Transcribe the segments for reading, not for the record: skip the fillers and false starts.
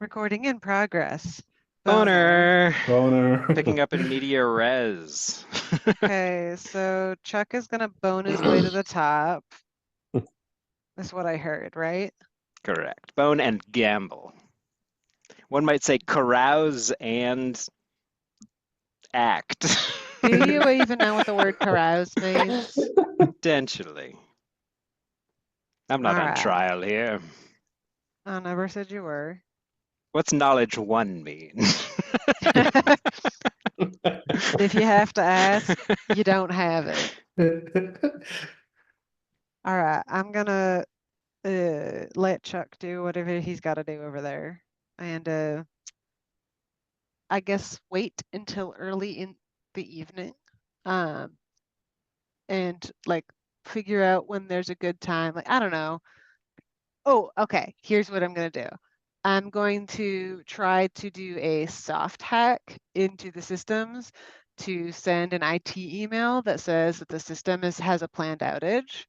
Recording in progress. Boner. Boner. Boner. Picking up in media res. Okay, so Chuck is gonna bone his way to the top. That's what I heard, right? Correct. Bone and gamble. One might say carouse and act. Do you even know what the word carouse means? Potentially. I'm All not on right. trial here. I never said you were. What's knowledge one mean? If you have to ask, you don't have it. All right, I'm gonna let Chuck do whatever he's got to do over there, and I guess wait until early in the evening. Um, and like figure out when there's a good time. Like, I don't know. Oh, okay. Here's what I'm going to do. I'm going to try to do a soft hack into the systems to send an IT email that says that the system has a planned outage.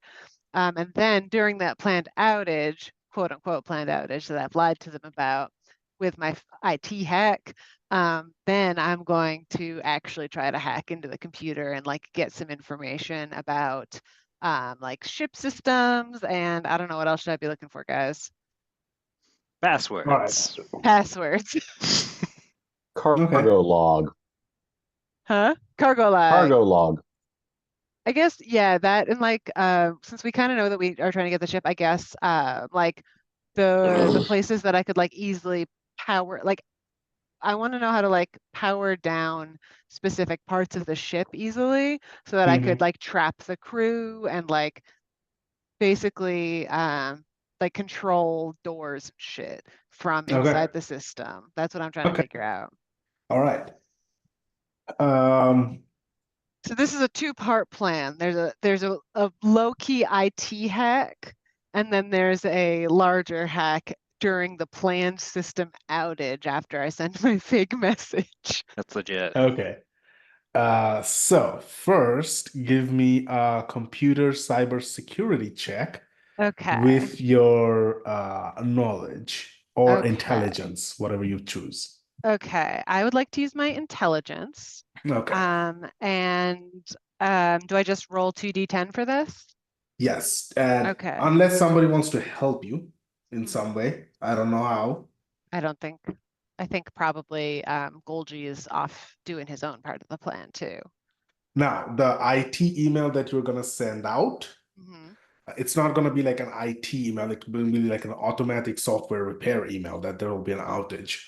And then during that planned outage, quote unquote planned outage that I've lied to them about with my IT hack, then I'm going to actually try to hack into the computer and like get some information about like ship systems and I don't know what else should I be looking for, guys. All right. Passwords. Passwords. Okay. Cargo log. Huh? Cargo log. Cargo log. I guess, yeah, that and like since we kind of know that we are trying to get the ship, I guess like the places that I could like easily power like I want to know how to like power down specific parts of the ship easily so that I could hmm like trap the crew and like basically like control doors and shit from Okay. inside the system. That's what I'm trying to Okay. figure out. All right. Um, So this is a two-part plan. There's a low-key IT hack, and then there's a larger hack during the planned system outage after I send my fake message. That's legit. okay. So first, give me a computer cybersecurity check Okay. with your knowledge or Okay. intelligence, whatever you choose. Okay. I would like to use my intelligence. Okay. And do I just roll 2d10 for this? Yes. And Okay. unless somebody wants to help you in some Mhm. way, I don't know how. I don't think, I think probably Golgi is off doing his own part of the plan too. Now, the IT email that you're gonna send out, Mhm. it's not gonna be like an IT email. It will be like an automatic software repair email that there will be an outage.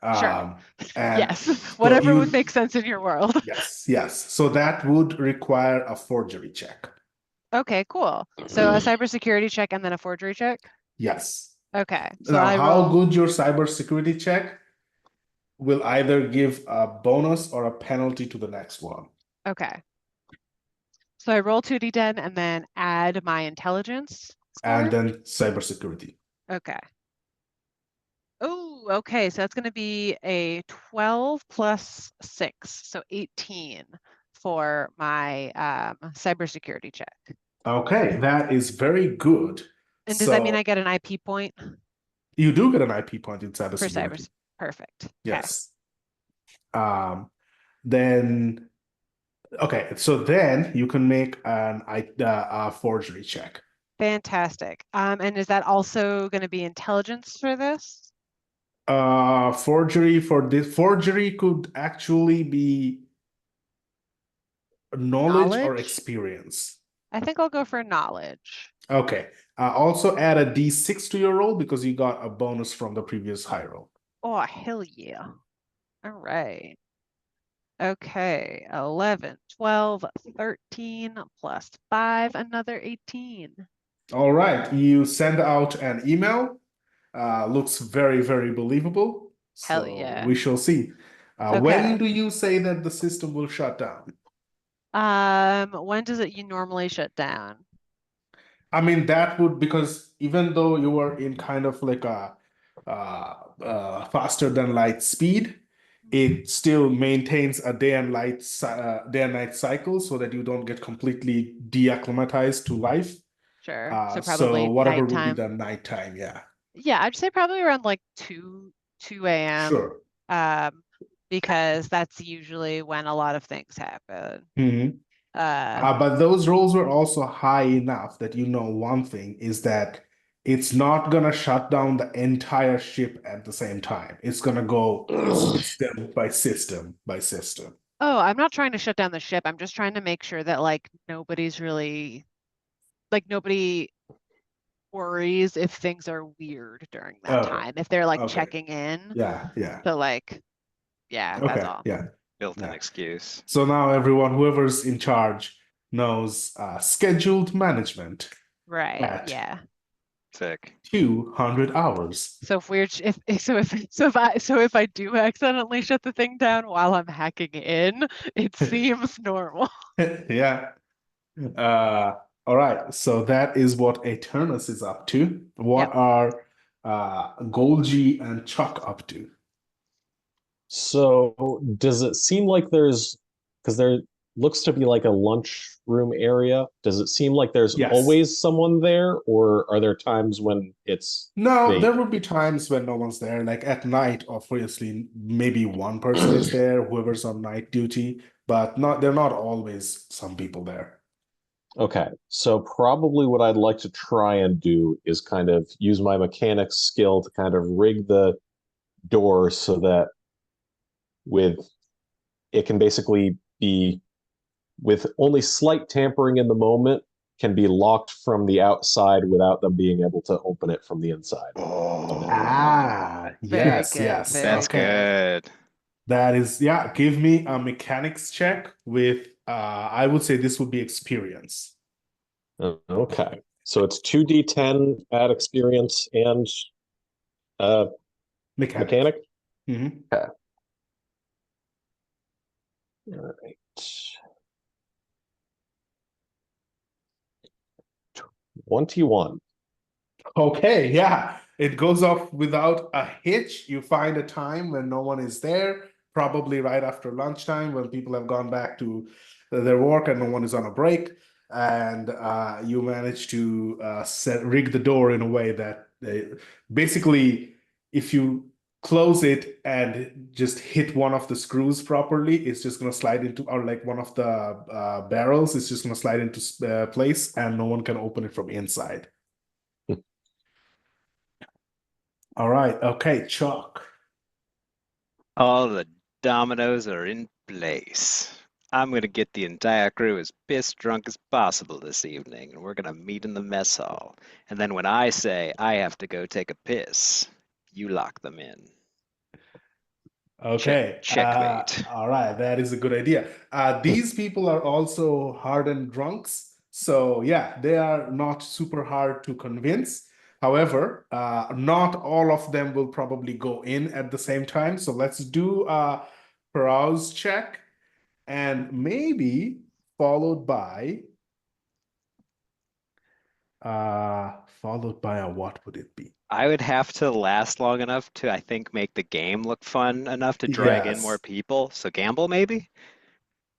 Sure. And Yes. so Whatever would you, make sense in your world. yes, yes. So that would require a forgery check. Okay, cool. So a cybersecurity check and then a forgery check. Yes. Okay. So Now, I how roll. good your cybersecurity check will either give a bonus or a penalty to the next one. Okay. So I roll 2d10 and then add my intelligence And score. then cybersecurity. Okay. Oh, okay. So that's going to be a 12 plus 6, so 18 for my cybersecurity check. Okay, that is very good. And does that mean So I get an IP point you do get an IP point in for cyber? cybersecurity. Perfect. Okay. Yes. Um, then okay, so then you can make a forgery check. Fantastic. And is that also going to be intelligence for this? Forgery could actually be knowledge or Knowledge? experience. I think I'll go for knowledge. Okay. Also add a D6 to your roll because you got a bonus from the previous high roll. Oh, hell yeah. All right. Okay. 11, 12, 13 plus 5, another 18. All right. You send out an email. Looks very, very believable. Hell So yeah. we shall see. When Okay. do you say that the system will shut down? When does it you normally shut down? I mean, that would because even though you are in kind of like a faster than light speed, it still maintains a day and night cycle so that you don't get completely deacclimatized to life. Sure. So So probably whatever would be nighttime. the nighttime, yeah. Yeah, I'd say probably around like 2 a.m. Sure. Because that's usually when a lot of things happen. Mhm. But those rolls were also high enough that you know one thing is that it's not gonna shut down the entire ship at the same time. It's gonna go system by system by system. Oh, I'm not trying to shut down the ship. I'm just trying to make sure that like nobody's really like nobody worries if things are weird during that Oh, time. If they're like okay. checking in. Yeah, yeah. So like, yeah, that's Okay, all. yeah. Built-in Yeah. excuse. So now everyone, whoever's in charge, knows scheduled management Right. at Yeah. Sick. 200 hours. So if we're so if I do accidentally shut the thing down while I'm hacking in, it seems normal. Yeah. All right. So that is what Eternus is up to. What Yep. are Golgi and Chuck up to? So does it seem like because there looks to be like a lunchroom area. Does it seem like there's Yes. always someone there, or are there times when it's No, there vacant? would be times when no one's there. Like at night, obviously, maybe one person is there, whoever's on night duty, but they're not always some people there. Okay, so probably what I'd like to try and do is kind of use my mechanics skill to kind of rig the door so that it can basically be with only slight tampering in the moment can be locked from the outside without them being able to open it from the inside. Very Yes, good, yes. very That's Okay. good. That is, yeah, give me a mechanics check with, I would say this would be experience. Okay, so it's 2d10 at experience and mechanic. Mhm. All right. 21. Okay, yeah, it goes off without a hitch. You find a time when no one is there, probably right after lunchtime when people have gone back to their work and no one is on a break. And you manage to rig the door in a way that basically, if you close it and just hit one of the screws properly, it's just going to slide into, or like one of the barrels, it's just going to slide into place and no one can open it from inside. All right. Okay, Chuck. All the dominoes are in place. I'm gonna get the entire crew as piss drunk as possible this evening, and we're gonna meet in the mess hall. And then when I say I have to go take a piss, you lock them in. Okay. Checkmate. All right. That is a good idea. These people are also hardened drunks. So, yeah, they are not super hard to convince. However, not all of them will probably go in at the same time. So, let's do a browse check and maybe followed by a what would it be? I would have to last long enough to, I think, make the game look fun enough to drag in more Yes. people. So gamble, maybe?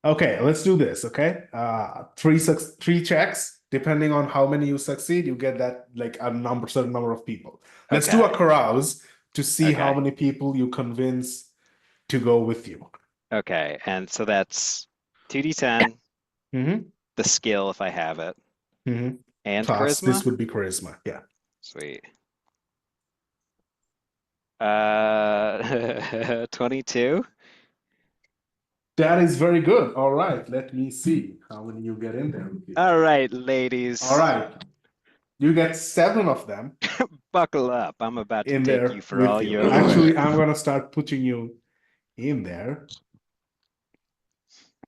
Okay, let's do this. Okay, three checks. Depending on how many you succeed, you get that like certain number of people. Let's do a Okay. carouse to see how Okay. many people you convince to go with you. Okay, and so that's 2d10, Mm-hmm. the skill if I have it, Mm-hmm. and Plus, charisma? this would be charisma. Yeah. Sweet. 22? That is very good. All right, let me see how many you get in there with you. All right, ladies. All right, you get 7 of them Buckle up. I'm about to in take there you for with all you. you're Actually, worth. I'm gonna start putting you in there.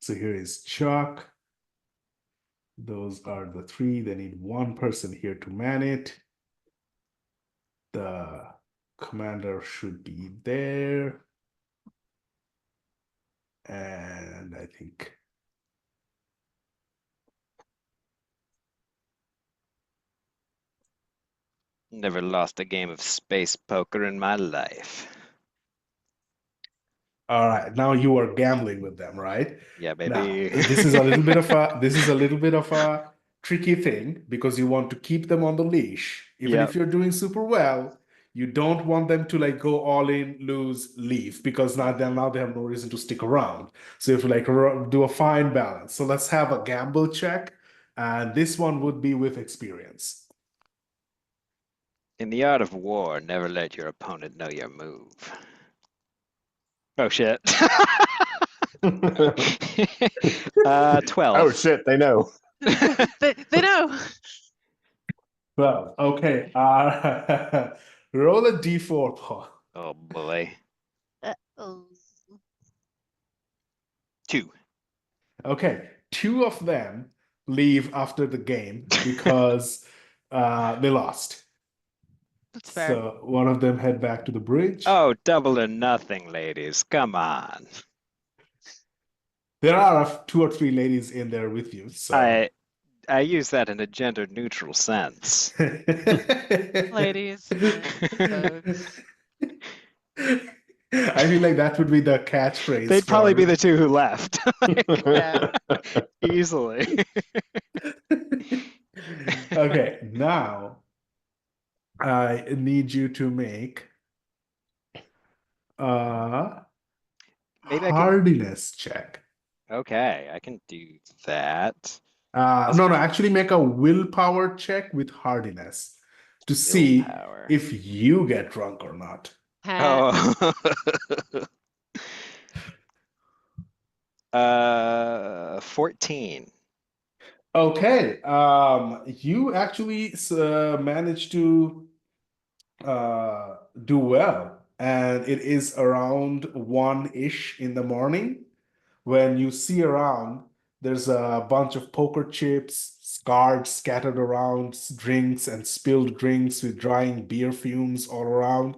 So here is Chuck. Those are the 3. They need 1 person here to man it. The commander should be there. And I think Never lost a game of space poker in my life. all right, now you are gambling with them, right? Yeah, Now, baby. this is a little bit of a tricky thing because you want to keep them on the leash. Even Yep. if you're doing super well, You don't want them to like go all in, lose, leave, because now they have no reason to stick around. So you have to like do a fine balance. So let's have a gamble check, and this one would be with experience. In the art of war, never let your opponent know your move. Oh shit. 12. Oh shit, they know. They know. Well, okay. Roll a d4, Paul. Oh boy. Oh. 2. Okay, 2 of them leave after the game because they lost. That's fair. So one of them head back to the bridge. Oh, double or nothing, ladies. Come on. There are 2 or 3 ladies in there with you. So I use that in a gender neutral sense. Ladies and folks. I feel like that would be the catchphrase. They'd probably be for- the 2 who left. Yeah. Easily. Okay, now I need you to make a Maybe I can- hardiness check. Okay, I can do that. No, actually make a willpower check with hardiness to see Willpower. if you get drunk or not. Oh. 14. Okay, you actually managed to do well, and it is around 1-ish in the morning when you see around. There's a bunch of poker chips, cards scattered around, drinks and spilled drinks with drying beer fumes all around,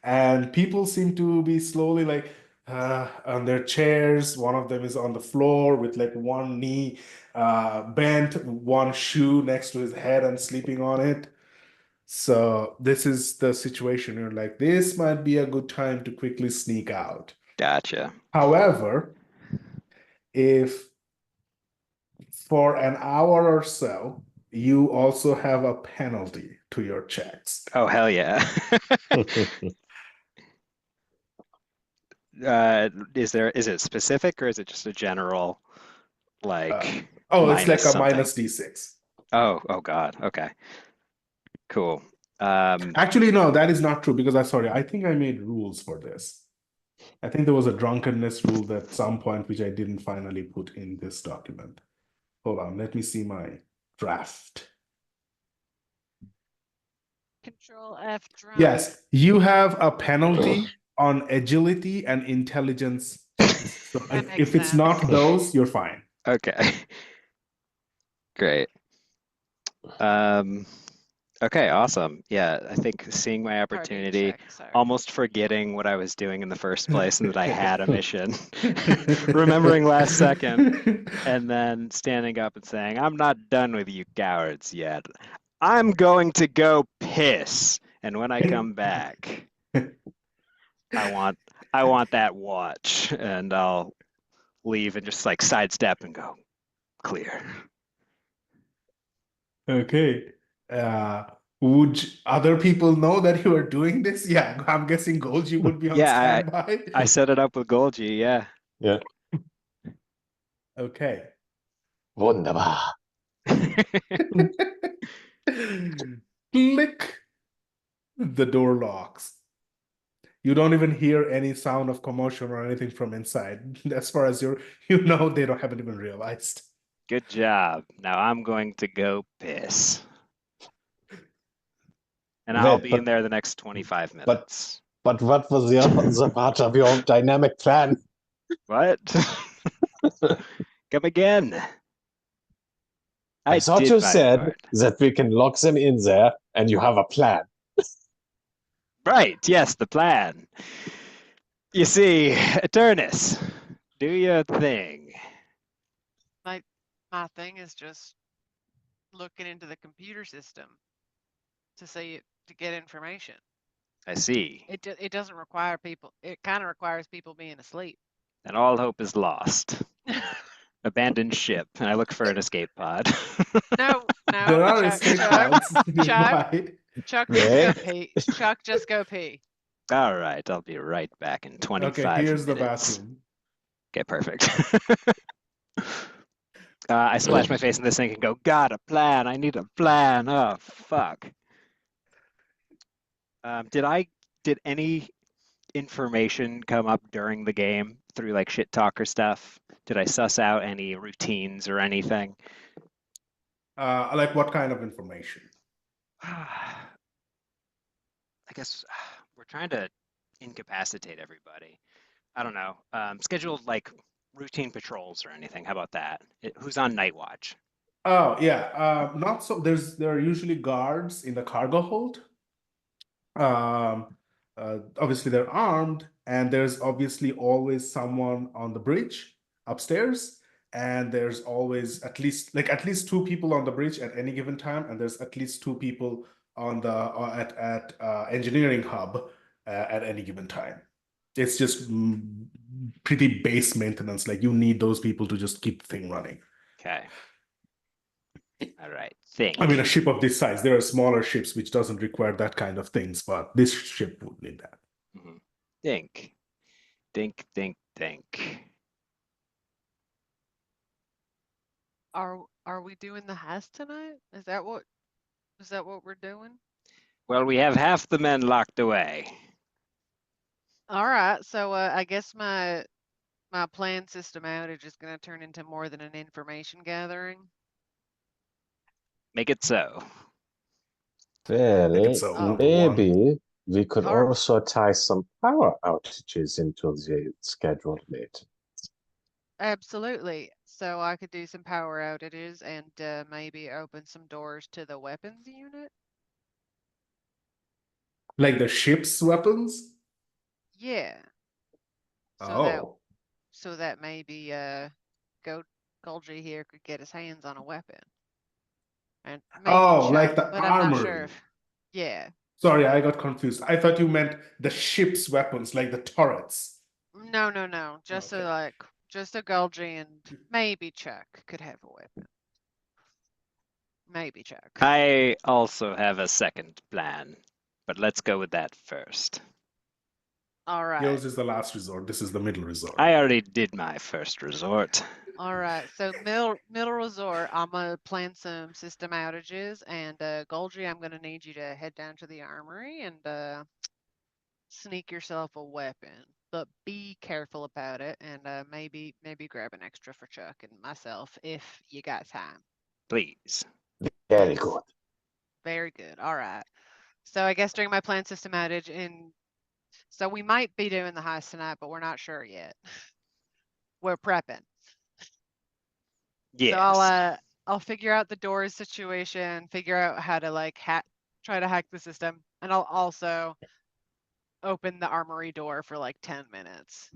and people seem to be slowly like on their chairs. One of them is on the floor with like one knee bent, one shoe next to his head and sleeping on it. So this is the situation. You're like, this might be a good time to quickly sneak out. Gotcha. However, if for an hour or so, you also have a penalty to your checks. Oh, hell yeah. Is it specific or is it just a general like Oh, it's like minus a something? minus D6. Oh God. Okay. Cool. Actually, no, that is not true because I think I made rules for this. I think there was a drunkenness rule at some point which I didn't finally put in this document. Hold on, let me see my draft. Control F drunk. Yes, you have a penalty on agility and intelligence. So That if makes it's not sense. those, you're fine. Okay. Great. Okay, awesome. Yeah, I think seeing my Party opportunity, check, sorry. almost forgetting what I was doing in the first place and that I had a mission, remembering last second, and then standing up and saying, I'm not done with you cowards yet. I'm going to go piss. And when I come back, I want that watch. And I'll leave and just like sidestep and go, clear. Okay. Would other people know that you are doing this? Yeah, I'm guessing Golgi would be on Yeah, standby. I set it up with Golgi, yeah. Yeah. Okay. Wunderbar. Click. The door locks. You don't even hear any sound of commotion or anything from inside. As far as you know, they haven't even realized. Good job. Now I'm going to go piss. And I'll Wait, be but- in there the next 25 minutes. But what was the other part of your dynamic plan? What? Come again. I thought did you my said part. that we can lock them in there and you have a plan. Right, yes, the plan. You see, Eternus, do your thing. My thing is just looking into the computer system to see to get information. I see. It doesn't require people. It kind of requires people being asleep. And all hope is lost. Abandoned ship. And I look for an escape pod. No, There are Chuck, escape Chuck, pods Chuck. nearby. Chuck, Yeah. just go pee. Chuck, just go pee. All right, I'll be right back in 25 Okay, here's the minutes. bathroom. Okay, perfect. I splash my face in the sink and go, got a plan. I need a plan. Oh, fuck. Did any information come up during the game through like shit talker stuff? Did I suss out any routines or anything? Like what kind of information? I guess we're trying to incapacitate everybody. I don't know. Scheduled like routine patrols or anything. How about that? Who's on night watch? Oh yeah, not so. There are usually guards in the cargo hold. Obviously they're armed, and there's obviously always someone on the bridge upstairs, and there's always at least two people on the bridge at any given time, and there's at least two people on the at engineering hub at any given time. It's just pretty base maintenance. Like you need those people to just keep the thing running. Okay. All right. Think. I mean, a ship of this size, there are smaller ships which doesn't require that kind of things, but this ship would need that. Mhm. Think. Think, think, think. Are we doing the heist tonight? Is that what we're doing? Well, we have half the men locked away. All right, so I guess my plan system outage is going to turn into more than an information gathering. Make it so. Make it Well, so. Oh. maybe we could Or- also tie some power outages into the schedule later. Absolutely. So I could do some power outages and maybe open some doors to the weapons unit. Like the ship's weapons? Yeah. Oh. So that maybe Golgi here could get his hands on a weapon. And maybe Oh, like Chuck, the but I'm not sure armory. if yeah. Sorry, I got confused. I thought you meant the ship's weapons, like the turrets. No. Just Okay. just a Golgi and maybe Chuck could have a weapon. Maybe Chuck. I also have a second plan, but let's go with that first. All right. Yours is the last resort. This is the middle resort. I already did my first resort. All right. So middle resort, I'm gonna plan some system outages, and Golgi, I'm gonna need you to head down to the armory and sneak yourself a weapon. But be careful about it, and maybe grab an extra for Chuck and myself if you got time. Please. Very good. Very good. All right. So I guess during my plan system outage, so we might be doing the heist tonight, but we're not sure yet. We're prepping. Yes. So I'll figure out the doors situation, figure out how to like try to hack the system, and I'll also open the armory door for like 10 minutes,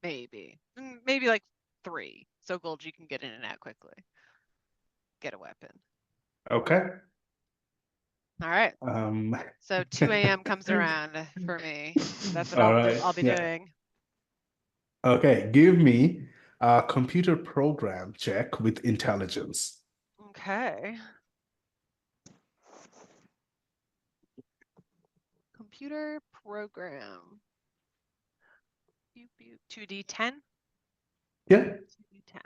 maybe like 3, so Golgi can get in and out quickly, get a weapon. Okay. All right. So 2 a.m. comes around for me. That's what All I'll be right, yeah. doing. Okay, give me a computer program check with intelligence. Okay. Computer program. 2d10. Yeah. 2d10.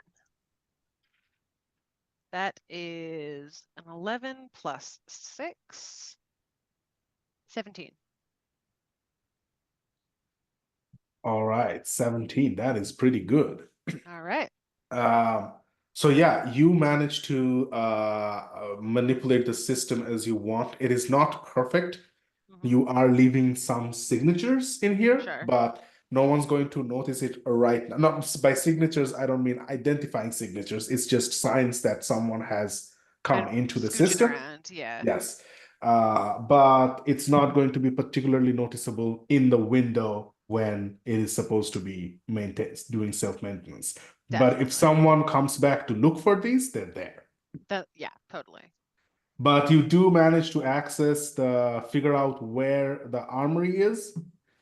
That is an 11 plus 6. 17. All right, 17. That is pretty good. All right. So yeah, you manage to manipulate the system as you want. It is not perfect. Mhm. You are leaving some signatures in here, Sure. but no one's going to notice it right now. Not by signatures, I don't mean identifying signatures. It's just signs that someone has come And into the scooching system. around, yeah. Yes. But it's not going to be particularly noticeable in the window when it is supposed to be maintained, doing self-maintenance. But if Definitely. someone comes back to look for these, they're there. Yeah, totally. But you do manage to figure out where the armory is.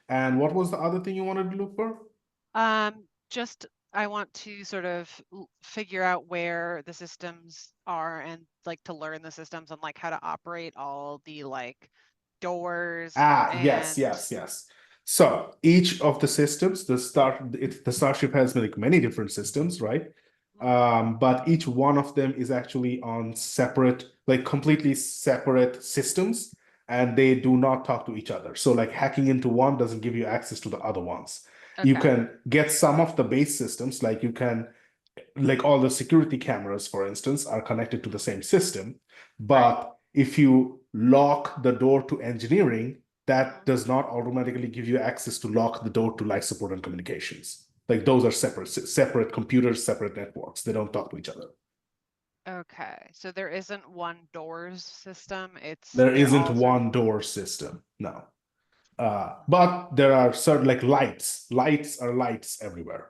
And what was the other thing you wanted to look for? Just I want to sort of figure out where the systems are and like to learn the systems and like how to operate all the like doors. Yes, and yes, yes. So each of the systems, the Starship has like many different systems, right? But each one of them is actually on separate, like completely separate systems, and they do not talk to each other. So like hacking into one doesn't give you access to the other ones. You Okay. can get some of the base systems, like you can, like all the security cameras, for instance, are connected to the same system. But if you lock the door to engineering, that does not automatically give you access to lock the door to life support and communications. Like those are separate computers, separate networks. They don't talk to each other. Okay. So there isn't one doors system. There They're isn't all sort of- one door system, no. But there are certain like lights. Lights are lights everywhere.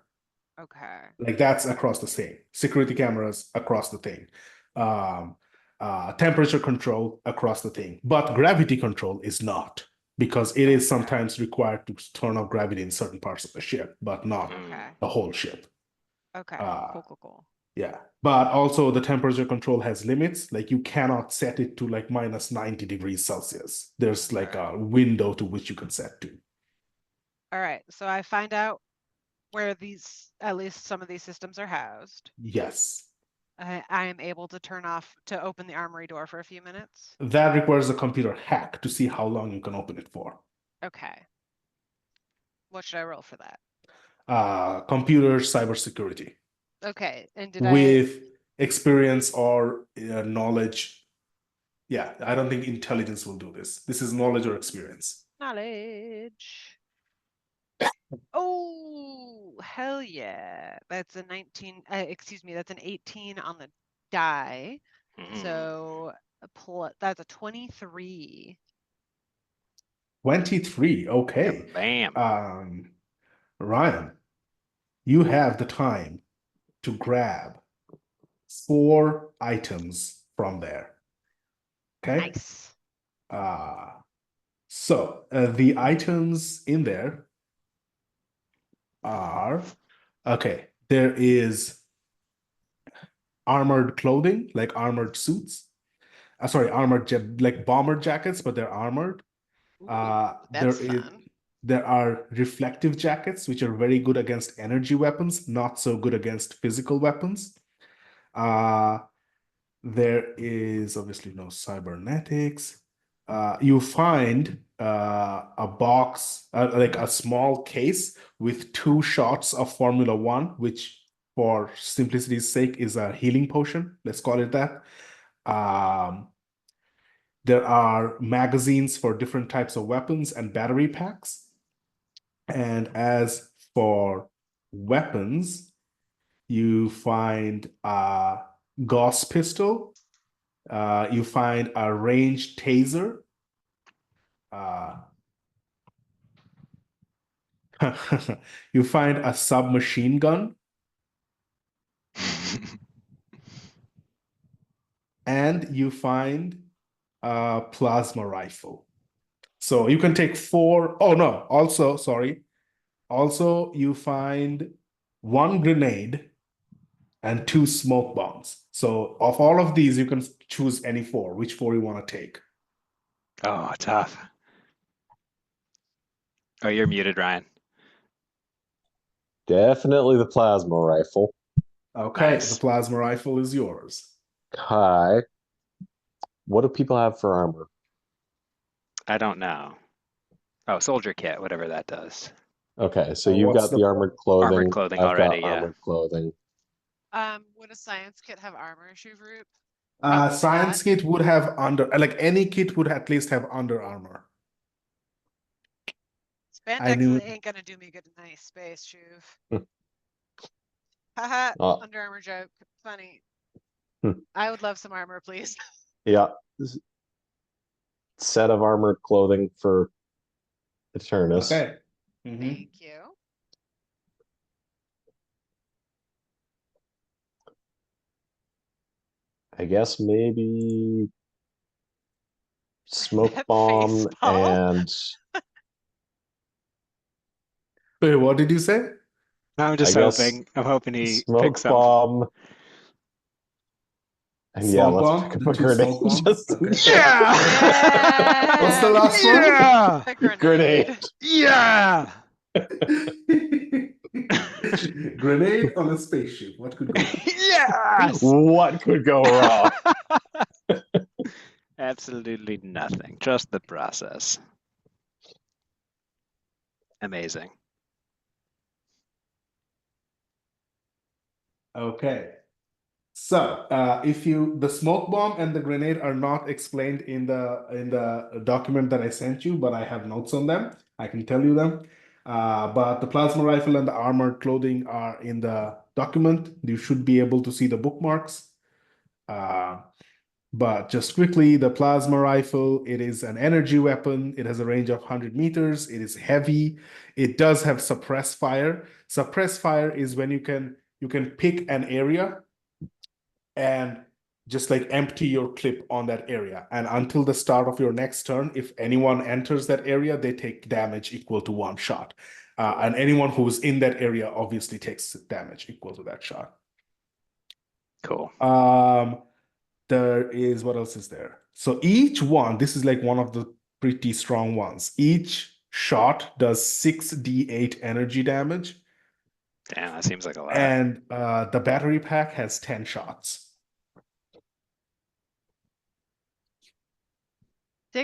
Okay. Like that's across the thing. Security cameras across the thing. Temperature control across the thing. But gravity control is not, because it is sometimes required to turn off gravity in certain parts of the ship, but not Okay. the whole ship. Okay. Cool. Yeah. But also the temperature control has limits. Like you cannot set it to like minus 90 degrees Celsius. There's like a window to which you can set to. All right. So I find out where at least some of these systems are housed. Yes. I am able to open the armory door for a few minutes. That requires a computer hack to see how long you can open it for. Okay. What should I roll for that? Computer cybersecurity Okay. And with experience or knowledge. Yeah, I don't think intelligence will do this. This is knowledge or experience. knowledge? Oh, hell yeah. That's a 19, excuse me, that's an 18 on the die. So that's a 23. 23, okay. Bam. Ryan, you have the time to grab 4 items from there. Okay. Nice. So the items in there are, okay, there is armored clothing, like armored suits. Sorry, like bomber jackets, but they're armored. That's fun. There are reflective jackets, which are very good against energy weapons, not so good against physical weapons. There is obviously no cybernetics. You find a box, like a small case with 2 shots of Formula One, which for simplicity's sake is a healing potion. Let's call it that. There are magazines for different types of weapons and battery packs. And as for weapons, you find a Gauss pistol. You find a ranged taser. You find a submachine gun. And you find a plasma rifle. So you can take 4. Oh, no. Also, sorry. Also, you find 1 grenade and 2 smoke bombs. So of all of these, you can choose any 4, which 4 you want to take. Oh, tough. Oh, you're muted, Ryan. Definitely the plasma rifle. Okay, Nice. the plasma rifle is yours. Kai, what do people have for armor? I don't know. Oh, soldier kit, whatever that does. Okay, so Oh, you've what's got the the- armored clothing. Armored clothing I've already, got yeah. armored clothing. Would a science kit have armor, Shuvroot? Science kit would have like any kit would at least have under armor. Spandex ain't gonna do me good in nice space, Shuv. Haha, Under Armour joke. Funny. I would love some armor, please. Yeah. Set of armored clothing for Eternus. Okay. Thank you. I guess maybe smoke That bomb face ball. and Wait, what did you say? I'm just I guess hoping. I'm hoping he smoke picks up. bomb And yeah, Smoke let's bomb, pick up the a two grenade. smoke bombs. Just Okay. Yeah! What's the last one? Yeah! A grenade. grenade. Yeah! Grenade on a spaceship. What could go wrong? Yes! What could go wrong? Absolutely nothing. Trust the process. Amazing. Okay. So, if you the smoke bomb and the grenade are not explained in the document that I sent you, but I have notes on them. I can tell you them. But the plasma rifle and the armored clothing are in the document. You should be able to see the bookmarks. But just quickly, the plasma rifle, it is an energy weapon. It has a range of 100 meters. It is heavy. It does have suppress fire. Suppress fire is when you can pick an area and just like empty your clip on that area. And until the start of your next turn, if anyone enters that area, they take damage equal to one shot. And anyone who's in that area obviously takes damage equal to that shot. Cool. There is, what else is there? So each one, this is like one of the pretty strong ones. Each shot does 6d8 energy damage. Damn, that seems like a lot. And the battery pack has 10 shots.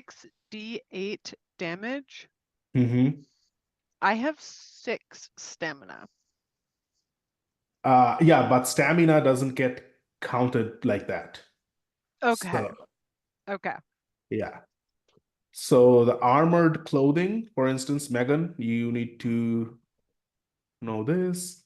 6d8 damage. Mm-hmm. I have 6 stamina. Yeah, but stamina doesn't get counted like that. Okay. So, Okay. yeah. So the armored clothing, for instance, Megan, you need to know this,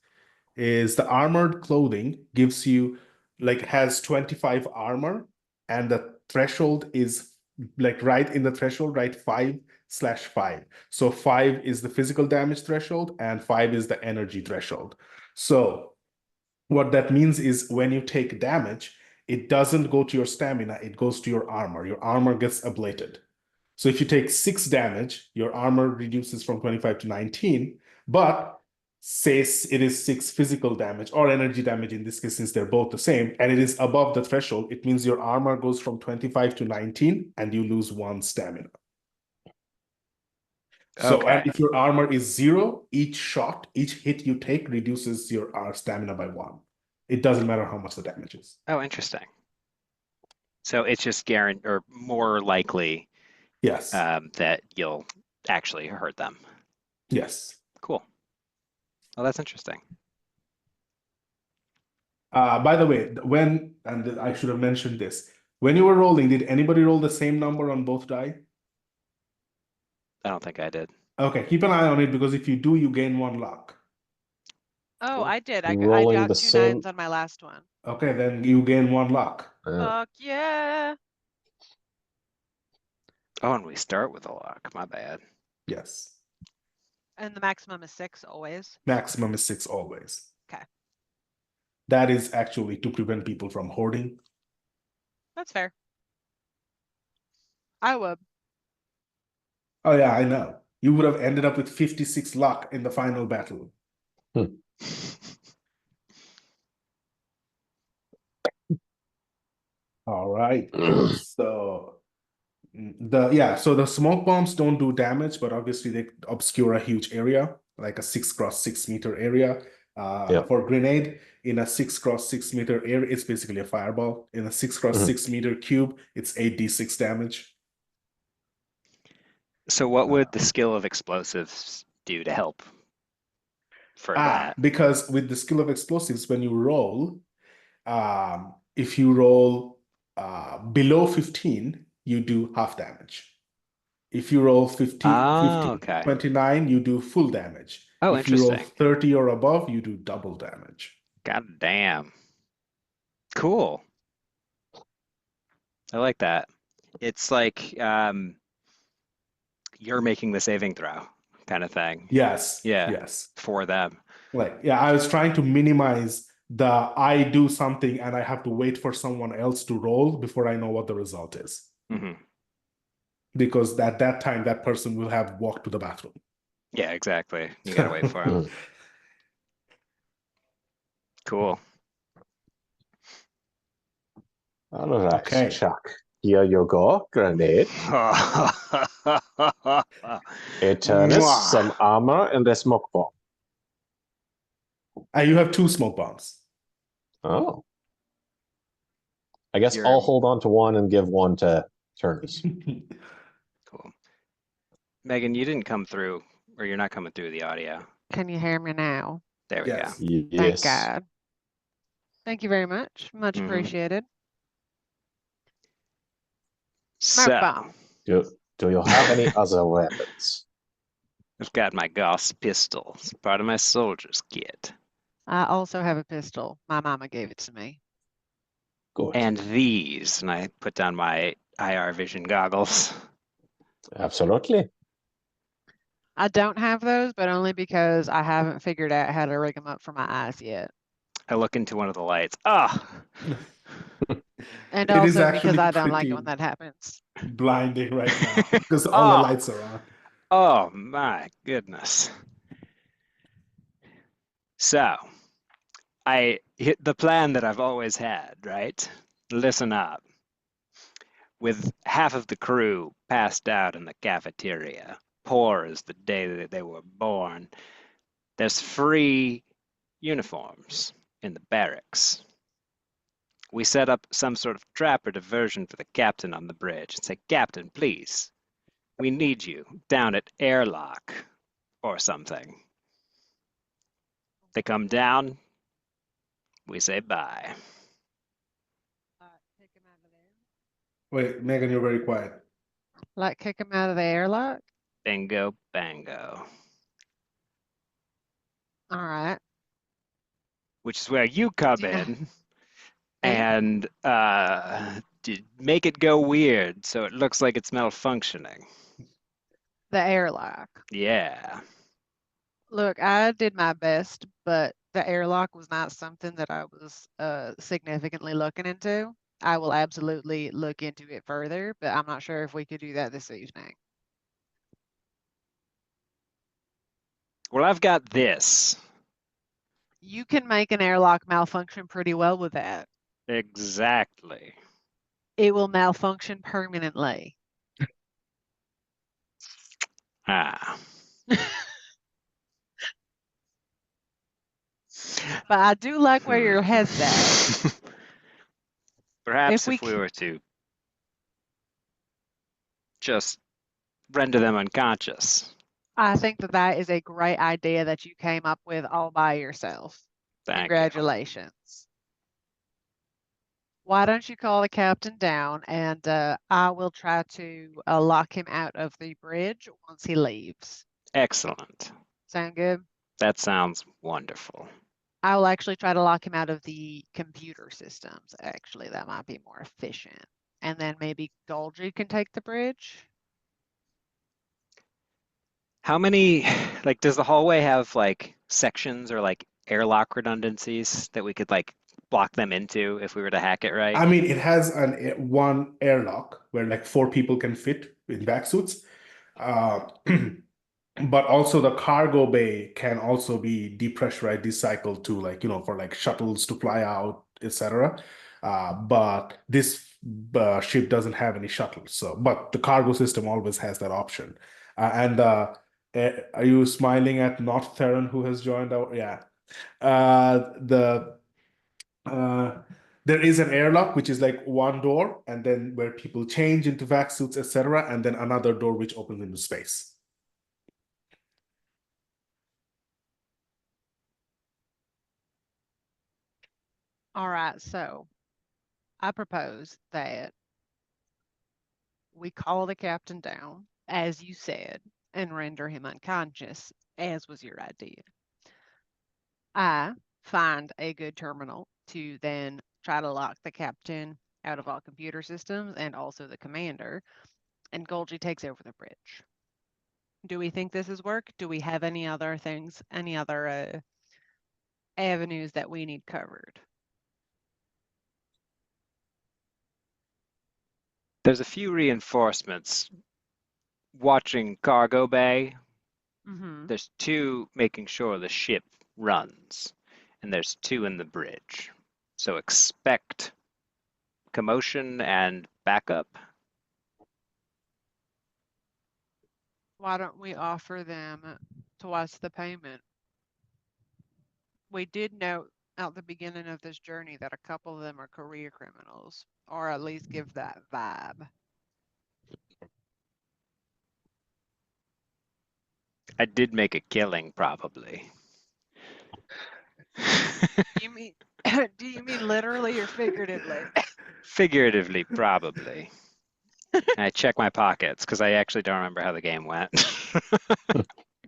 is the armored clothing gives you like has 25 armor, and the threshold is like right in the threshold, right? 5/5. So 5 is the physical damage threshold and 5 is the energy threshold. So what that means is when you take damage, it doesn't go to your stamina, it goes to your armor. Your armor gets ablated. So if you take 6 damage, your armor reduces from 25 to 19, but say it is 6 physical damage or energy damage in this case, since they're both the same, and it is above the threshold, it means your armor goes from 25 to 19 and you lose 1 stamina. So, Okay. and if your armor is 0, each shot, each hit you take reduces your stamina by 1. It doesn't matter how much the damage is. Oh, interesting. So it's just guaranteed or more likely Yes. that you'll actually hurt them. Yes. Cool. Well, that's interesting. By the way, and I should have mentioned this, when you were rolling, did anybody roll the same number on both die? I don't think I did. Okay, keep an eye on it because if you do, you gain 1 luck. Oh, Cool. I did. I Rolling got the 2 same- 9s on my last one. Okay, then you gain 1 luck. Fuck yeah. Oh, and we start with a lock. My bad. Yes. And the maximum is 6 always. Maximum is 6 always. Okay. That is actually to prevent people from hoarding. That's fair. I would. Oh yeah, I know. You would have ended up with 56 luck in the final battle. All right. So the smoke bombs don't do damage, but obviously they obscure a huge area, like a 6x6 meter area. Yeah. For grenade in a 6x6 meter area, it's basically a fireball. In a 6x6 meter cube, it's 8d6 damage. So what would the skill of explosives do to help for that? Because with the skill of explosives, when you roll, if you roll below 15, you do half damage. If you roll 15, Okay. 29, you do full damage. Oh, If you roll interesting. 30 or above, you do double damage. God damn. Cool. I like that. It's like you're making the saving throw kind of thing. Yes. Yeah. Yes. For them. Like, yeah, I was trying to minimize the I do something and I have to wait for someone else to roll before I know what the result is. Hmm. Because at that time, that person will have walked to the bathroom. Yeah, exactly. You gotta wait for them. Cool. All right, Okay. Chuck. Here you go. Grenade. Eternus, some Mwah. armor, and a smoke bomb. You have 2 smoke bombs. Oh. I guess You're I'll hold on to one and give one to Turnus. cool. Megan, you didn't come through, or you're not coming through the audio. Can you hear me now? There we go. Yes. Thank Yes. God. Thank you very much. Much Mhm. appreciated. Smoke So, bomb. Do you have any other weapons? I've got my Gauss pistol. It's part of my soldier's kit. I also have a pistol. My mama gave it to me. Good. And these, and I put down my IR vision goggles. Absolutely. I don't have those, but only because I haven't figured out how to rig them up for my eyes yet. I look into one of the lights. Ah, And It is also because actually I don't like it pretty when that happens. blinding right now because all the Oh. lights are on. oh my goodness. So, I hit the plan that I've always had, right? Listen up. With half of the crew passed out in the cafeteria, poor as the day that they were born, there's free uniforms in the barracks. We set up some sort of trap or diversion for the captain on the bridge and say, Captain, please, we need you down at airlock or something. They come down, we say bye. Kick him out of there. Wait, Megan, you're very quiet. Like kick him out of the airlock? Bingo, bango. All right. Which is where you come Yeah. in and make it go weird so it looks like it's malfunctioning. The airlock. Yeah. Look, I did my best, but the airlock was not something that I was significantly looking into. I will absolutely look into it further, but I'm not sure if we could do that this evening. Well, I've got this. You can make an airlock malfunction pretty well with that. Exactly. It will malfunction permanently. Ah. But I do like where your head's at. Perhaps If if we were to just render them unconscious. I think that that is a great idea that you came up with all by yourself. Thank you. Congratulations. Why don't you call the captain down and I will try to lock him out of the bridge once he leaves. Excellent. Sound good? That sounds wonderful. I will actually try to lock him out of the computer systems. Actually, that might be more efficient. And then maybe Golgi can take the bridge. How many, like, does the hallway have like sections or like airlock redundancies that we could like block them into if we were to hack it right? I mean, it has one airlock where like 4 people can fit in back suits. But also the cargo bay can also be depressurized, decycled to like, for like shuttles to fly out, etc. But this ship doesn't have any shuttles. So, but the cargo system always has that option. Are you smiling at not Theron who has joined our? Yeah. There is an airlock which is like one door, and then where people change into vac suits, etc., and then another door which opens into space. All right, so I propose that we call the captain down, as you said, and render him unconscious, as was your idea. I find a good terminal to then try to lock the captain out of all computer systems and also the commander, and Golgi takes over the bridge. Do we think this is work? Do we have any other things, any other avenues that we need covered? There's a few reinforcements watching cargo bay. Mm-hmm. There's 2 making sure the ship runs, and there's 2 in the bridge. So expect commotion and backup? Why don't we offer them twice the payment? We did note at the beginning of this journey that a couple of them are career criminals, or at least give that vibe. I did make a killing, probably. You mean, do you mean literally or figuratively? Figuratively, probably. I check my pockets because I actually don't remember how the game went.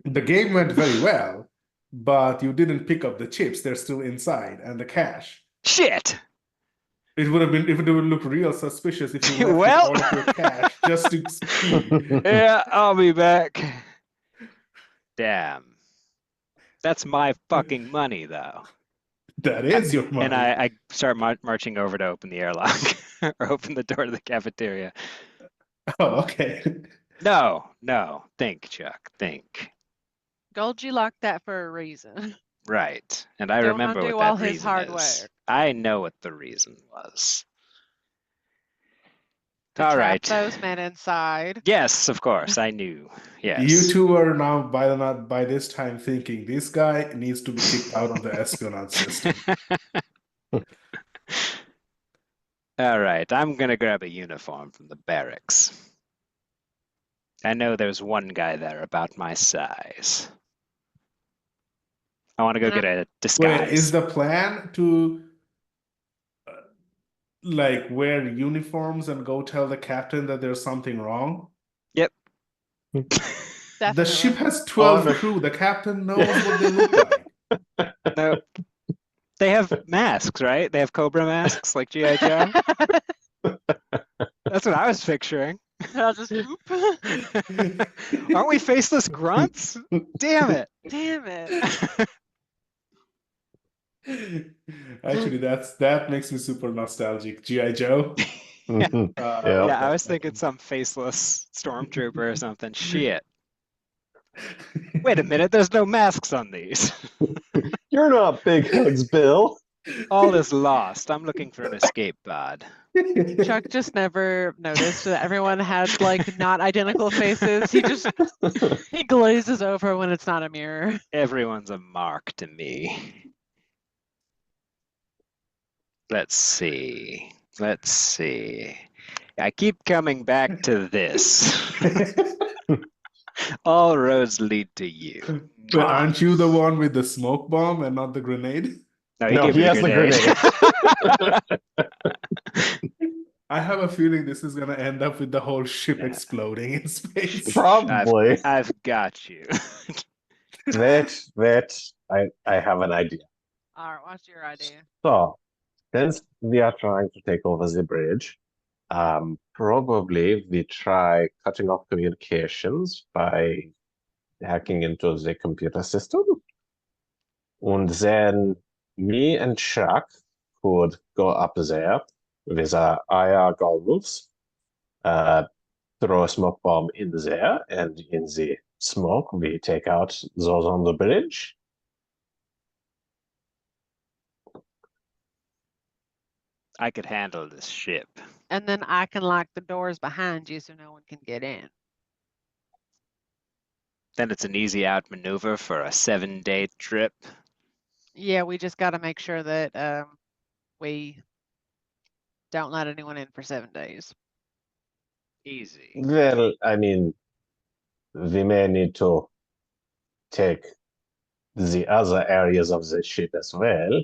The game went very well, but you didn't pick up the chips. They're still inside, and the cash. Shit! It would look real suspicious if you left with Well- all of your cash just to see. Yeah, I'll be back. Damn. That's my fucking money, though. That is your money. And I start marching over to open the airlock or open the door to the cafeteria. Oh, okay. No. Think, Chuck. Think. Golgi locked that for a reason. Right. And I Don't remember undo what all that his reason hard is. work. I know what the reason was. To All trap right. those men inside. Yes, of course. I knew. Yes. You two are now by this time thinking this guy needs to be kicked out of the espionage system. All right. I'm gonna grab a uniform from the barracks. I know there's one guy there about my size. I want to go get a disguise. Wait, is the plan to like wear uniforms and go tell the captain that there's something wrong? Yep. The ship Definitely. has 12 On- crew. The captain knows what they look like. No. They have masks, right? They have Cobra masks like G.I. Joe. That's what I was picturing. I'll just whoop. Aren't we faceless grunts? Damn it. Damn it. Actually, that makes me super nostalgic. G.I. Joe. Mhm. Uh, Yeah, I was thinking some faceless stormtrooper or something. Shit. Wait a minute, there's no masks on these. You're not Big Hugs, Bill. All is lost. I'm looking for an escape pod. Chuck just never noticed that everyone had like not identical faces. He glazes over when it's not a mirror. Everyone's a mark to me. Let's see. I keep coming back to this. All roads lead to you. But aren't you the one with the smoke bomb and not the grenade? No, No, gave he me has the grenade. I have a feeling this is gonna end up with the whole ship exploding in space. Probably. I've got you. I have an idea. All right, what's your idea? So, since we are trying to take over the bridge, probably we try cutting off communications by hacking into the computer system. And then me and Chuck could go up there with our IR goggles, throw a smoke bomb in there, and in the smoke, we take out those on the bridge. I could handle this ship. And then I can lock the doors behind you so no one can get in. Then it's an easy outmaneuver for a 7-day trip. Yeah, we just got to make sure that we don't let anyone in for 7 days. Easy. Well, I mean, we may need to take the other areas of the ship as well.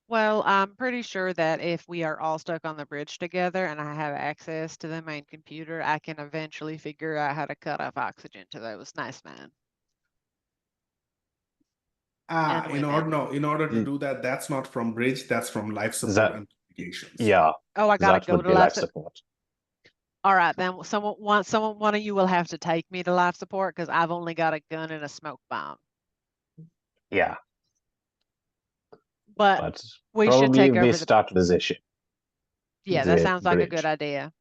Well, I'm pretty sure that if we are all stuck on the bridge together and I have access to the main computer, I can eventually figure out how to cut off oxygen to those nice men. And In order women. in order to do that, that's not from bridge, that's from life support That- and communications. Yeah, Oh, I gotta that go would to be life life support. support. All right, then one of you will have to take me to life support because I've only got a gun and a smoke bomb. Yeah, But but we should probably take we over the. start with the ship. Yeah, that the sounds like a bridge. good idea.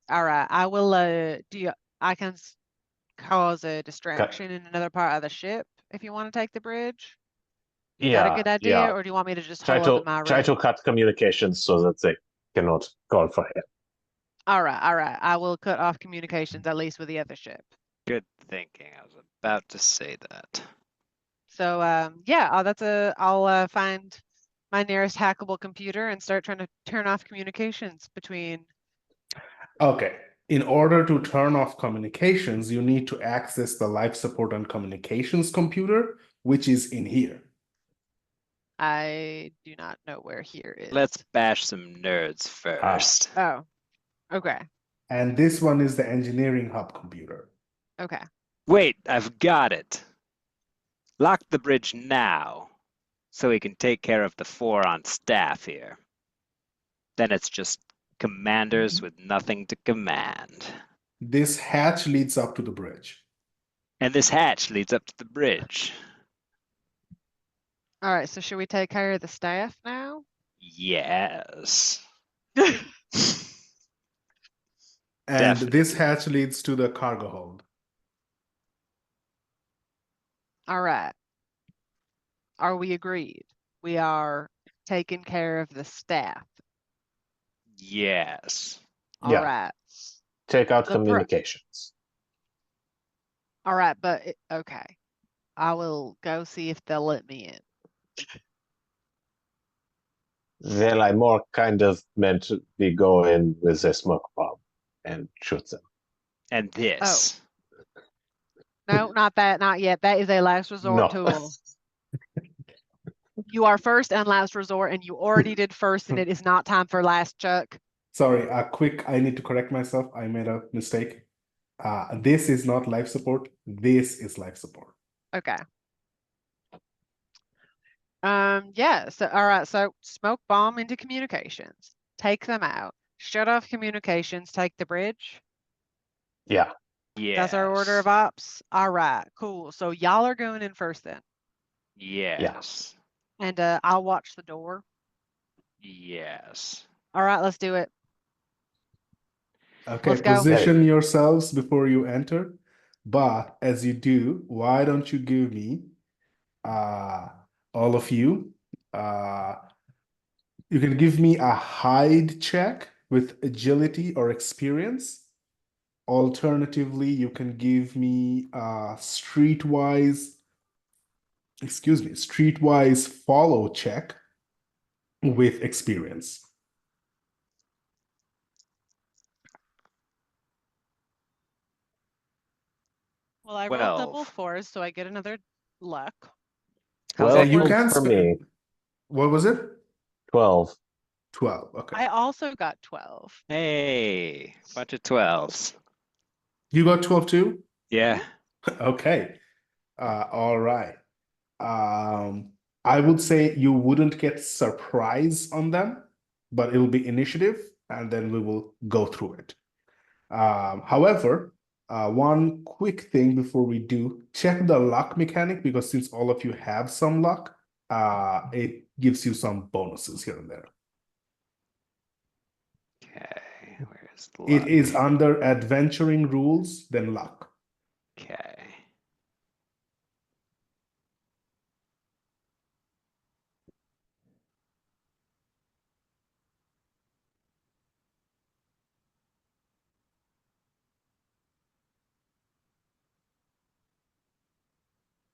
All right, I will. I can cause a distraction in another part of the ship if you want to take the bridge. Is that a good idea, yeah. or do you want me to just Try hold up to in my try room? to cut communications so that they cannot call for help. All right. I will cut off communications at least with the other ship. Good thinking. I was about to say that. So yeah, I'll find my nearest hackable computer and start trying to turn off communications between. Okay. In order to turn off communications, you need to access the life support and communications computer, which is in here. I do not know where here is. Let's bash some nerds first. Oh, okay. And this one is the engineering hub computer. Okay. Wait, I've got it. Lock the bridge now, so we can take care of the 4 on staff here. Then it's just commanders with nothing to command. This hatch leads up to the bridge. And this hatch leads up to the bridge. All right. So should we take care of the staff now? Yes. And this Definitely. hatch leads to the cargo hold. All right. Are we agreed? We are taking care of the staff. Yes. All Yeah. right. Take out The pro- communications. All right, but okay. I will go see if they'll let me in. Well, I more kind of meant to be go in with a smoke bomb and shoot them. And this. No, not that, not yet. That is a last resort No. tool. You are first and last resort, and you already did first, and it is not time for last, Chuck. Sorry, I need to correct myself. I made a mistake. This is not life support. This is life support. Okay. Yeah, so all right, so smoke bomb into communications. Take them out. Shut off communications, take the bridge. Yeah. That's our order of ops. All right, cool. So y'all are going in first then. Yes. And I'll watch the door. Yes. All right, let's do it. Okay, Let's go. position yourselves before you enter. But as you do, why don't you give me, all of you, you can give me a hide check with agility or experience. Alternatively, you can give me a streetwise follow check with experience. Well, I rolled double 12. fours, so I get another luck. How's 12 that you your- can for sp- me. What was it? 12. 12. Okay. I also got 12. Hey, bunch of 12s. You got 12 too? Yeah. Okay. All right. I would say you wouldn't get surprise on them, but it'll be initiative, and then we will go through it. However, one quick thing before we do, check the luck mechanic, because since all of you have some luck, it gives you some bonuses here and there. Okay, where's It luck? is under adventuring rules, then luck. Okay.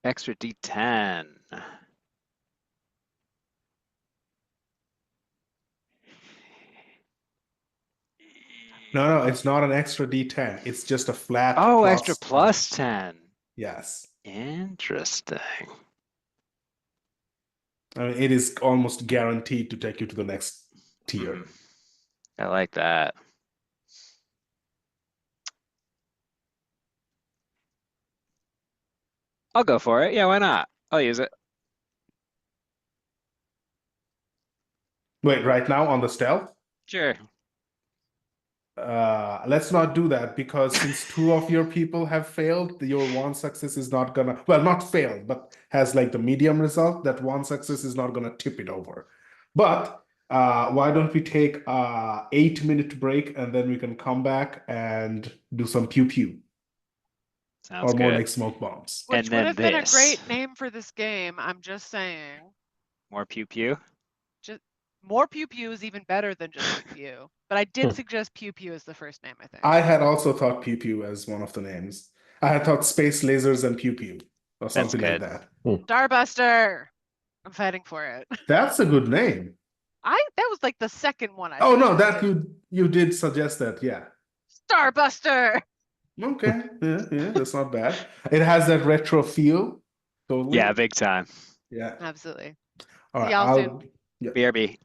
Extra D10. No, it's not an extra D10. It's just a flat Oh, plus extra plus 10. Yes. Interesting. I mean, it is almost guaranteed to take you to the next tier. Mhm. I like that. I'll go for it. Yeah, why not? I'll use it. Wait, right now on the stealth? Sure. Let's not do that, because since two of your people have failed, your one success is not gonna, well, not failed, but has like the medium result. That one success is not gonna tip it over. But why don't we take a 8-minute break, and then we can come back and do some pew pew, Sounds or more good. like smoke bombs. Which And would then have been this. a great name for this game. I'm just saying. More pew pew. More Pew Pew is even better than just Pew Pew. But I did suggest Pew Pew as the first name, I think. I had also thought Pew Pew as one of the names. I had thought Space Lasers and Pew Pew or something like good. that. Starbuster. I'm fighting for it. That's a good name. That was like the second one I Oh no, that suggested. you did suggest that, yeah. Starbuster. Okay, yeah, that's not bad. It has that retro feel. Totally. Yeah, big time. Yeah. Absolutely. All See right, y'all soon. yeah. BRB.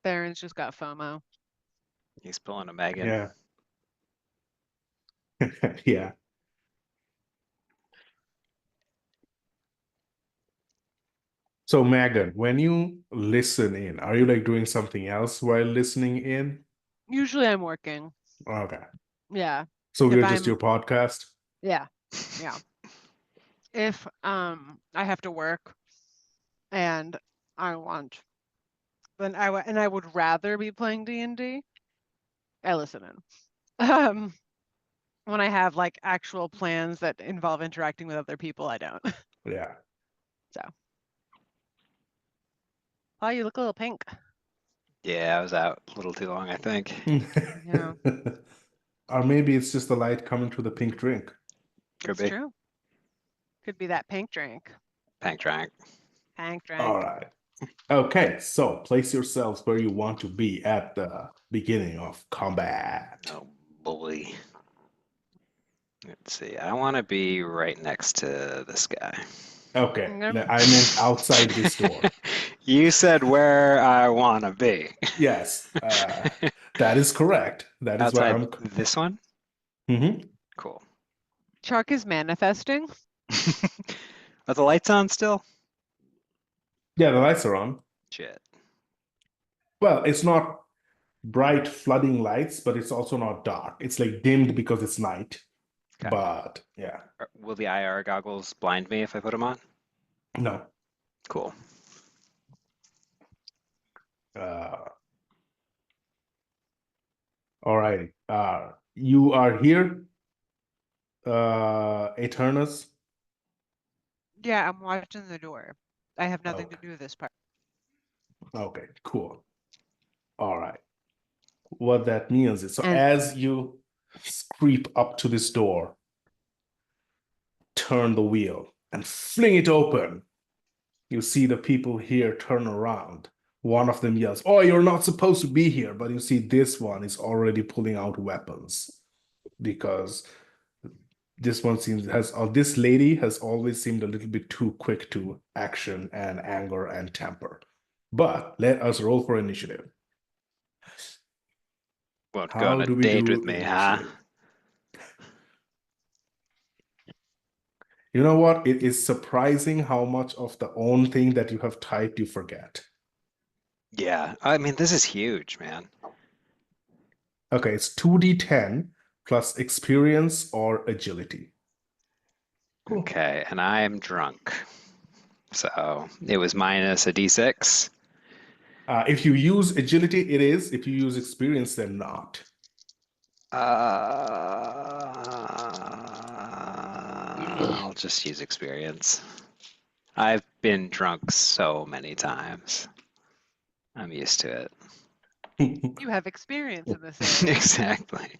Theron's just got FOMO. He's pulling a Megan. Yeah. Yeah. So Megan, when you listen in, are you like doing something else while listening in? Usually I'm working. Okay. Yeah. So If we're just I'm- your podcast? Yeah. If I have to work and I want, then I would rather be playing D&D, I listen in. When I have like actual plans that involve interacting with other people, I don't. Yeah. Oh, you look a little pink. Yeah, I was out a little too long, I think. Yeah. Or maybe it's just the light coming through the pink drink. Could It's be. true. Could be that pink drink. Pink drink. Pink drink. All right. Okay, so place yourselves where you want to be at the beginning of combat. Oh boy. Let's see. I want to be right next to this guy. Okay, Okay. I meant outside this door. You said where I want to be. Yes, that is correct. That is why Outside I'm. this one? Mhm. Cool. Chark is manifesting. Are the lights on still? Yeah, the lights are on. Shit. Well, it's not bright flooding lights, but it's also not dark. It's like dimmed because it's night. Okay. But yeah, Will the IR goggles blind me if I put them on? no. Cool. All right. You are here, Eternus. Yeah, I'm watching the door. I have nothing to Okay. do with this part. Okay, cool. All right. What that means is, so And- as you creep up to this door, turn the wheel and fling it open, you see the people here turn around. One of them yells, "Oh, you're not supposed to be here!" But you see this one is already pulling out weapons because this one this lady has always seemed a little bit too quick to action and anger and temper. But let us roll for initiative. Won't go How on a do we date do with me, huh? initiative? You know what? It is surprising how much of the own thing that you have typed you forget. Yeah. I mean, this is huge, man. Okay, it's 2d10 plus experience or agility. Cool. Okay, and I am drunk. So it was minus a d6. If you use agility, it is. If you use experience, then not. I'll just use experience. I've been drunk so many times. I'm used to it. You have experience in this area. Exactly.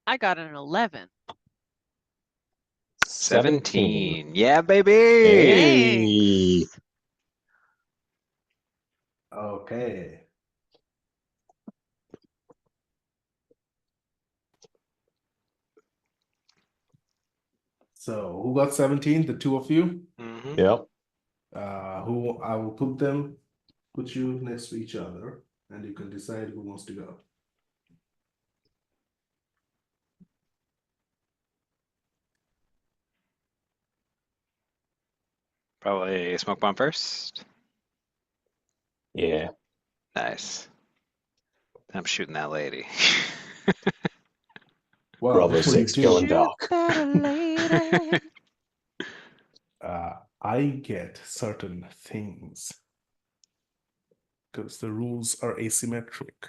I got an 11. 17. Yeah, baby. Hey. Thanks. Okay. So who got 17? The two of you? Mhm. Yep. Who I will put you next to each other, and you can decide who wants to go. Probably smoke bomb first. Yeah. Nice. I'm shooting that lady. Well, Brother before you 6 do, killing Shoot Doc. that lady. I get certain things because the rules are asymmetric.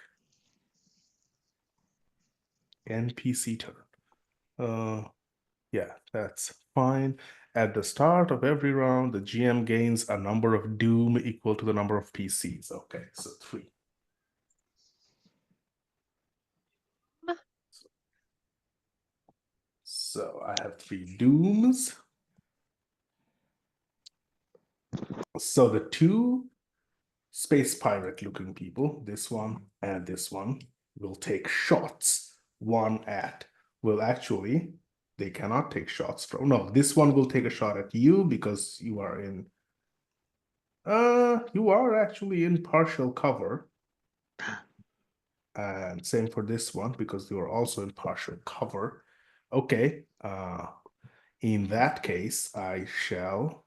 NPC turn. Yeah, that's fine. At the start of every round, the GM gains a number of doom equal to the number of PCs. Okay, so 3. So I have 3 dooms. So the 2 space pirate looking people, this one and this one, will take shots. One at, well, actually, they cannot take shots from. No, this one will take a shot at you because you are in. You are actually in partial cover. And same for this one because you are also in partial cover. Okay. In that case, I shall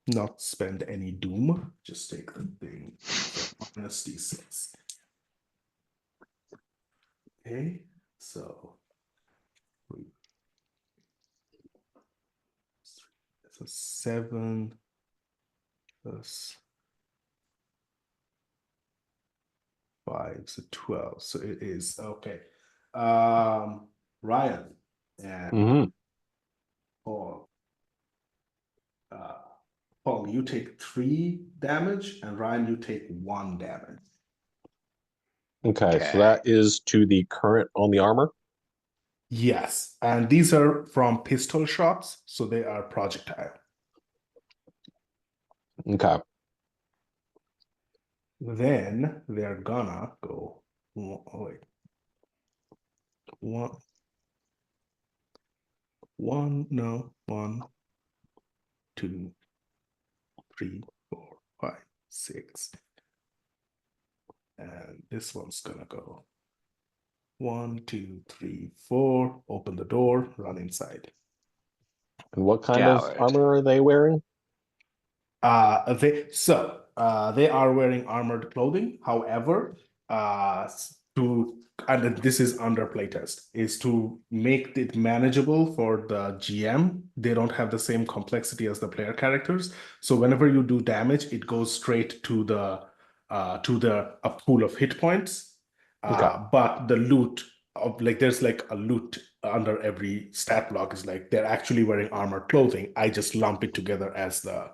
not spend any doom. Just take the thing from honesty 6. Okay, so it's a 7 plus 5, so 12. So it is okay. Ryan and Mhm. Paul. Paul, you take 3 damage, and Ryan, you take 1 damage. Okay, so Okay. that is to the current on the armor. Yes, and these are from pistol shots, so they are projectile. Okay. Then they're gonna go. Oh, wait. No, 1, 2, 3, 4, 5, 6. And this one's gonna go 1, 2, 3, 4. Open the door, run inside. And what kind Coward. of armor are they wearing? They are wearing armored clothing. However, and this is under playtest, is to make it manageable for the GM. They don't have the same complexity as the player characters. So whenever you do damage, it goes straight to a pool of hit points. Okay. But the loot of there's a loot under every stat block is they're actually wearing armored clothing. I just lump it together as the.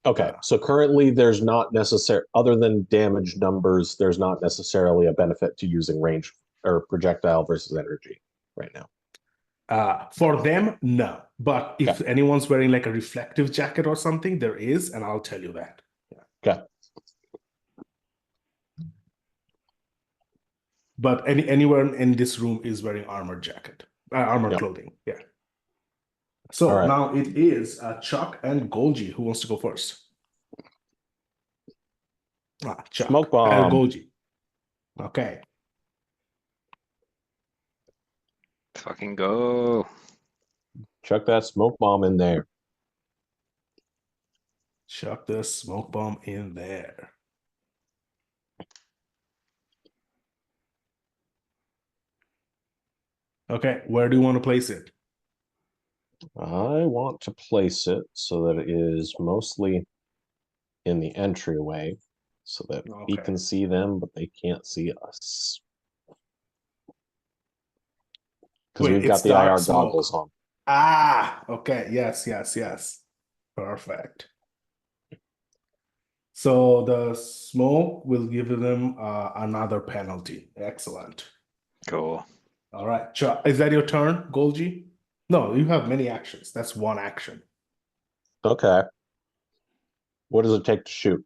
Okay, so currently there's not necessary, other than damage numbers, there's not necessarily a benefit to using range or projectile versus energy right now. For them, no. But if anyone's wearing a reflective jacket or something, there is, and I'll tell you that. Okay. But anywhere in this room is wearing armored clothing. Yeah. So All right. now it is Chuck and Golgi. Who wants to go first? Chuck. Smoke bomb. Golgi. Okay. Fucking go. Chuck that smoke bomb in there. Chuck the smoke bomb in there. Okay, where do you want to place it? I want to place it so that it is mostly in the entryway so that we Okay. can see them, but they can't see us. Because Wait, we've got it's the dark IR smoke. goggles on. Okay. Yes. Perfect. So the smoke will give them another penalty. Excellent. Cool. All right, Chuck, is that your turn, Golgi? No, you have many actions. That's one action. Okay. What does it take to shoot?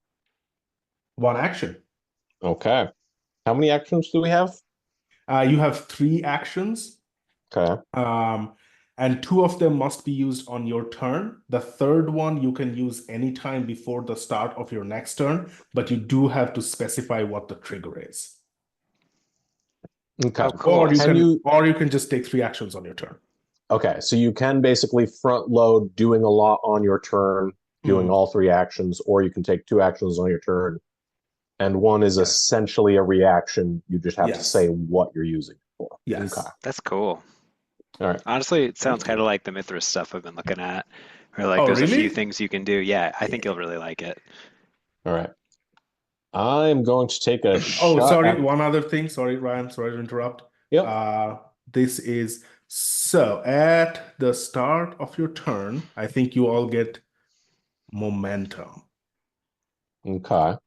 One action. Okay. How many actions do we have? You have 3 actions. Okay. And 2 of them must be used on your turn. The third one you can use anytime before the start of your next turn, but you do have to specify what the trigger is. Okay. Oh, cool. Or you can just take 3 actions on your turn. Okay, so you can basically front load doing a lot on your turn, doing all 3 actions, or you can take 2 actions on your turn, and one is Yes. essentially a reaction. You just have to Yes. say what you're using it for. Yes. Okay. That's cool. All right. Honestly, it sounds Thank kind you. of like the Mithras stuff I've been looking at. Or Oh, there's a really? few things you can do. Yeah, I think you'll really like it. All right. I'm going to take a Oh, shot sorry. at- One other thing. Sorry, Ryan. Sorry to interrupt. Yep. This is so at the start of your turn, I think you all get momentum. Okay.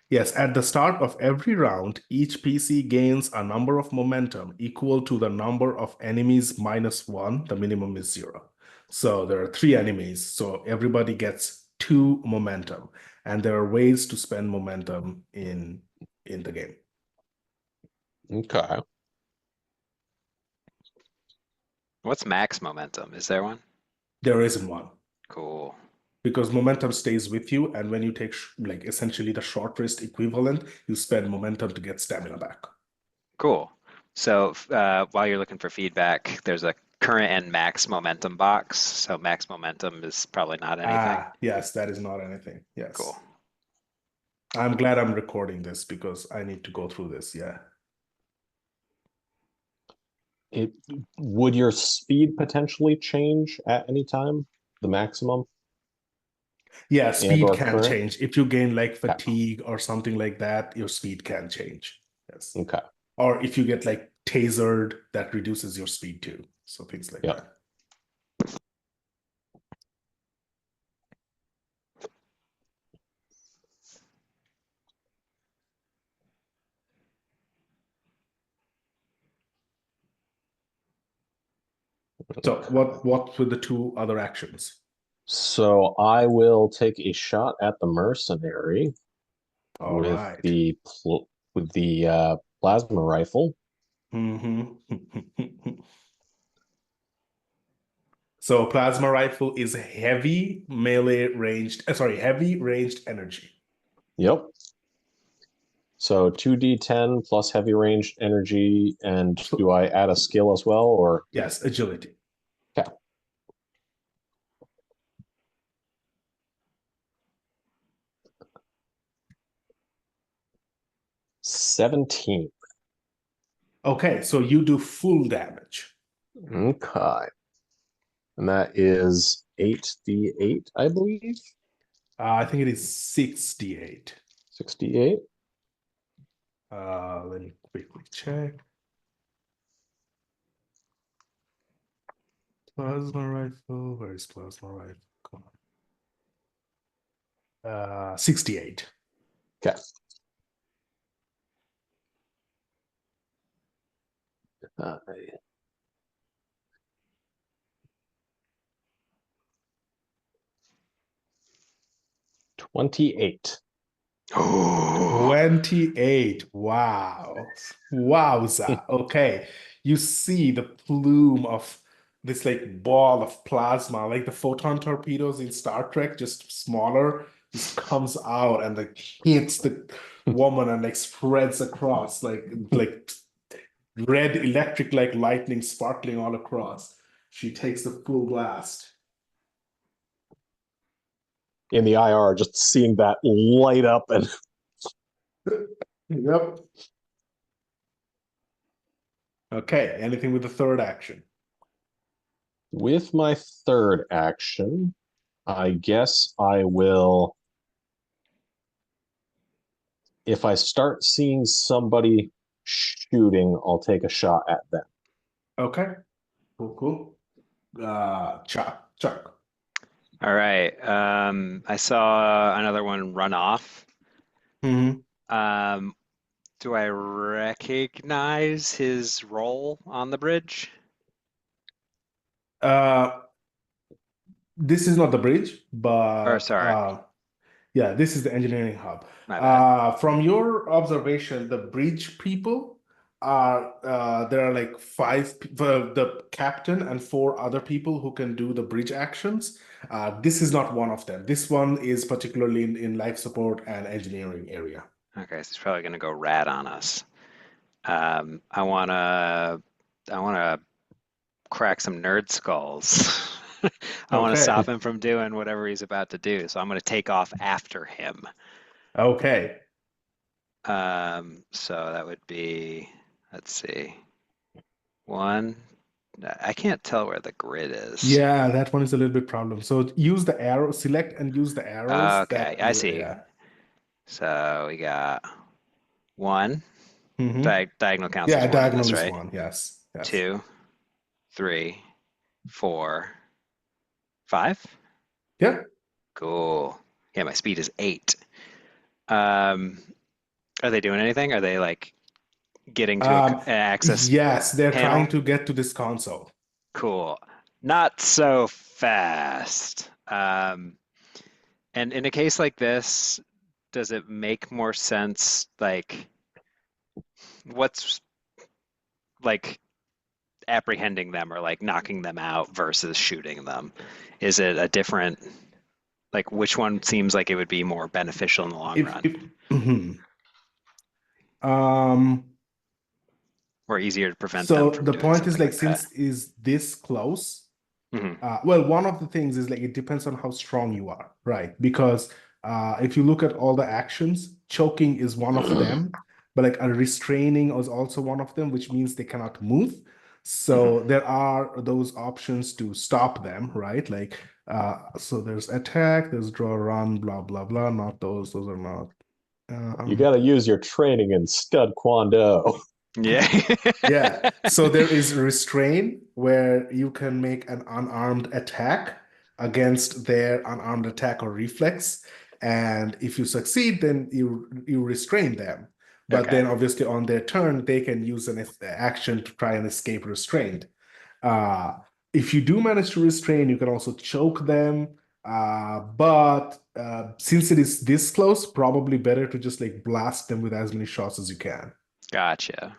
Yes, at the start of every round, each PC gains a number of momentum equal to the number of enemies minus 1. The minimum is 0. So there are 3 enemies. So everybody gets 2 momentum. And there are ways to spend momentum in in the game. Okay. What's max momentum? Is there one? There isn't one. Cool. Because momentum stays with you, and when you take like essentially the short rest equivalent, you spend momentum to get stamina back. Cool. So while you're looking for feedback, there's a current and max momentum box. So max momentum is probably not anything. Yes, that is not anything. Yes. Cool. I'm glad I'm recording this because I need to go through this. Yeah. Would your speed potentially change at any time? The maximum? Yeah, speed or can current? change. If you gain like fatigue or something like that, your speed can change. Yes. Okay. Or if you get like tasered, that reduces your speed too. So things like Yep. that. So what were the two other actions? So I will take a shot at the mercenary All with right. the plasma rifle. So plasma rifle is heavy melee ranged, heavy ranged energy. Yep. So 2d10 plus heavy ranged energy, and do I add a skill as well, or? Yes, agility. Okay. $17. Okay, so you do full damage. Okay. And that is 8d8, I believe. I think it is 68. 68. Let me quickly check. Plasma rifle, where is plasma rifle? Come on. 68. Okay. Uh, 28. 28. Wow. Wowza. Okay. You see the plume of this like ball of plasma, like the photon torpedoes in Star Trek, just smaller, just comes out and like hits the woman and like spreads across like red electric like lightning sparkling all across. She takes the full blast. In the IR, just seeing that light up and Yep. Okay, anything with the third action? with my third action, I guess I will, if I start seeing somebody shooting, I'll take a shot at them. Okay. Cool. Chuck. All right. I saw another one run off. Mm-hmm. Do I recognize his role on the bridge? This is not the bridge, but Or sorry, yeah, this is the engineering hub. my bad. From your observation, the bridge people are there are like the captain and 4 other people who can do the bridge actions. This is not one of them. This one is particularly in life support and engineering area. Okay, so he's probably gonna go rat on us. I wanna crack some nerd skulls. I want to Okay. stop him from doing whatever he's about to do, so I'm gonna take off after him. Okay. So that would be, let's see, 1. I can't tell where the grid is. Yeah, that one is a little bit problem. So use the arrow, select and use the arrows. Okay, I see. Yeah. So we got 1. Mhm. Diagonal counts Yeah, as 1 in diagonal this, is right? 1. Yes. 2, 3, 4, 5. Yeah. Cool. Yeah, my speed is 8. Are they doing anything? Are they like getting to an access Yes, they're panel? trying to get to this console. Cool. Not so fast. And in a case like this, does it make more sense like What's like apprehending them or like knocking them out versus shooting them? Is it a different, like which one seems like it would be more beneficial in the long run Mhm. Um, or easier to prevent them so from the doing point is something like, like that? since is this close, Hmm. well, one of the things is like it depends on how strong you are, right? Because if you look at all the actions, choking is one of them, but like a restraining is also one of them, which means they cannot move. So there are those options to stop them, right? Like, so there's attack, there's draw, run, blah, blah, blah. Not those, those are not. You got to use your training in Stud Kwando. Yeah. Yeah. So there is restrain where you can make an unarmed attack against their unarmed attack or reflex. And if you succeed, then you restrain them. But Okay. then obviously on their turn, they can use an action to try and escape restraint. If you do manage to restrain, you can also choke them. But since it is this close, probably better to just like blast them with as many shots as you can. Gotcha.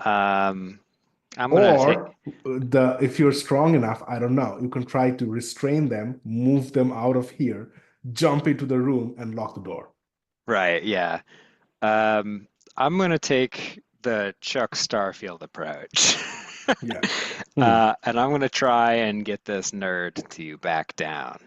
I'm gonna take. Or if you're strong enough, I don't know, you can try to restrain them, move them out of here, jump into the room, and lock the door. Right, yeah. I'm gonna take the Chuck Starfield approach. Yeah. And I'm gonna try and get this nerd to back down.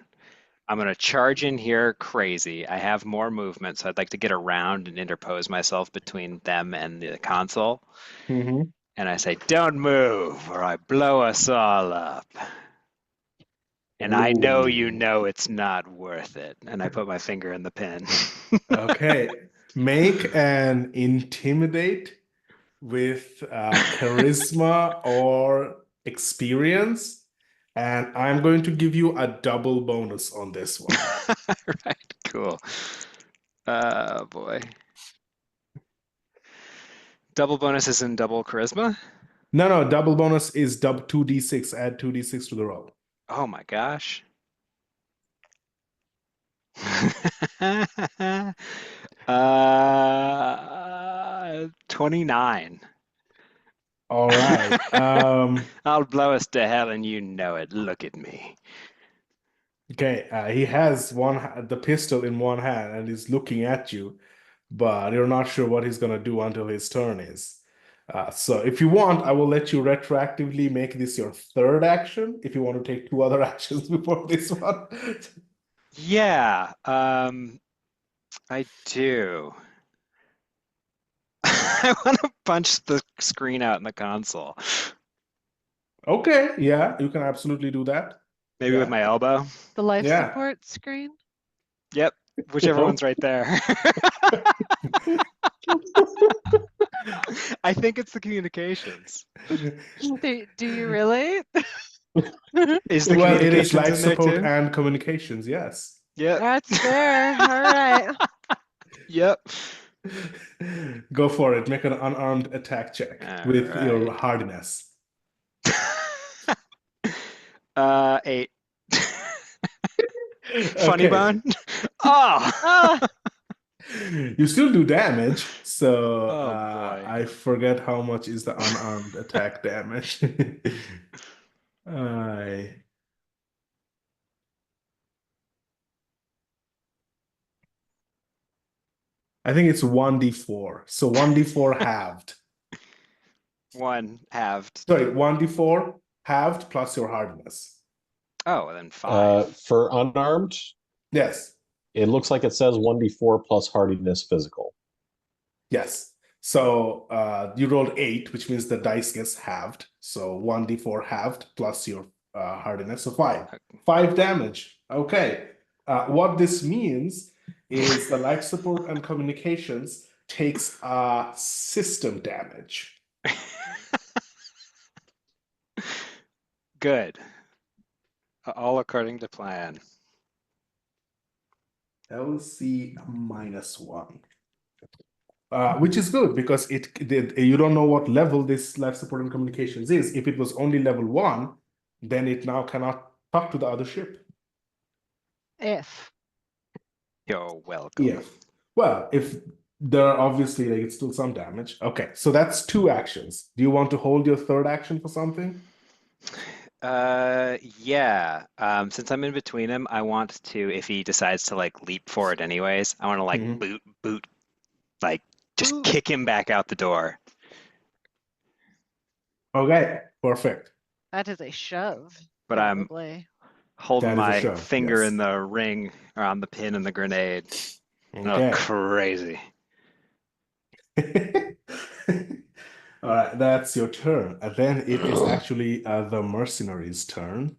I'm gonna charge in here crazy. I have more movement, so I'd like to get around and interpose myself between them and the console. Mhm. And I say, "Don't move, or I blow us all up." And I know you Ooh. know it's not worth it. And I put my finger in the pin. Okay. Make an intimidate with charisma or experience. And I'm going to give you a double bonus on this one. Right, cool. Oh boy. Double bonus is in double charisma? No, double bonus is 2d6. Add 2d6 to the roll. Oh my gosh. 29. All right. I'll blow us to hell and you know it. Look at me. Okay, he has the pistol in one hand and he's looking at you, but you're not sure what he's gonna do until his turn is. So if you want, I will let you retroactively make this your third action if you want to take two other actions before this one. Yeah, I do. I want to punch the screen out in the console. Okay, yeah, you can absolutely do that. Maybe with Yeah. my elbow. The life Yeah. support screen. Yep, whichever one's right there. I think it's the communications. Do you really? Is the Well, it is communications life in there support too? and communications, yes. Yep. That's fair. All right. Yep. Go for it. Make an unarmed attack check All with your right. hardiness. 8. Funny Okay. bone? Oh! Ah, You still do damage, so Oh, boy. I forget how much is the unarmed attack damage. I think it's 1d4. So 1d4 halved. 1 halved. Sorry, 1d4 halved plus your hardness. Oh, then 5. For unarmed, Yes. it looks like it says 1d4 plus hardiness physical. Yes. So you rolled 8, which means the dice gets halved. So 1d4 halved plus your hardiness. So 5. 5 damage. Okay. What this means is the life support and communications takes system damage. Good. All according to plan. LC -1. Which is good because you don't know what level this life support and communications is. If it was only level 1, then it now cannot talk to the other ship. if. You're welcome. If well, if There are obviously like it's still some damage. Okay, so that's two actions. Do you want to hold your third action for something? Yeah. Since I'm in between him, I want to, if he decides to like leap forward anyways, I want to like Mhm. boot, like just Ooh. kick him back out the door. Okay, perfect. That is a shove, But I'm probably. holding That is a my shove, finger yes. in the ring or on the pin and the grenade. Oh, Okay. crazy. All right, that's your turn. And then it is actually the mercenary's turn.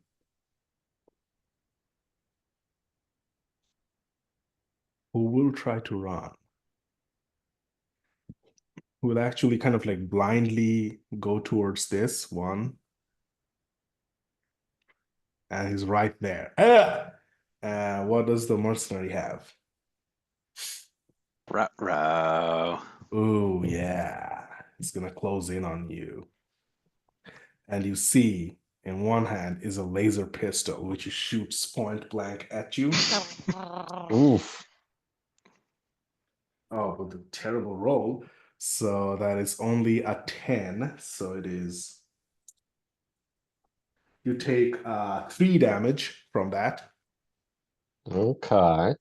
Who will try to run? Who will actually kind of like blindly go towards this one. And he's right there. What does the mercenary have? Ruh-roh. Oh, yeah. He's gonna close in on you. And you see in one hand is a laser pistol, which he shoots point blank at you. Oof. Oh, with a terrible roll. So that is only a 10. So it is. You take 3 damage from that. Okay.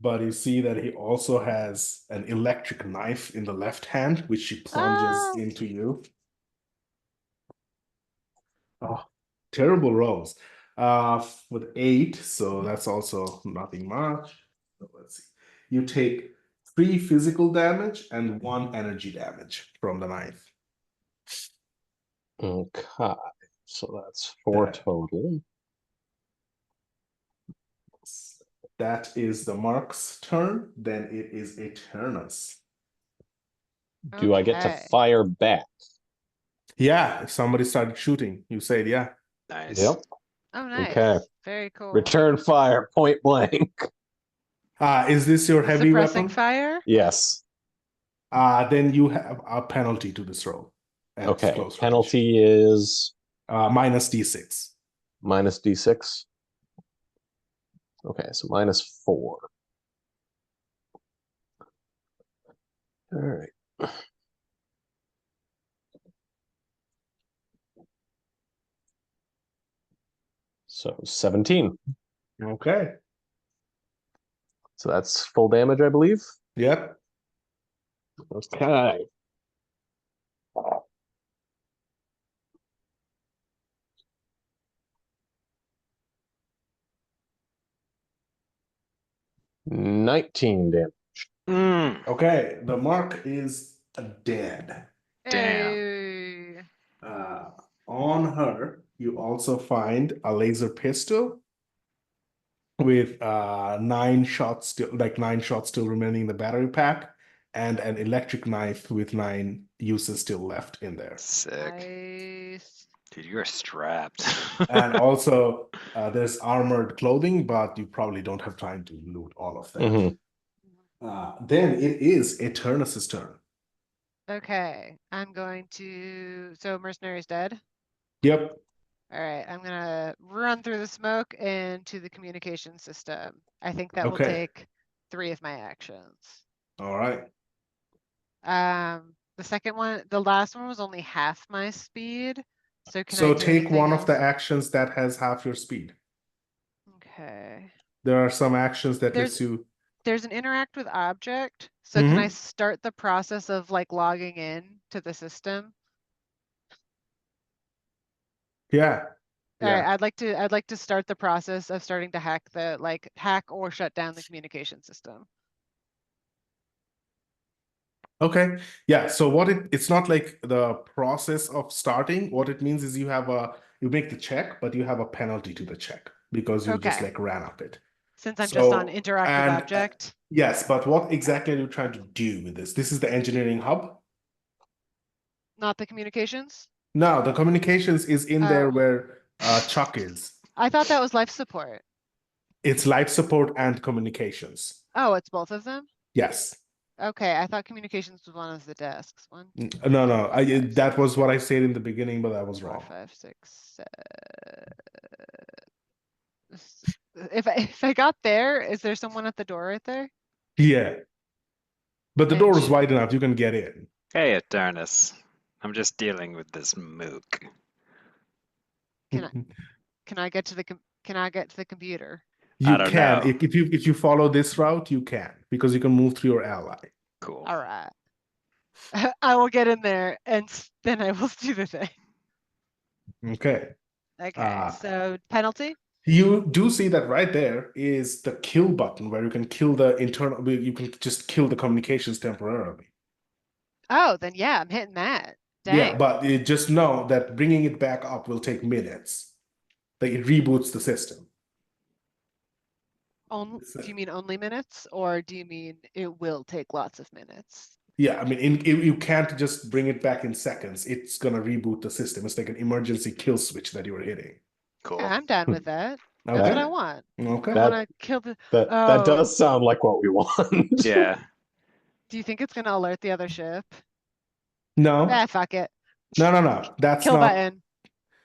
But you see that he also has an electric knife in the left hand, which he plunges Ah. into you. Oh, terrible rolls. With 8, so that's also nothing much. So let's see. You take 3 physical damage and 1 energy damage from the knife. Okay. So that's 4 That- total. That is the Mark's turn. Then it is Eternus. Do I get to Okay. fire back? Yeah, if somebody started shooting, you said yeah. Nice. Yep. Oh, nice. Okay. Very cool. Return fire, point blank. Is this your The heavy suppressing weapon? fire? Yes. Then you have a penalty to this roll. At Okay. close range. Penalty is Minus D6. minus d6. Okay, so minus 4. All right. So 17. Okay. So that's full damage, I believe. Yep. Okay. $19 damage. Okay. The Mark is dead. Damn. Hey. On her, you also find a laser pistol with 9 shots still remaining in the battery pack, and an electric knife with 9 uses still left in there. Sick. Nice. Dude, you are strapped. And also, there's armored clothing, but you probably don't have time to loot all of that. Mhm. Then it is Eternus's turn. Okay. I'm going to. So, mercenary's dead. Yep. All right. I'm gonna run through the smoke and to the communication system. I think that will Okay. take 3 of my actions. All right. The second one, the last one was only half my speed. So can I So do take anything one of the else? actions that has half your speed. Okay. There are some actions that There's lets you. there's an interact with object. So can I start the process of like logging in to the system? Yeah. All right, Yeah. I'd like to start the process of starting to hack or shut down the communication system. Okay. Yeah. So it's not like the process of starting. What it means is you make the check, but you have a penalty to the check because you just Okay. like ran up it. Since I'm just on So, interact with object. yes, but what exactly are you trying to do with this? This is the engineering hub. Not the communications? No, the communications is in there Oh, where Chuck is. I thought that was life support. It's life support and communications. Oh, it's both of them? Yes. Okay, I thought communications was one of the desks. No. Five, That six, was what I said in the beginning, but I was 4, wrong. 5, 6, if I got there, is there someone at the door right there? Yeah. But the door is Edge. wide enough, you can get in. Hey, Eternus. I'm just dealing with this mook. Can I get to the can I get to the computer? You don't can. know. If you follow this route, you can, because you can move through your ally. Cool. All right. I will get in there and then I will do the thing. Okay. Okay, so penalty? You do see that right there is the kill button where you can kill the internal, you can just kill the communications temporarily. Oh, then yeah, I'm hitting that. Yeah, Dang. but you just know that bringing it back up will take minutes. Like it reboots the system. Do you mean only minutes or do you mean it will take lots of minutes? Yeah, I mean, you can't just bring it back in seconds. It's gonna reboot the system. It's like an emergency kill switch that you are hitting. Cool. Yeah, I'm down with that. That's Okay. what I want. Okay. I That- want to kill the. That Oh. does sound like what we want. Yeah. Do you think it's gonna alert the other ship? No, Ah, fuck it. no. That's Kill not. button.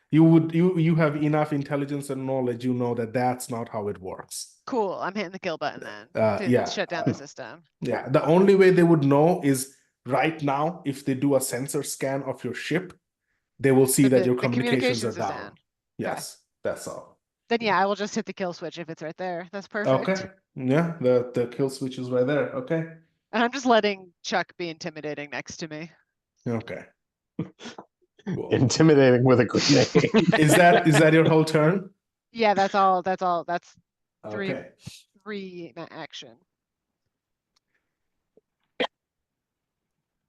You have enough intelligence and knowledge. You know that that's not how it works. Cool. I'm hitting the kill button then. To Yeah. shut down the system. Yeah. The only way they would know is right now if they do a sensor scan of your ship, they will see that The- your the communications are communications is down. down. Yes, that's all. Then yeah, I will just hit the kill switch if it's right there. That's perfect. Okay. Yeah. The kill switch is right there. Okay. And I'm just letting Chuck be intimidating next to me. Okay. Cool. Intimidating with a grenade. Is that your whole turn? Yeah, that's all. That's all. That's Three. Okay. 3 action.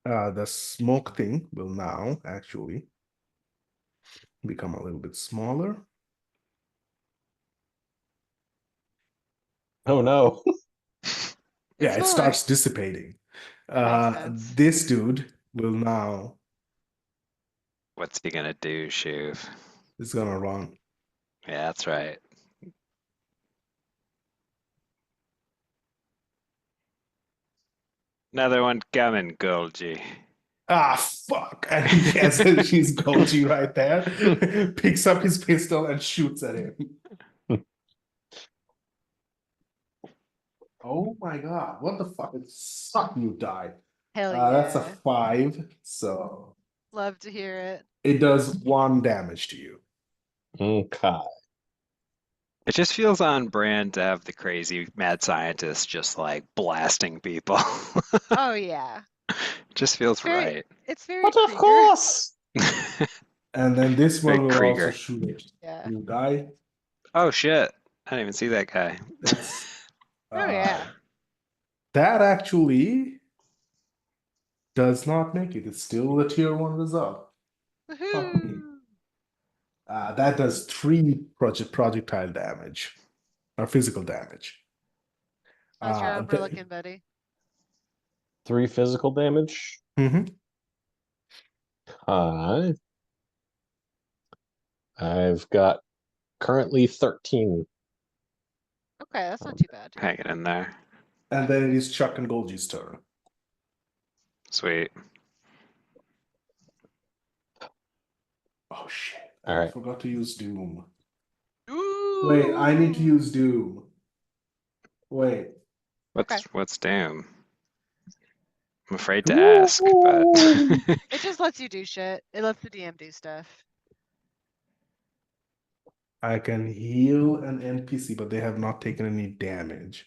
The smoke thing will now actually become a little bit smaller. Oh no. Yeah, it It's starts dissipating. sense. This dude will now What's he gonna do, Shuv? is gonna run. Yeah, that's right. Another one coming, Golgi. Ah, fuck! And he has she's Goji right there. Picks up his pistol and shoots at him. Oh my god! What the fuck? It suck! You died. Hell yeah. That's a 5, so Love to hear it. it does 1 damage to you. Okay. It just feels on brand to have the crazy mad scientist just like blasting people. Oh yeah. Just feels Very- right. It's very But of Krieger. course. And then this Big one will Krieger. also shoot it. Yeah. You die. Oh shit. I didn't even see that guy. That's, Oh yeah. That actually does not make it. It's still a tier 1 result. Woohoo. That does 3 projectile damage or physical damage. How's your umbrella th- looking, buddy? 3 physical damage. Mhm. I've got currently 13. Okay, that's not too bad. Hang it in there. And then it is Chuck and Golgi's turn. Sweet. Oh shit! All I right. forgot to use Doom. Ooh. Wait, I need to use Doom. Wait. What's Doom? I'm afraid to ask, but It just lets you do shit. It lets the DM do stuff. I can heal an NPC, but they have not taken any damage.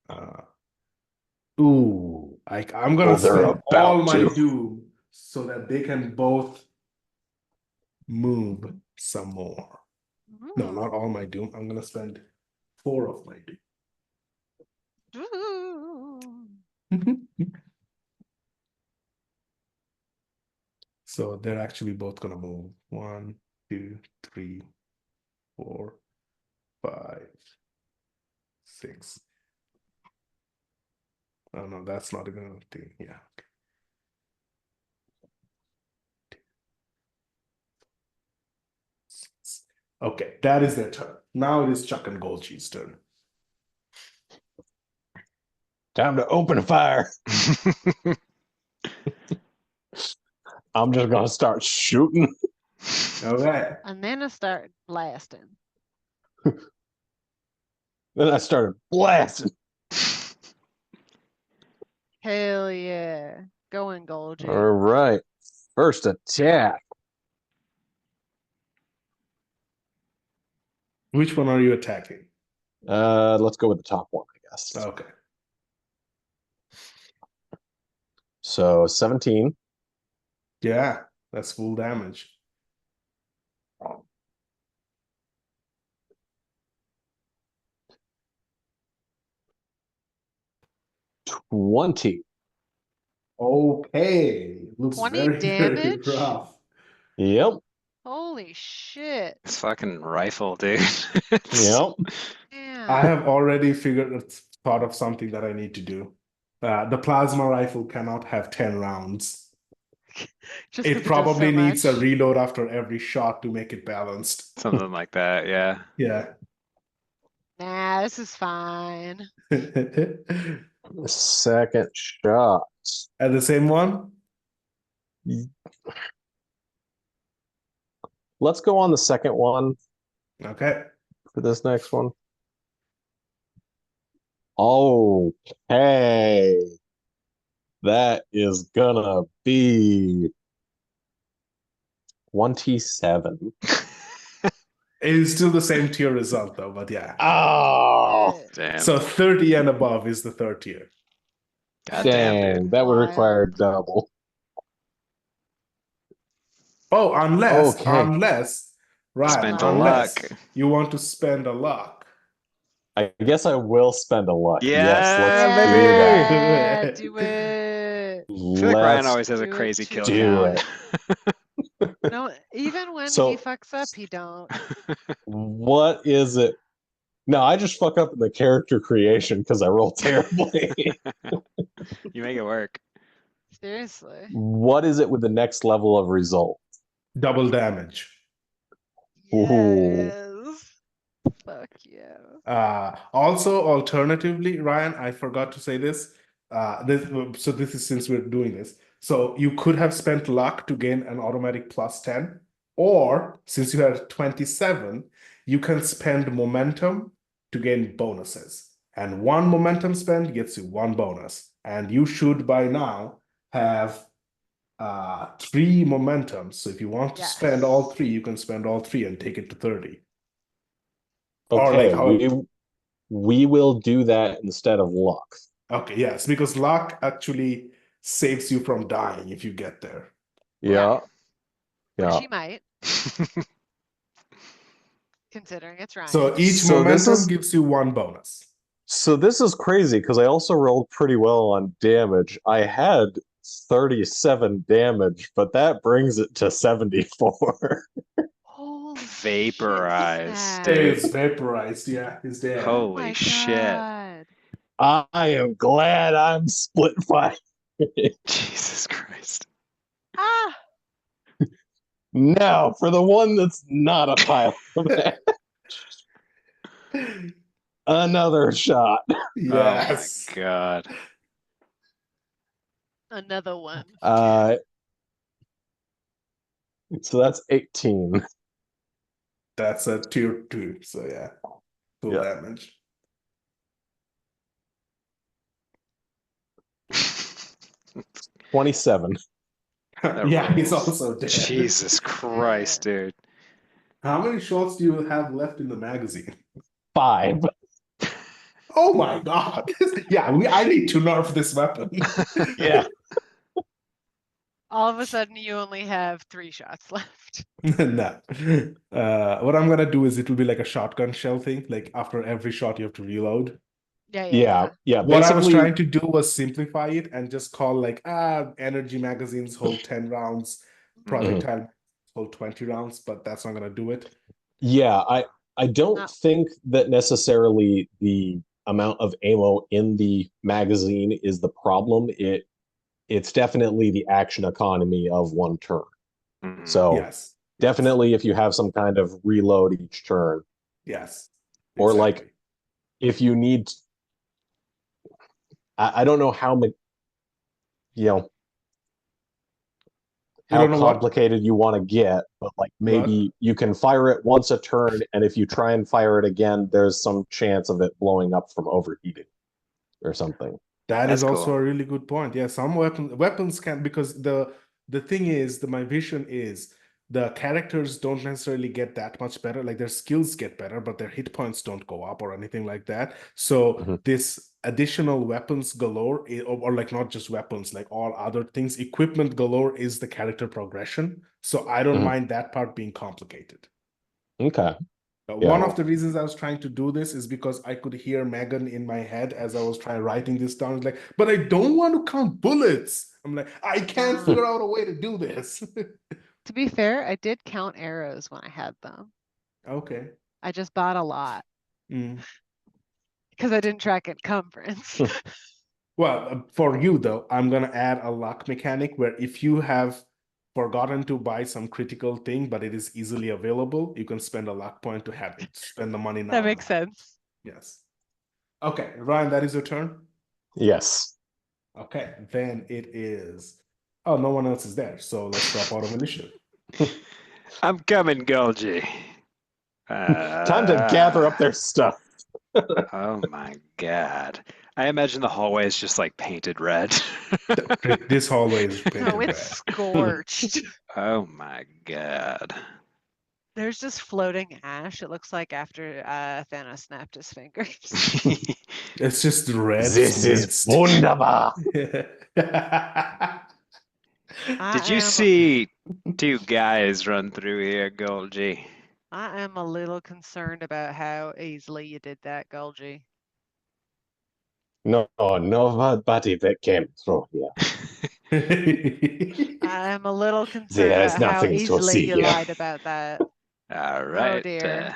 I'm gonna Well, they're spend all about my to. Doom so that they can both move some more. No, Ooh. not all my Doom. I'm gonna spend 4 of my Ooh. Doom. So they're actually both gonna move. 1, 2, 3, 4, 5, 6. Oh no, that's not even a thing. Yeah. Okay, that is their turn. Now it is Chuck and Golgi's turn. Time to open a fire. I'm just gonna start shooting. Okay. And then I start blasting. Then I started blasting. Hell yeah. Going Golgi. All right. First attack. Which one are you attacking? Let's go with the top one, I guess. Okay. So 17. Yeah, that's full damage. 20. Okay. Looks 20 very, very damage? rough. Yep. Holy shit. This fucking rifle, dude. Yep. Damn. I have already thought of something that I need to do. The plasma rifle cannot have 10 rounds. Just 'cause It does probably so needs a much. reload after every shot to make it balanced. Something like that, yeah. Yeah. Nah, this is fine. The second shot. At the same one? Let's go on the second one Okay. for this next one. Okay. That is gonna be 27. It is still the same tier result though, but yeah. Oh, Shit. Damn. So 30 and above is the third tier. God damn, dang. dude. That would require Wild. double. Oh, unless, Okay. right, Spend a unless luck. you want to spend a luck. I guess I will spend a luck. Yeah, Yes, let's baby! do that. Do it. I feel like Ryan Let's always has a do it crazy to kill do count. No, even when So- he fucks up, he don't. What is it? No, I just fuck up in the character creation because I roll terribly. You make it work. Seriously. What is it with the next level of result? Double damage. Ooh. Yes. Fuck yeah. Also, alternatively, Ryan, I forgot to say this. So this is since we're doing this. So you could have spent luck to gain an automatic plus 10, or since you had 27, you can spend momentum to gain bonuses. And one momentum spend gets you one bonus. And you should by now have 3 momentums. So if you want to spend all Yes. 3, you can spend all 3 and take it to 30. Or Okay, like how we will do that instead of luck. Okay, yes, because luck actually saves you from dying if you get there. Yeah. Which Yeah. he might, considering it's Ryan. So each So this momentum is- gives you 1 bonus. So this is crazy because I also rolled pretty well on damage. I had 37 damage, but that brings it to 74. Holy Vaporized, shit, dude. It's vaporized, yeah, he's dead. Oh Holy my shit. God. I am glad I'm split fire. Jesus Christ. Ah, Now for the one that's not a pile of that. Another shot. Yes. Oh my God. another one. So that's 18. That's a tier 2, so yeah. Full Yeah. damage. 27. That Yeah, he's rules. also dead. Jesus Christ, dude. How many shots do you have left in the magazine? 5. Oh my God. Yeah, I need to nerf this weapon. Yeah. All of a sudden, you only have 3 shots left. No. What I'm gonna do is it will be like a shotgun shell thing. Like after every shot, you have to reload. Yeah. What I was Basically, trying to do was simplify it and just call like energy magazines hold 10 rounds, projectile hold 20 rounds, but that's not gonna do it. yeah, I don't No. think that necessarily the amount of ammo in the magazine is the problem. It's definitely the action economy of one turn. Mhm. So Yes. definitely if you have some kind of reload each turn, Yes. or like Exactly. if you need, I don't know how many, You how don't know what? complicated you want to get, but like maybe you can fire it once a turn, and if you try and fire it again, there's some chance of it blowing up from overheating or something. That is That's also cool. a really good point. Yeah, some weapons can, because the thing is, my vision is the characters don't necessarily get that much better. Like their skills get better, but their hit points don't go up or anything like that. So Mhm. this additional weapons galore, or like not just weapons, like all other things, equipment galore is the character progression. So I don't Mhm. mind that part being complicated. Okay. One Yeah. of the reasons I was trying to do this is because I could hear Megan in my head as I was trying writing this down. Like, but I don't want to count bullets. I'm like, I can't No. figure out a way to do this. To be fair, I did count arrows when I had them. Okay. I just bought a lot Mm. because I didn't track encumbrance. Well, for you though, I'm gonna add a luck mechanic where if you have forgotten to buy some critical thing, but it is easily available, you can spend a luck point to have it. Spend the money now. That and makes have it. sense. Yes. Okay, Ryan, that is your turn. Yes. Okay, then it is. Oh, no one else is there, so let's drop out of initiative. I'm coming, Gulgy. Time to gather up their stuff. Oh my God. I imagine the hallway is just like painted red. This hallway is painted No, red. it's scorched. Oh my God. There's just floating ash. It looks like after Thanos snapped his fingers. It's just red This is mist. wunderbar. Did you I see two guys run through here, Gulgy? am a little concerned about how easily you did that, Gulgy. No, nobody that came through here. I am a little concerned There is about how nothing to easily see you here. lied about that. All Oh right. dear.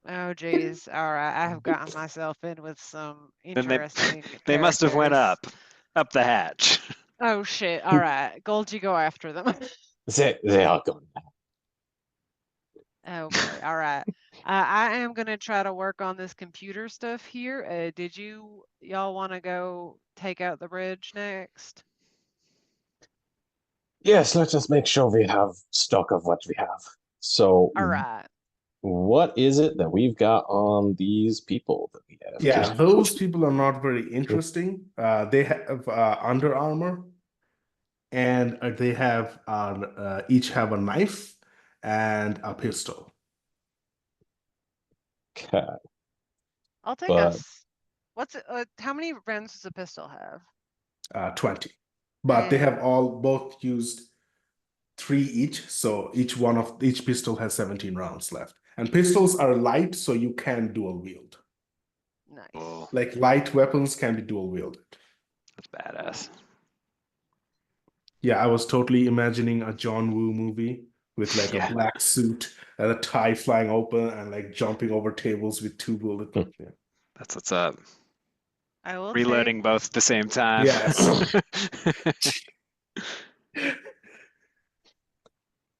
Oh geez. All right. I have gotten myself in with some Then interesting they must have went characters. up the hatch. Oh shit. All right. Golgi, go after them. They are gone. Oh boy. All right. I am gonna try to work on this computer stuff here. Did y'all want to go take out the bridge next? Yes, let's just make sure we have stock of what we have. So, All right. what is it that we've got on these people that we have? Yeah, those people are not very interesting. They have under armor, and they have each have a knife and a pistol. Okay. I'll take But- us. What's it? How many rounds does a pistol have? 20. But they have And- all both used 3 each, so each pistol has 17 rounds left. And pistols are light, so you can dual wield. Nice. Cool. Like light weapons can be dual wielded. That's badass. Yeah, I was totally imagining a John Woo movie with like Yeah. a black suit and a tie flying open and like jumping over tables with 2 bullets. Yeah. That's what's up. I will Reloading both at the same time. Yes.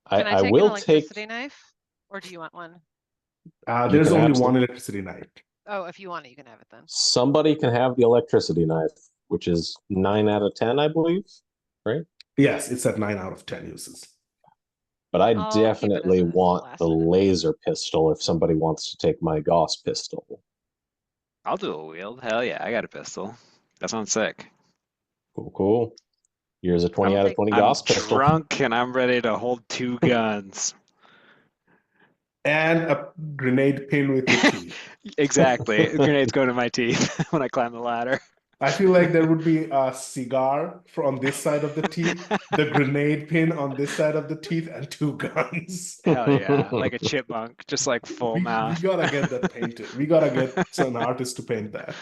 Can I I take will an electricity knife? Or do you want one? There's can only absolutely- one electricity knife. Oh, if you want it, you can have it then. somebody can have the electricity knife, which is 9 out of 10, I believe. Yes, it's at 9 out of 10 uses. But I I'll keep it as definitely a want last the minute. laser pistol if somebody wants to take my Gauss pistol. I'll do a wield. Hell yeah, I got a pistol. That sounds sick. Cool, cool. Here's a 20 I'll out of take- 20 I'm Gauss pistol. drunk and I'm ready to hold 2 guns. And a grenade pin with your teeth. Exactly. Grenades go to my teeth when I climb the ladder. I feel like there would be a cigar on this side of the teeth, the grenade pin on this side of the teeth, and 2 guns. Hell yeah, like a chipmunk, just like full We mouth. gotta get that painted. We gotta get some artist to paint that.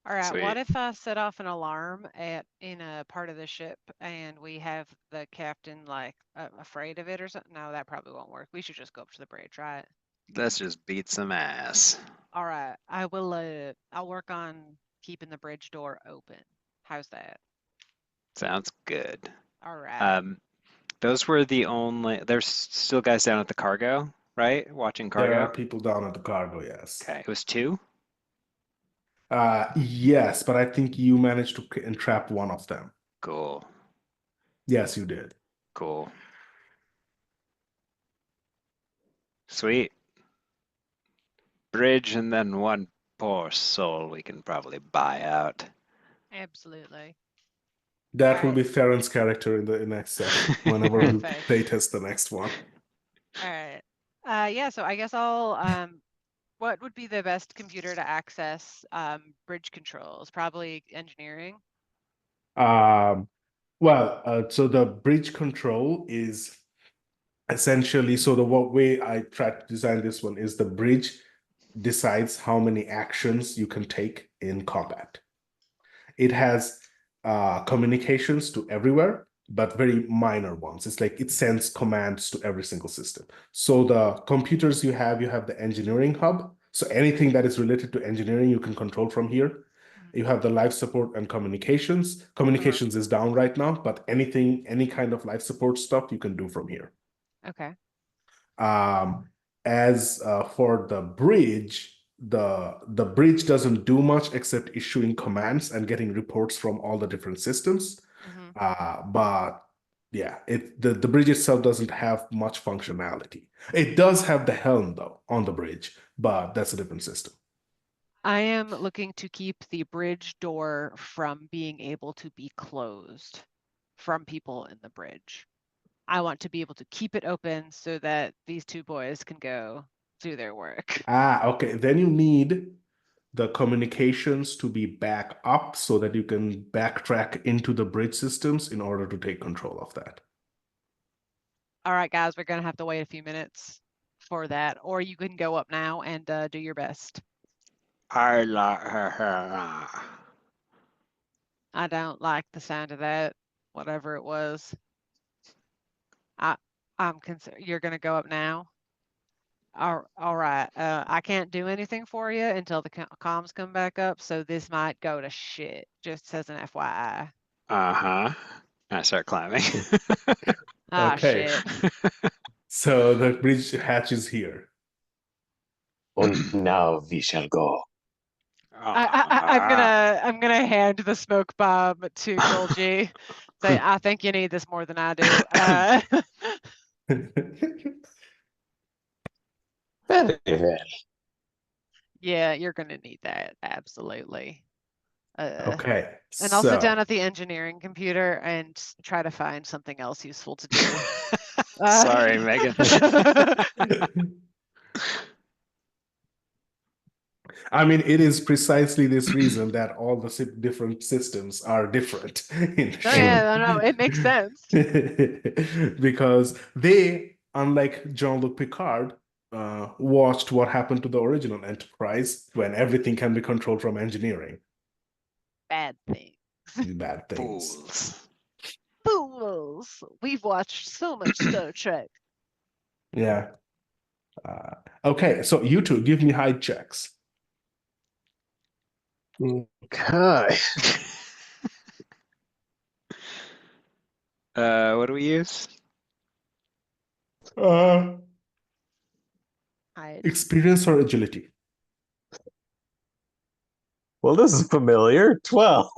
All right, Sweet. what if I set off an alarm in a part of the ship and we have the captain like afraid of it or something? No, that probably won't work. We should just go up to the bridge, right? Let's just beat some ass. All right, I will I'll work on keeping the bridge door open. How's that? Sounds good. All right. Those were the only. There's still guys down at the cargo, right? Watching There are cargo. people down at the cargo, yes. Okay, it was 2. Yes, but I think you managed to entrap one of them. Cool. Yes, you did. Cool. Sweet. Bridge and then one poor soul we can probably buy out. Absolutely. That will Alright. be Theron's character in the next session, whenever we Perfect. playtest the next one. All right. Yeah, so I guess I'll what would be the best computer to access bridge controls? Probably engineering. So the bridge control is essentially, so the way I tried to design this one is the bridge decides how many actions you can take in combat. It has communications to everywhere, but very minor ones. It's like it sends commands to every single system. So the computers you have the engineering hub. So anything that is related to engineering, you can control from here. You have the life support and communications. Communications is down right now, but anything, any kind of life support stuff you can do from here. Okay. As for the bridge, the bridge doesn't do much except issuing commands and getting reports from all the different systems. But yeah, the bridge itself doesn't have much functionality. It does have the helm though on the bridge, but that's a different system. I am looking to keep the bridge door from being able to be closed from people in the bridge. I want to be able to keep it open so that these two boys can go do their work. Okay. Then you need the communications to be back up so that you can backtrack into the bridge systems in order to take control of that. All right, guys, we're gonna have to wait a few minutes for that, or you can go up now and do your best. I like her. I don't like the sound of that, whatever it was. You're gonna go up now. All right. I can't do anything for you until the comms come back up, so this might go to shit. Just as an FYI. Uh-huh. I start climbing. Ah, Okay. shit. So the bridge hatch is here. And now we shall go. I'm gonna hand the smoke bomb to Golgi. Say, I think you need this more than I do. Very well. Yeah, you're gonna need that, absolutely. Okay. And I'll sit down So at the engineering computer and try to find something else useful to do. Sorry, Megan. I mean, it is precisely this reason that all the different systems are different in the Oh show. yeah, no, it makes sense. Because they, unlike Jean-Luc Picard, watched what happened to the original Enterprise when everything can be controlled from engineering. Bad things. Bad things. Fools. Fools. We've watched so much Star Trek. Yeah. Okay, so you two give me hide checks. Okay. What do we use? Experience or agility? Well, this is familiar. 12.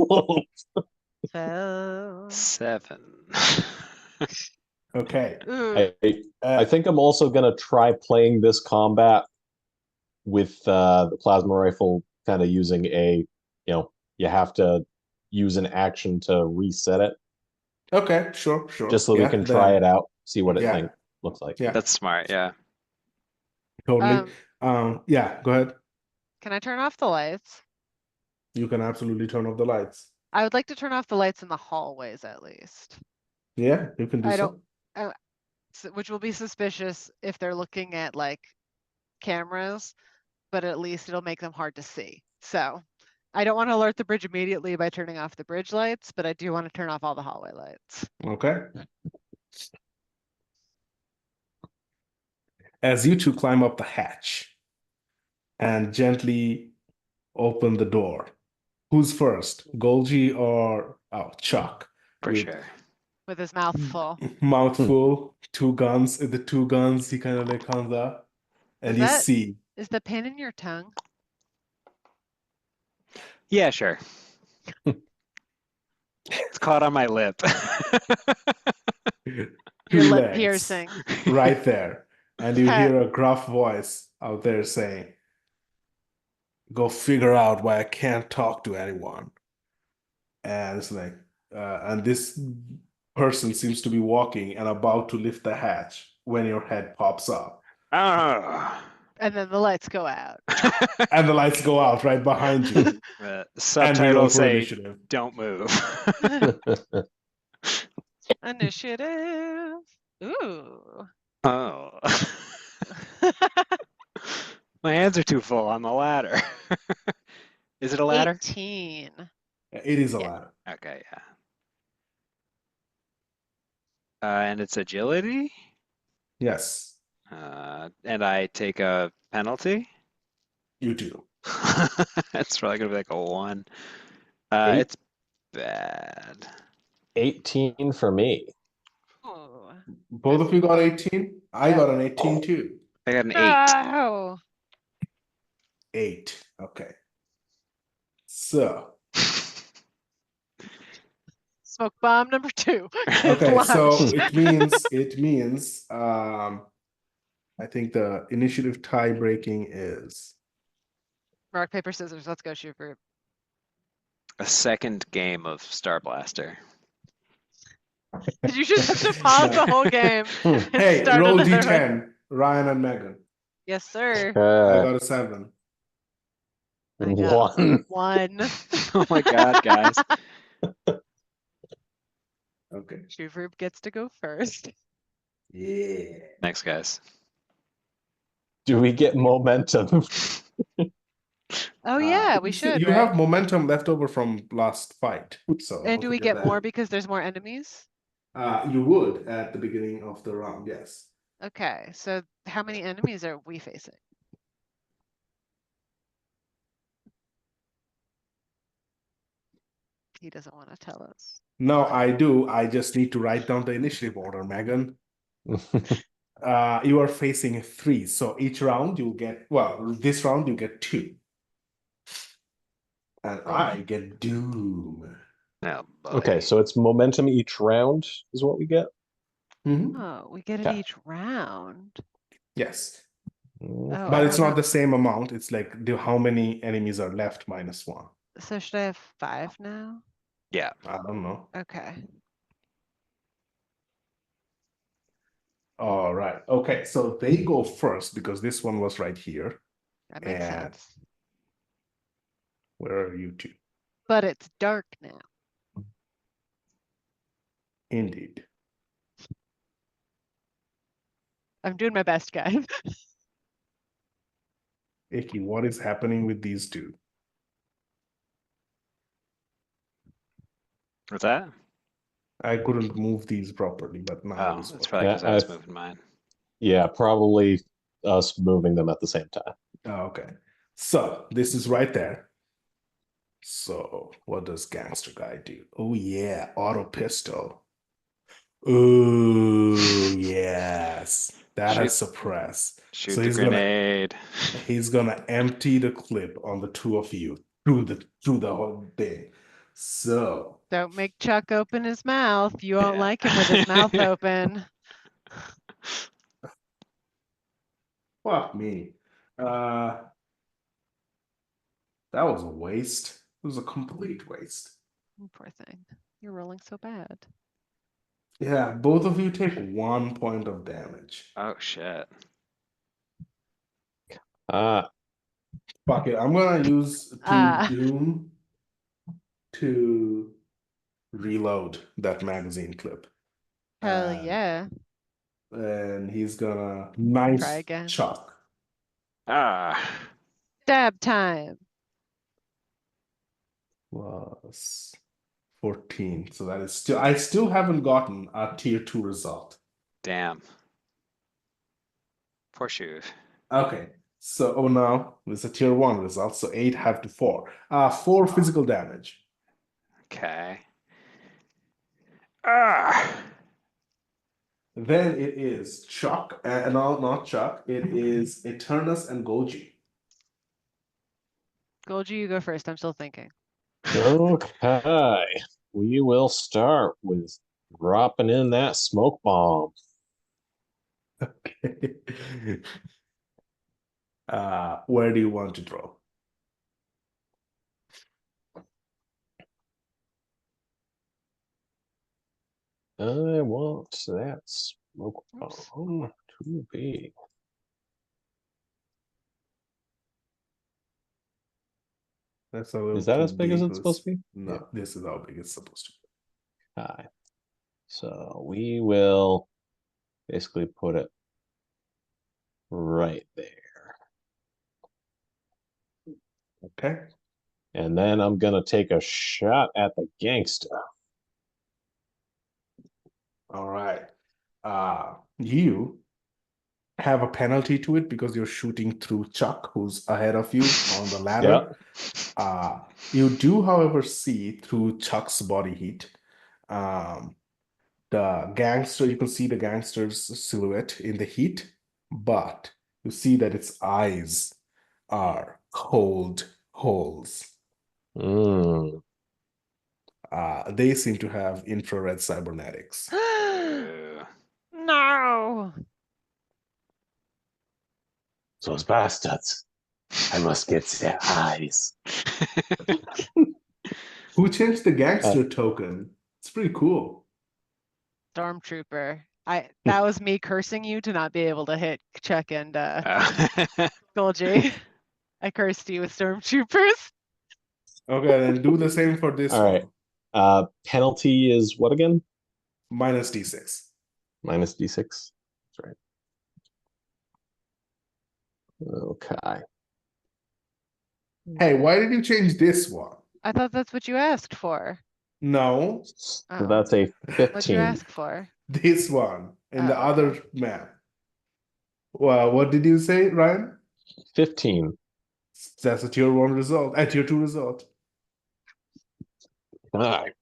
So, 7. Okay. I think I'm also gonna try playing this combat with the plasma rifle, kind of using you have to use an action to reset it, Okay, sure. just so we can try it out, see what Yeah. it looks like. Yeah, That's smart, yeah. totally. Yeah, go ahead. can I turn off the lights? You can absolutely turn off the lights. I would like to turn off the lights in the hallways at least. Yeah, you can do I so. don't, which will be suspicious if they're looking at like cameras, but at least it'll make them hard to see. So I don't want to alert the bridge immediately by turning off the bridge lights, but I do want to turn off all the hallway lights. Okay. As you two climb up the hatch and gently open the door, who's first, Golgi or Chuck? For With sure. With his mouth full. Mouth full, two guns. The two guns, he kind of like comes up, and you see. Is the pin in your tongue? Yeah, sure. It's caught on my lip. Two Your lip legs piercing. right there, and you hear a gruff voice out there saying, go figure out why I can't talk to anyone. And it's like, and this person seems to be walking and about to lift the hatch when your head pops up. Oh. And then the lights go out. And the lights go out right behind you. And we roll Subtitles for say, initiative. "Don't move." Initiative. Ooh. Oh. My hands are too full on the ladder. Is it a ladder? 18. It is a Yeah. ladder. Okay, yeah. And it's agility? Yes, And I take a penalty? you do. It's probably gonna be like a 1. Eight. It's bad. 18 for me. Ooh. Both of you got 18? I Yeah. got an 18 too. I got an 8. No. 8. Okay. So, Smoke bomb number 2. okay, so Launched. it means I think the initiative tie breaking is Rock, paper, scissors. Let's go, shoot group. A second game of Star Blaster. You just have to pause the whole game and hey, start roll another one. D10, Ryan and Megan. Yes, sir. I got a 7. I got 1. 1. Oh my God, guys. Okay. Shoot group gets to go first. Yeah. Thanks, guys. Do we get momentum? Oh yeah, we You should, You right? have momentum left over from last fight, so And do don't we forget get more that. because there's more enemies? You would at the beginning of the round, yes. Okay, so how many enemies are we facing? He doesn't want to tell us. No, I do. I just need to write down the initiative order, Megan. You are facing 3, so each round you'll get, well, this round you get 2. And I get Doom. Oh, boy. Okay, so it's momentum each round is what we get. Mhm. Oh, we get it Okay. each round. Yes, Oh, but I it's don't not know. the same amount. It's like how many enemies are left minus 1. So should I have 5 now? Yeah. I don't know. Okay. All right. Okay, so they go first because this one was right here. That makes And sense. where are you two? But it's dark now. Indeed. I'm doing my best, guys. Icky, what is happening with these two? What's that? I couldn't move these properly, but now Oh, it is that's working. probably because I Yeah, was I've- moving mine. Yeah, probably us moving them at the same time. Oh, okay. So this is right there. So what does Gangster Guy do? Oh yeah, auto pistol. Ooh, yes. That Shoot. has suppressed. Shoot So the he's gonna- grenade. He's gonna empty the clip on the 2 of you through the whole thing. So Don't make Chuck open his mouth. You won't Yeah. like him with his mouth open. fuck me. That was a waste. It was a complete waste. Oh, poor thing. You're rolling so bad. Yeah, both of you take 1 point of damage. Oh shit. Fuck it. I'm gonna use Ah. Doom to reload that magazine clip. Hell And- yeah. And he's gonna nice Try again. chuck. Ah. Stab time. Plus 14. So that is still, I still haven't gotten a tier 2 result. Damn. Poor Shuv. Okay. So oh no, it's a tier 1 result. So 8 have to 4. 4 physical damage. Okay. Ah. Then it is Chuck, no, not Chuck. It is Eternus and Goji. Golgi, you go first. I'm still thinking. Okay, we will start with dropping in that smoke bomb. Okay. Where do you want to throw? I want that smoke Oops. bomb to be. That's a little Is that too as big as big. it's supposed to be? No, this is how big it's supposed to be. Hi. So we will basically put it right there. Okay. And then I'm gonna take a shot at the gangster. All right. You have a penalty to it because you're shooting through Chuck, who's ahead of you on the ladder. You do, however, see through Chuck's body heat. The gangster, you can see the gangster's silhouette in the heat, but you see that its eyes are cold holes. Mm. They seem to have infrared cybernetics. No. Those bastards. I must get their eyes. Who changed the gangster token? It's pretty cool. Stormtrooper. That was me cursing you to not be able to hit Chuck and Golgi. I cursed you with stormtroopers. Okay, then do the same for this All right. one. Penalty is what again? Minus D6. Minus D6. That's right. Okay. Hey, why did you change this one? I thought that's what you asked for. No, So Uh-oh. that's a What'd you 15. ask for? this one in the Oh, other map. Well, what did you say, Ryan? 15. That's a tier 1 result, a tier 2 result. All right.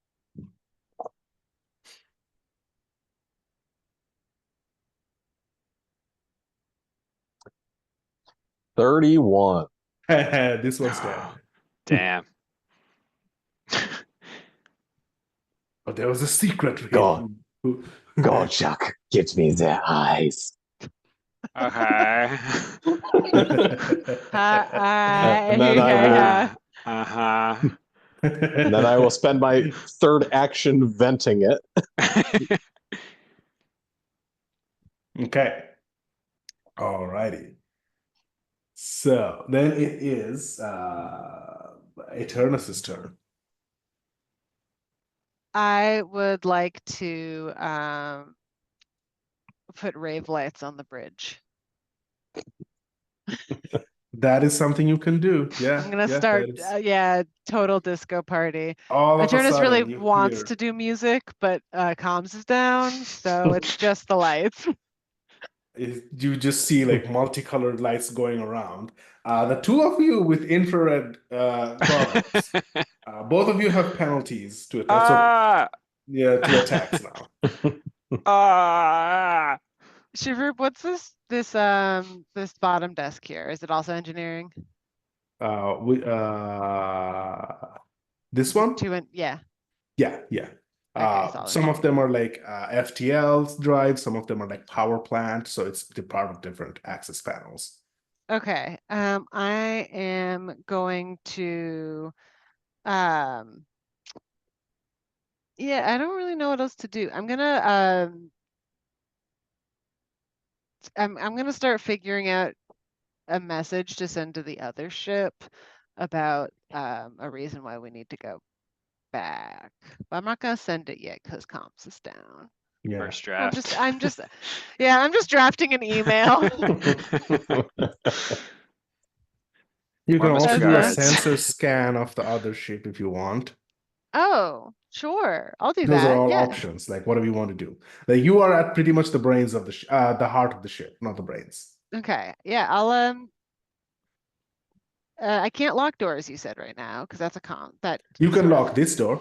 $31. This one's dead. Damn. But there was a secret. Go. Go, Chuck. Get me their eyes. Okay. And then I will, Uh-huh. and then I will spend my third action venting it. Okay. Alrighty. So then it is Eternus's turn. I would like to put rave lights on the bridge. That is something you can do. Yeah. I'm gonna yeah, start, that is- total disco party. all of a Eternus really sudden you wants hear- to do music, but comms is down, so it's just the lights. you just see like multicolored lights going around. The two of you with infrared products, both of you have penalties to attack. So, yeah, to attacks now. Shiver, what's this bottom desk here? Is it also engineering? This one? Yeah. Yeah. Okay, solid Some of them are like FTL drives, some of them are like power plant, so it's the part of different access panels. Okay, I am going to, yeah, I don't really know what else to do. I'm gonna, I'm gonna start figuring out a message to send to the other ship about a reason why we need to go back. But I'm not gonna send it yet because comps is down. Yeah. First draft. I'm just drafting an email. You can Warmest also do a regards. sensor scan of the other ship if you want. Oh, sure. I'll do Those that. are all Yeah. options, like whatever you want to do. Like you are at pretty much the brains of the heart of the ship, not the brains. Okay. Yeah, I'll I can't lock doors, you said right now, because that's a that You can sort of- lock this door.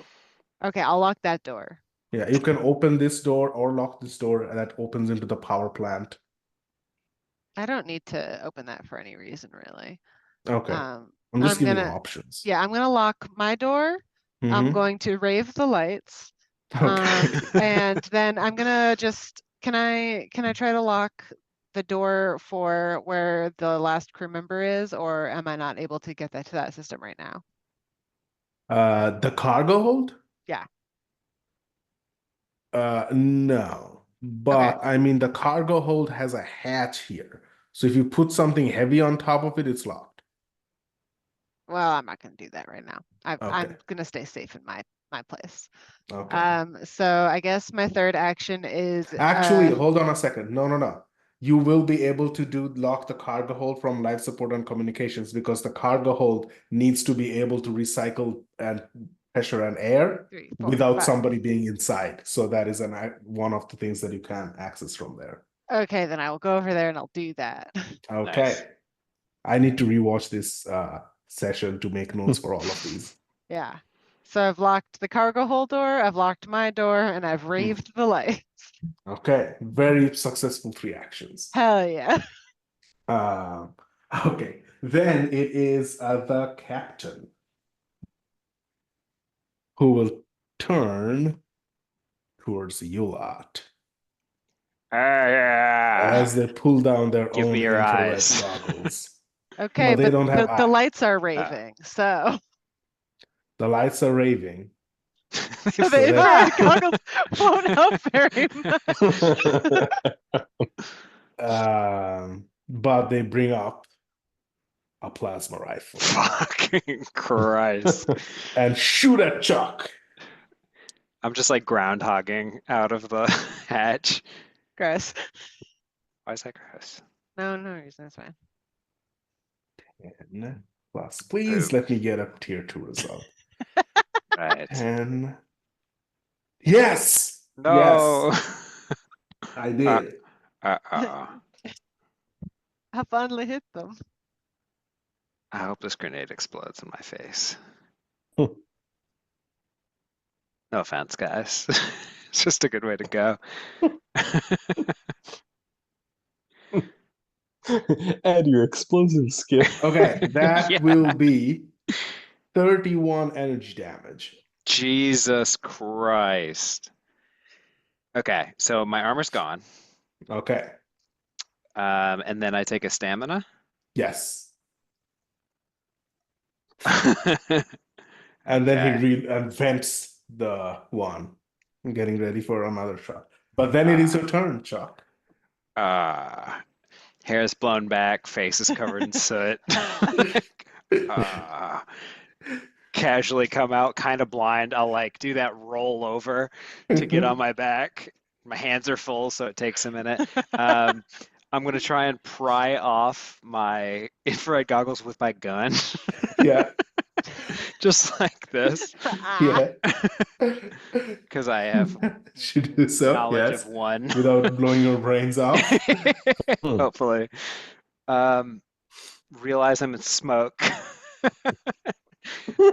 Okay, I'll lock that door. Yeah, you can open this door or lock this door, and that opens into the power plant. I don't need to open that for any reason, really. Okay. I'm just giving you gonna- options. Yeah, I'm gonna lock my door. I'm Mhm. going to rave the lights. Okay. And then I'm gonna just, can I try to lock the door for where the last crew member is, or am I not able to get that to that system right now? The cargo hold? Yeah. No, but I mean the cargo hold has a hatch here. So if you put something heavy on top of it, it's locked. Well, I'm not gonna do that right now. Okay. I'm gonna stay safe in my place. Okay. So I guess my third action is Actually, hold on a second. No. You will be able to lock the cargo hold from life support and communications because the cargo hold needs to be able to recycle and pressure and air 3, 4, without 5. somebody being inside. So that is one of the things that you can access from there. Okay, then I will go over there and I'll do that. Okay. Nice. I need to rewatch this session to make notes for all of these. Yeah. So I've locked the cargo hold door, I've locked my door, and I've raved the light. Okay. Very successful 3 actions. Hell yeah. Okay. Then it is the captain who will turn towards you lot Yeah. as they pull down their Give own me your infrared eyes. goggles. Okay, they but don't have the eyes. lights are raving, so The lights are raving. the So infrared that- goggles won't help very much. But they bring up a plasma rifle Fucking Christ. and shoot at Chuck. I'm just like groundhogging out of the hatch. Gross. Why is that gross? No reason, it's fine. 10 plus. Please Poop. let me get a tier 2 result. Right. 10. Yes! No. Yes, I did. Uh-oh. I finally hit them. I hope this grenade explodes in my face. Hmm. No offense, guys. It's just a good way to go. Add your explosive skill. Okay, that Yeah. will be 31 energy damage. Jesus Christ. Okay, so my armor's gone. Okay, And then I take a stamina. yes. And then he vents the one, getting ready for another shot. But then it is your turn, Chuck. Hair is blown back, face is covered in soot. Casually come out kind of blind. I'll like do that roll over to get on my back. My hands are full, so it takes a minute. I'm going to try and pry off my infrared goggles with my gun. Yeah, Just like this, yeah. because I have Should do so, knowledge yes. of one. Without blowing your brains out. Hopefully. Realize I'm in smoke.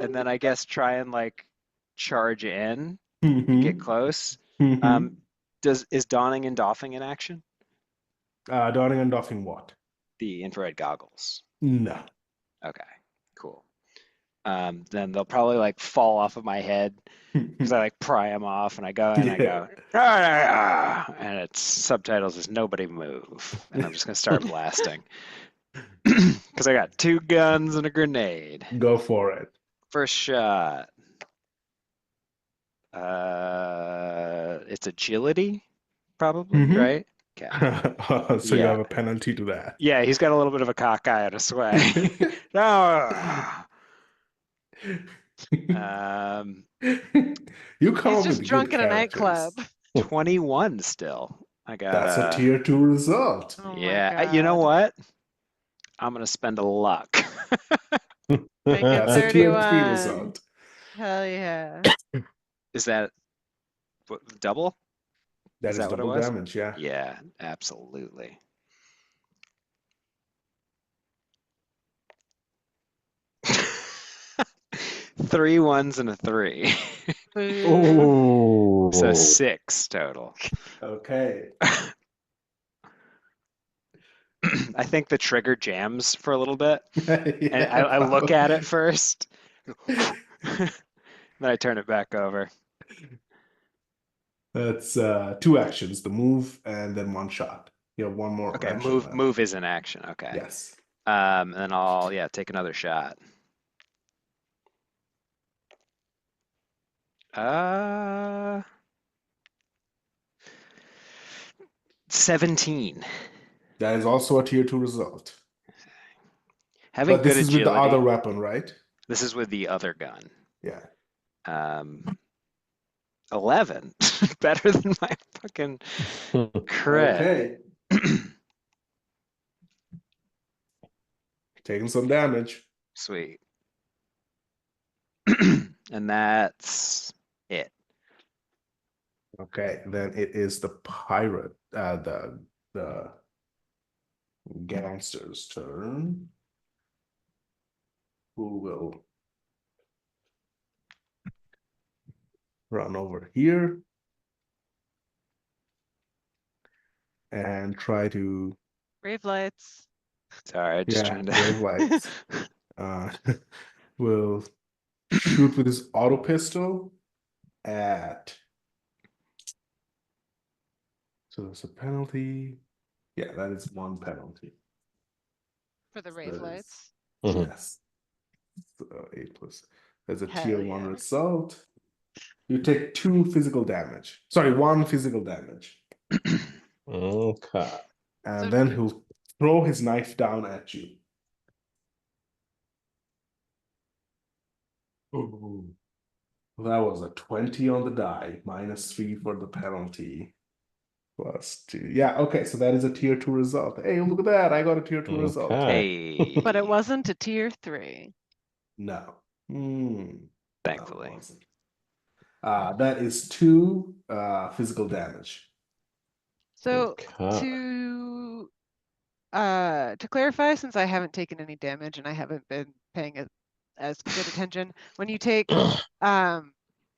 And then I guess try and like charge in, get close. Is donning and doffing in action? Donning and doffing what? The infrared goggles. No. Okay, cool. Then they'll probably like fall off of my head because I like pry them off and I go and I go, "Ah," and it's subtitles is nobody move. And I'm just gonna start blasting. Because I got 2 guns and a grenade. Go for it. First shot. It's agility, probably, Mhm. right? Okay. So you Yeah. have a penalty to that. Yeah, he's got a little bit of a cockeye and a sway. No. You come He's up just with drunk good in a characters. nightclub. 21 still. I got That's a tier 2 result. Oh my yeah. You know God. what? I'm gonna spend a luck. Make it That's a tier 3 31. result. Hell yeah. Is that double? That Is is that what it double was? damage, yeah. Yeah, absolutely. Three ones and a 3. Oh, So 6 total. Okay. I think the trigger jams for a little bit. And Yeah, I look at it probably. first. Then I turn it back over. That's 2 actions, the move and then 1 shot. You have 1 more Okay, action left. move is in action. Okay. Yes. And then I'll take another shot. 17. That is also a tier 2 result. Having But this good is with the other agility. weapon, right? This is with the other gun. Yeah. 11. Better than my fucking crit. Okay. Taking some damage. Sweet. And that's it. Okay, then it is the pirate, the gangster's turn. Who will run over here and try to, Brave lights. Sorry, just yeah, trying to. brave lights. Will shoot with his auto pistol at. So there's a penalty. Yeah, that is one penalty. For the So rave that is- lights. Mhm. Yes. So 8 plus. There's a Hell tier 1 yeah. result. You take 2 physical damage. Sorry, 1 physical damage. Okay. And So- then he'll throw his knife down at you. Ooh. That was a 20 on the die, -3 for the penalty. +2. Yeah, okay, so that is a tier 2 result. Hey, look at that. I got a tier 2 result. Okay. Hey. But it wasn't a tier 3. No. Thankfully. No, it wasn't. That is 2 physical damage. So Okay. to clarify, since I haven't taken any damage and I haven't been paying as good attention, when you take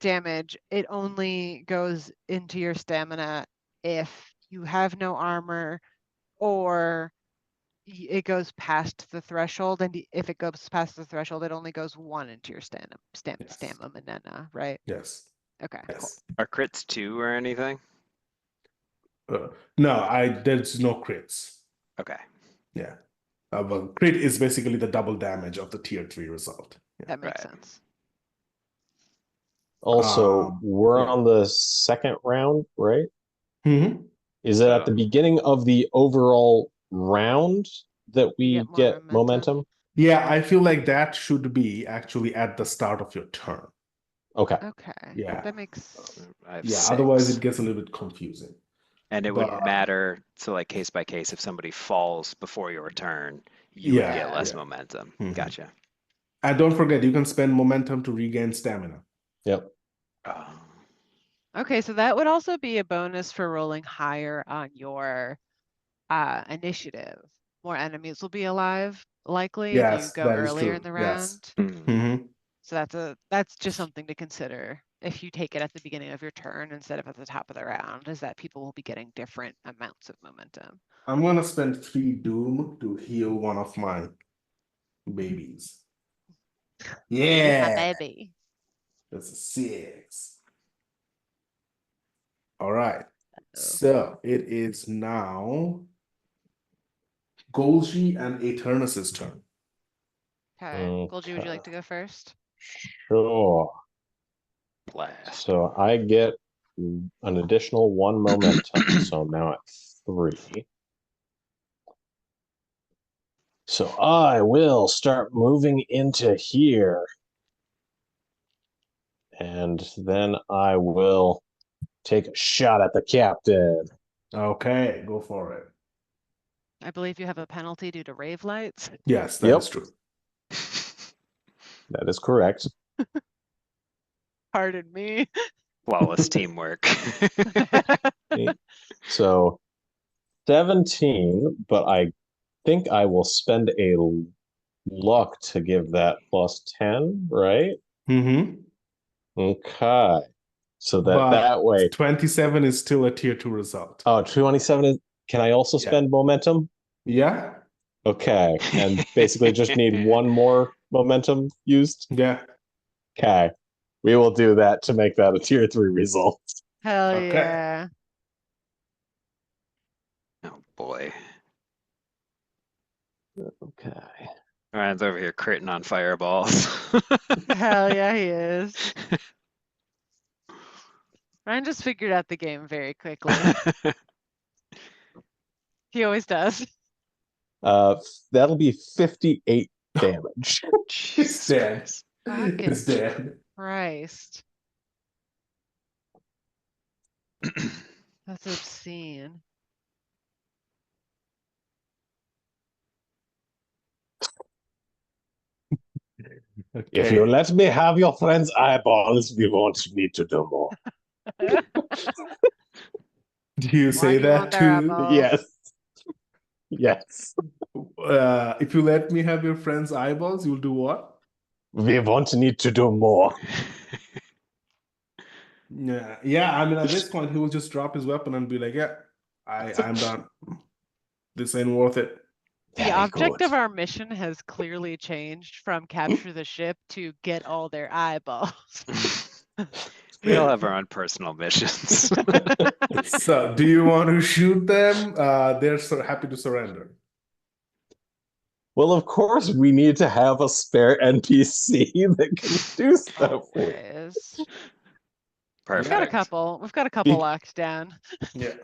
damage, it only goes into your stamina if you have no armor or it goes past the threshold, and if it goes past the threshold, it only goes 1 into your Yes. stamina, right? Yes. Okay, cool. Yes. Are crits 2 or anything? No, there's no crits. Okay. Yeah. But crit is basically the double damage of the tier 3 result. Yeah. That makes Right. sense. Also, we're yeah. on the second round, right? Mhm. Is it at the beginning of the overall round that we get more get momentum. momentum? Yeah, I feel like that should be actually at the start of your turn. Okay. Okay. Yeah. That makes I have Yeah, 6. otherwise it gets a little bit confusing. And it but- wouldn't matter, so like case by case, if somebody falls before your turn, you would Yeah, get less yeah. momentum. Mhm. Gotcha. And don't forget, you can spend momentum to regain stamina. Yep. Oh. okay, so that would also be a bonus for rolling higher on your initiative. More enemies will be alive, likely, if you Yes, go that is earlier true. in the Yes. round. Mm. Mm-hmm. So that's just something to consider if you take it at the beginning of your turn instead of at the top of the round, is that people will be getting different amounts of momentum. I'm gonna spend 3 doom to heal one of my babies. Baby's my Yeah, baby. that's a 6. All right. So, So it is now Golgi and Eternus's turn. okay. Golgi, would you like Okay. to go first? Sure. Blast. So I get an additional 1 momentum. So I'm now at 3. So I will start moving into here. And then I will take a shot at the captain. Okay, go for it. I believe you have a penalty due to rave lights. Yes, that Yep. is true. That is correct. Pardon me. Flawless teamwork. So 17, but I think I will spend a luck to give that +10, right? Mm-hmm. Okay. So But that way. 27 is still a tier 2 result. Oh, 27 is. Can I also Yeah. spend momentum? Yeah, Okay. And basically just need 1 more momentum used. yeah. Okay. We will do that to make that a tier 3 result. Hell Okay. yeah. Oh boy. Okay. Ryan's over here critting on fireballs. Hell yeah, he is. Ryan just figured out the game very quickly. He always does. That'll be 58 damage. It's Jesus dead. Christ. Fucking It's dead. Christ. That's obscene. If you let me have your friend's eyeballs, we won't need to do more. Do you Why say do you want that their to? eyeballs? Yes. Yes. If you let me have your friend's eyeballs, you'll do what? We won't need to do more. Yeah. I mean, at this point, he will just drop his weapon and be like, "Yeah, I'm done. This ain't worth it." The Very object of good. our mission has clearly changed from capture the ship to get all their eyeballs. We all have our own personal missions. So, do you want to shoot them? They're so happy to surrender. Well, of course, we need to have a spare NPC that can do stuff. Always. We've got a Perfect. couple. We've got a couple locked down. Yeah.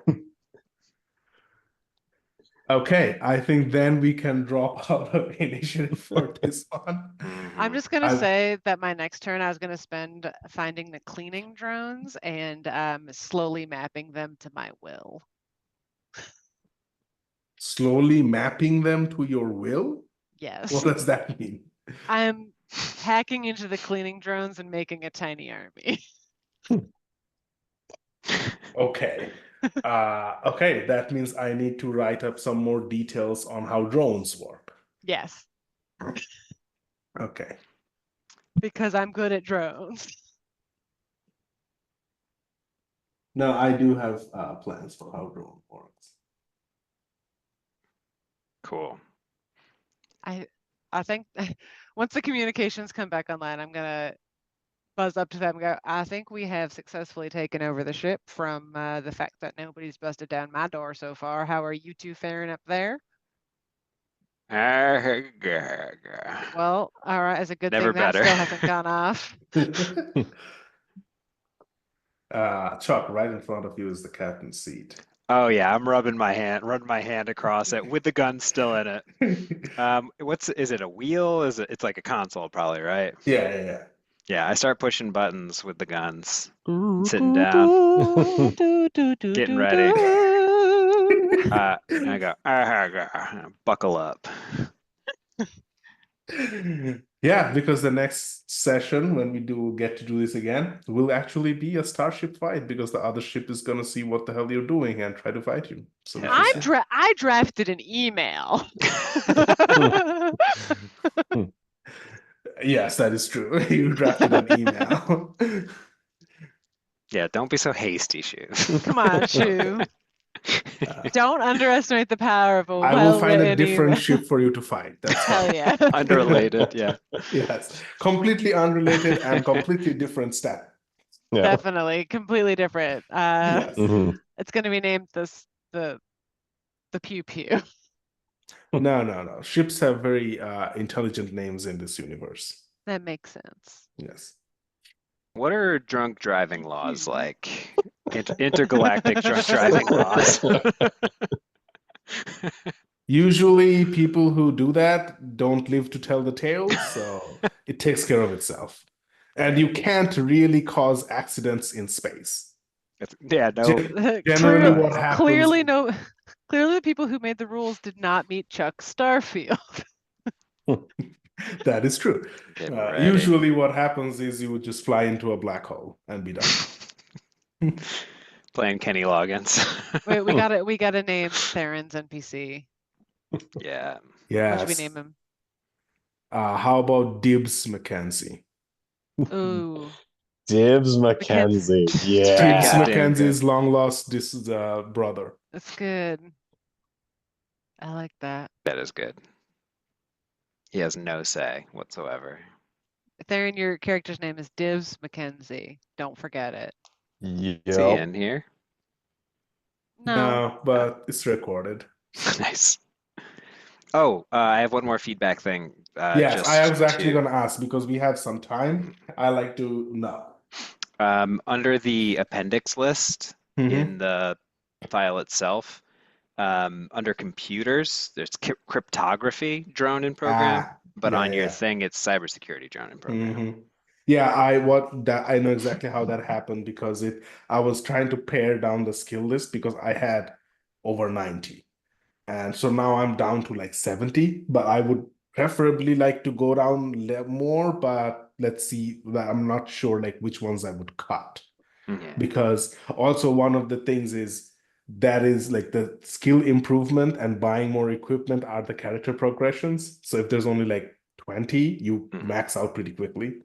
Okay, I think then we can drop out of initiative for this one. I'm Mhm. just gonna I- say that my next turn I was gonna spend finding the cleaning drones and slowly mapping them to my will. Slowly mapping them to your will? Yes. What does that mean? I'm hacking into the cleaning drones and making a tiny army. Okay. Okay, that means I need to write up some more details on how drones work. Yes, Okay. because I'm good at drones. No, I do have plans for how drone works. Cool. I think once the communications come back online, I'm gonna buzz up to them and go, I think we have successfully taken over the ship from the fact that nobody's busted down my door so far. How are you two faring up there? Well, all right, it's a good Never thing that better. still hasn't gone off. Chuck, right in front of you is the captain's seat. Oh yeah, I'm rubbing my hand across it with the gun still in it. Is it a wheel? It's like a console probably, right? Yeah. Yeah, I start pushing buttons with the guns, sitting down, getting ready. And I go, buckle up. Yeah, because the next session, when we do get to do this again, will actually be a starship fight because the other ship is gonna see what the hell you're doing and try to fight you. So we Yeah. should see. I drafted an email. Yes, that is true. You drafted an email. Yeah, don't be so hasty, Shu. Come on, Shu. Don't underestimate the power of a I will find a well-written different email. ship for you to fight. That's Hell fine. yeah. Unrelated, yeah. Yes, completely unrelated and completely different stat. Yeah. Definitely, completely different. Yes. Mhm. It's gonna be named the Pew Pew. No. Ships have very intelligent names in this universe. That makes sense. Yes. What are drunk driving laws like? Intergalactic drunk driving laws. Usually, people who do that don't live to tell the tale, so it takes care of itself. And you can't really cause accidents in space. Yeah, no. Generally, what happens? Clearly, clearly, the people who made the rules did not meet Chuck Starfield. That is true. Getting ready. Usually, what happens is you would just fly into a black hole and be done. Playing Kenny Loggins. Wait, we gotta name Theron's NPC. Yeah. Yes. What should we name him? How about Dibs Mackenzie? Ooh, Dibs Mackenzie. Dibs Yeah. Goddamn Mackenzie's good. long lost brother. that's good. I like that. That is good. He has no say whatsoever. Theron, your character's name is Divs Mackenzie. Don't forget it. Is he Yep. in here? No. But it's recorded. Nice. Oh, I have one more feedback thing. Yes, just I was actually to- going to ask because we have some time. I like to know. Under the appendix list Mhm. in the file itself, under computers, there's cryptography drone in program, but yeah, on your yeah. thing, it's cybersecurity drone in program. Mhm. Yeah, I know exactly how that happened because I was trying to pare down the skill list because I had over 90. And so now I'm down to like 70, but I would preferably like to go down more, but let's see. I'm not sure like which ones I would cut. Mhm. Yeah. Because also one of the things is that is like the skill improvement and buying more equipment are the character progressions. So if there's only like 20, you Mhm. max out pretty quickly.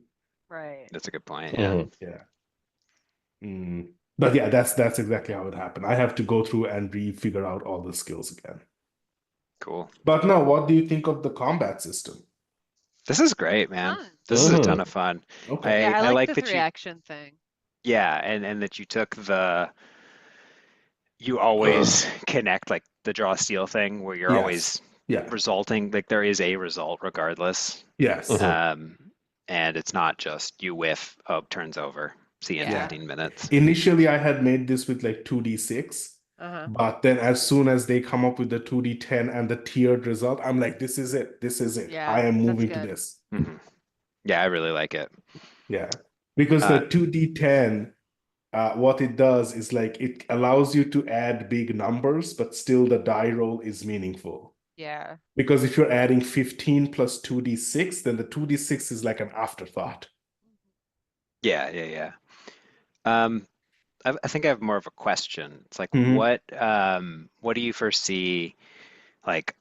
Right. That's a good point. Yeah. Mhm. Yeah. But yeah, that's exactly how it happened. I have to go through and re-figure out all the skills again. Cool. But no, what do you think of the combat system? This is great, man. Fun. This is a Mhm. ton of fun. Okay. Yeah, I I like like the that three you, action thing. yeah, and that you took you always connect like the draw steel thing where you're Yes. always Yeah. resulting, like there is a result regardless. Yes. Mhm. And it's not just you whiff, oh, turns over, see you in Yeah. 15 minutes. Initially, I had made this with like 2d6, Uh-huh. but then as soon as they come up with the 2d10 and the tiered result, I'm like, this is it. This is it. Yeah, I am that's moving to good. this. Mhm. Yeah, I really like it. Yeah. Because Uh, the 2d10, what it does is like it allows you to add big numbers, but still the die roll is meaningful. Yeah. Because if you're adding 15 plus 2d6, then the 2d6 is like an afterthought. yeah. I think I have more of a question. It's like, Mhm. what do you foresee like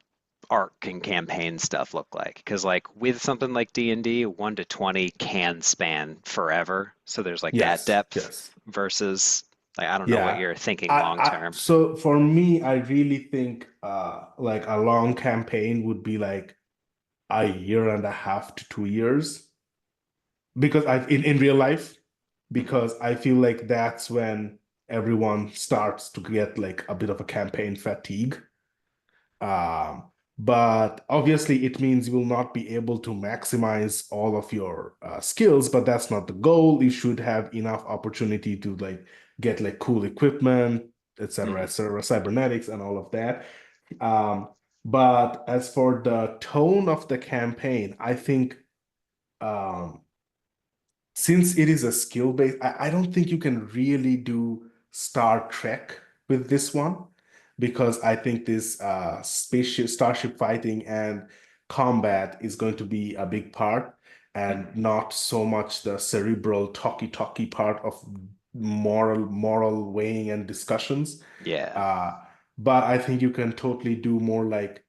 arc and campaign stuff look like? Because like with something like D&D, 1 to 20 can span forever. So there's like that Yes. depth Yes. versus like I don't know what Yeah. you're thinking long term. So for me, I really think like a long campaign would be like a year and a half to 2 years. Because in real life, because I feel like that's when everyone starts to get like a bit of a campaign fatigue. But obviously, it means you will not be able to maximize all of your skills, but that's not the goal. You should have enough opportunity to like get like cool equipment, etc., etc., cybernetics, and all of that. But as for the tone of the campaign, I think um, since it is a skill based, I don't think you can really do Star Trek with this one because I think this starship fighting and combat is going to be a big part and not so much the cerebral talky part of moral weighing and discussions. Yeah. But I think you can totally do more like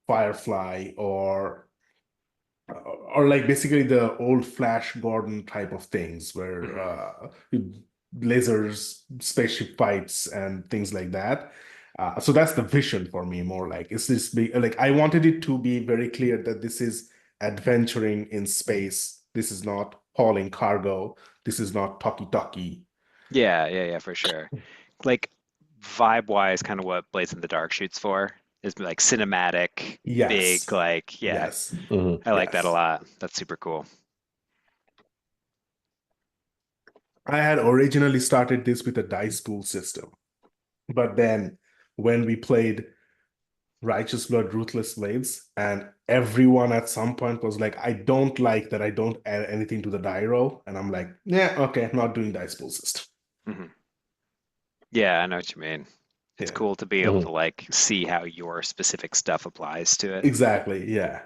Firefly or like basically the old Flash Gordon type of things where lasers, spaceship fights, and things like that. So that's the vision for me, more like is this big like I wanted it to be very clear that this is adventuring in space. This is not hauling cargo. This is not talkie-talkie. Yeah, for sure. Like vibe wise, kind of what Blades in the Dark shoots for is like cinematic, Yes. big, like yeah. Yes. Mhm. I like that a Yes. lot. That's super cool. I had originally started this with a dice pool system, but then when we played Righteous Blood, Ruthless Blades, and everyone at some point was like, I don't like that I don't add anything to the die roll. And I'm like, yeah, okay, not doing dice pool system. Mhm. Yeah, I know what you mean. It's Yeah, cool to be able Mhm. to like see how your specific stuff applies to it. exactly. Yeah.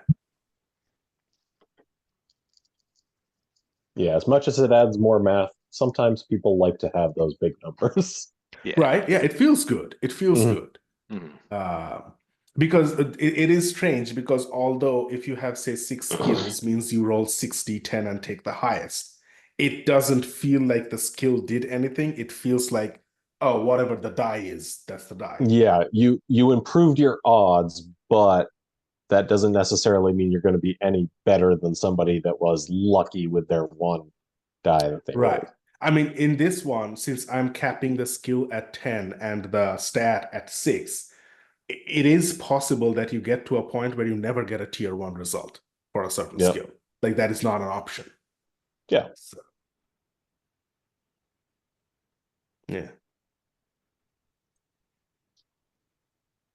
Yeah, as much as it adds more math, sometimes people like to have those big numbers. Yeah. Right. Yeah, it feels good. It feels Mhm. good. Mhm. Because it is strange because although if you have say 6 skills means you roll 60, 10 and take the highest, it doesn't feel like the skill did anything. It feels like, oh, whatever the die is, that's the die. Yeah, you improved your odds, but that doesn't necessarily mean you're going to be any better than somebody that was lucky with their one die that they Right. rolled. I mean, in this one, since I'm capping the skill at 10 and the stat at 6, it is possible that you get to a point where you never get a tier 1 result for a certain Yep. skill. Like that is not an option. Yeah. So, yeah.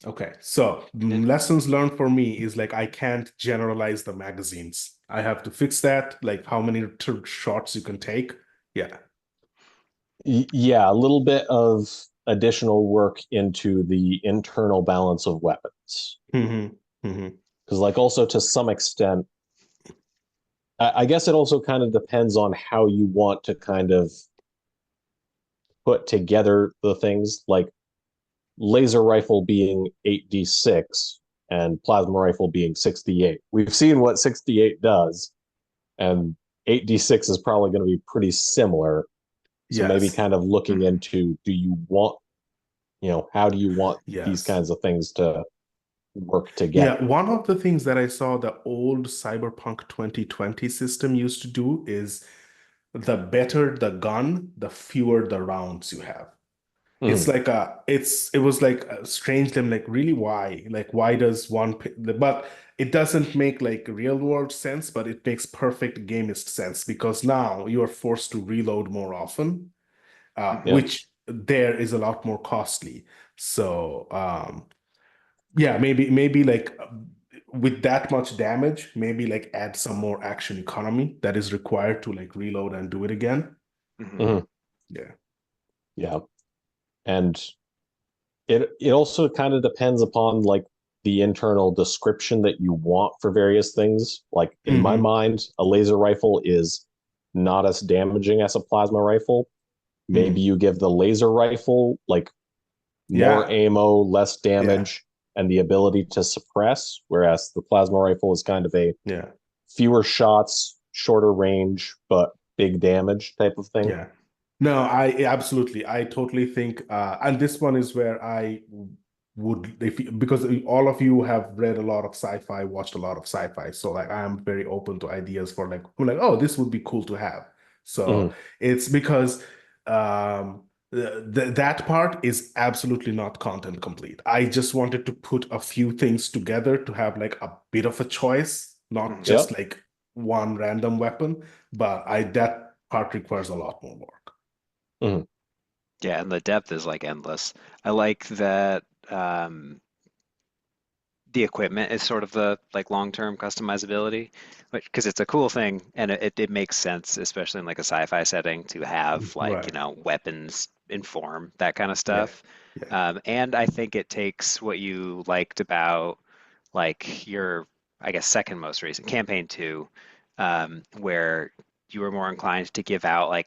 Okay, so lessons learned for me is like I can't generalize the magazines. I have to fix that, like how many shots you can take. Yeah. Yeah, a little bit of additional work into the internal balance of weapons. Because, like, also to some extent, I guess it also kind of depends on how you want to kind of put together the things, like laser rifle being 8d6 and plasma rifle being 6d8. We've seen what 6d8 does, and 8d6 is probably going to be pretty similar. So maybe Yes. kind of looking into, do you want, how do you want these Yes. kinds of things to work Yeah, together? one of the things that I saw the old Cyberpunk 2020 system used to do is the better the gun, the fewer the rounds you have. It's like it was like strange. Them like really why? Like why does but it doesn't make like real world sense, but it makes perfect gamist sense because now you are forced to reload more often, Yep. which there is a lot more costly. So yeah, maybe like with that much damage, maybe like add some more action economy that is required to like reload and do it again. Yeah. Yeah. And it also kind of depends upon like the internal description that you want for various things. Like in my mind, a laser rifle is not as damaging as a plasma rifle. Maybe you give the laser rifle like more ammo, less damage, and the ability to suppress, whereas the plasma rifle is kind of a fewer shots, shorter range, but big damage type of thing. Yeah. No, I totally think, and this one is where I would, because all of you have read a lot of sci-fi, watched a lot of sci-fi, so like I am very open to ideas for like, I'm like, oh, this would be cool to have. So it's because that part is absolutely not content complete. I just wanted to put a few things together to have like a bit of a choice, not just like one random weapon, but that part requires a lot more work. Yeah, and the depth is like endless. I like that the equipment is sort of the like long-term customizability, because it's a cool thing and it makes sense, especially in like a sci-fi setting, to have like, weapons inform that kind of stuff. And I think it takes what you liked about like your, I guess, second most recent campaign 2, where you were more inclined to give out like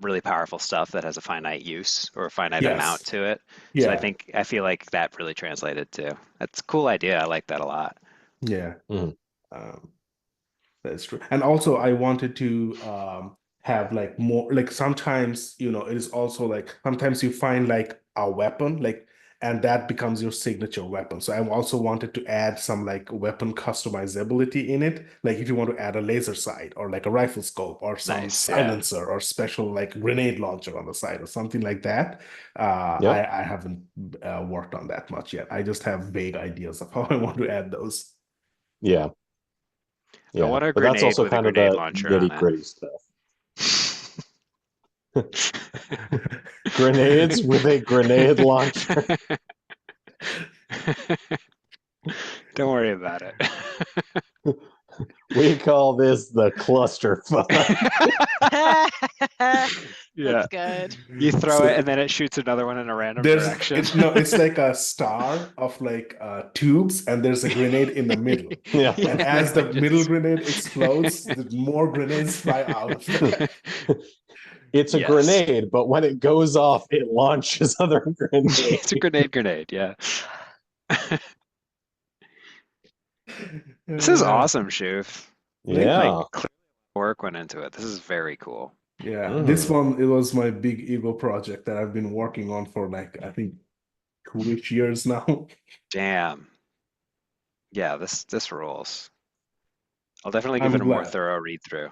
really powerful stuff that has a finite use or a finite amount to it. So I feel like that really translated too. That's a cool idea. I like that a lot. Yeah. That's true. And also I wanted to have like more, like sometimes, it is also like sometimes you find like a weapon, like, and that becomes your signature weapon. So I also wanted to add some like weapon customizability in it. Like if you want to add a laser sight or like a rifle scope or some silencer or special like grenade launcher on the side or something like that. I haven't worked on that much yet. I just have vague ideas of how I want to add those. Yeah. I want a grenade that's also with kind a grenade of the launcher nitty-gritty stuff. Grenades with a grenade launcher. Don't worry about it. We call this the clusterfuck. That's good. You throw it and then it shoots another one in a random direction. It's like a star of like tubes, and there's a grenade in the middle. And as the middle grenade explodes, the more grenades fly out of that. It's a grenade, but when it goes off, it launches other grenades. It's a grenade, yeah. This is awesome, Shoof. Yeah. Like, work went into it. This is very cool. Yeah, this one, it was my big ego project that I've been working on for like, I think 2-ish years now. Damn. Yeah, this rules. I'll definitely give it a more thorough read through.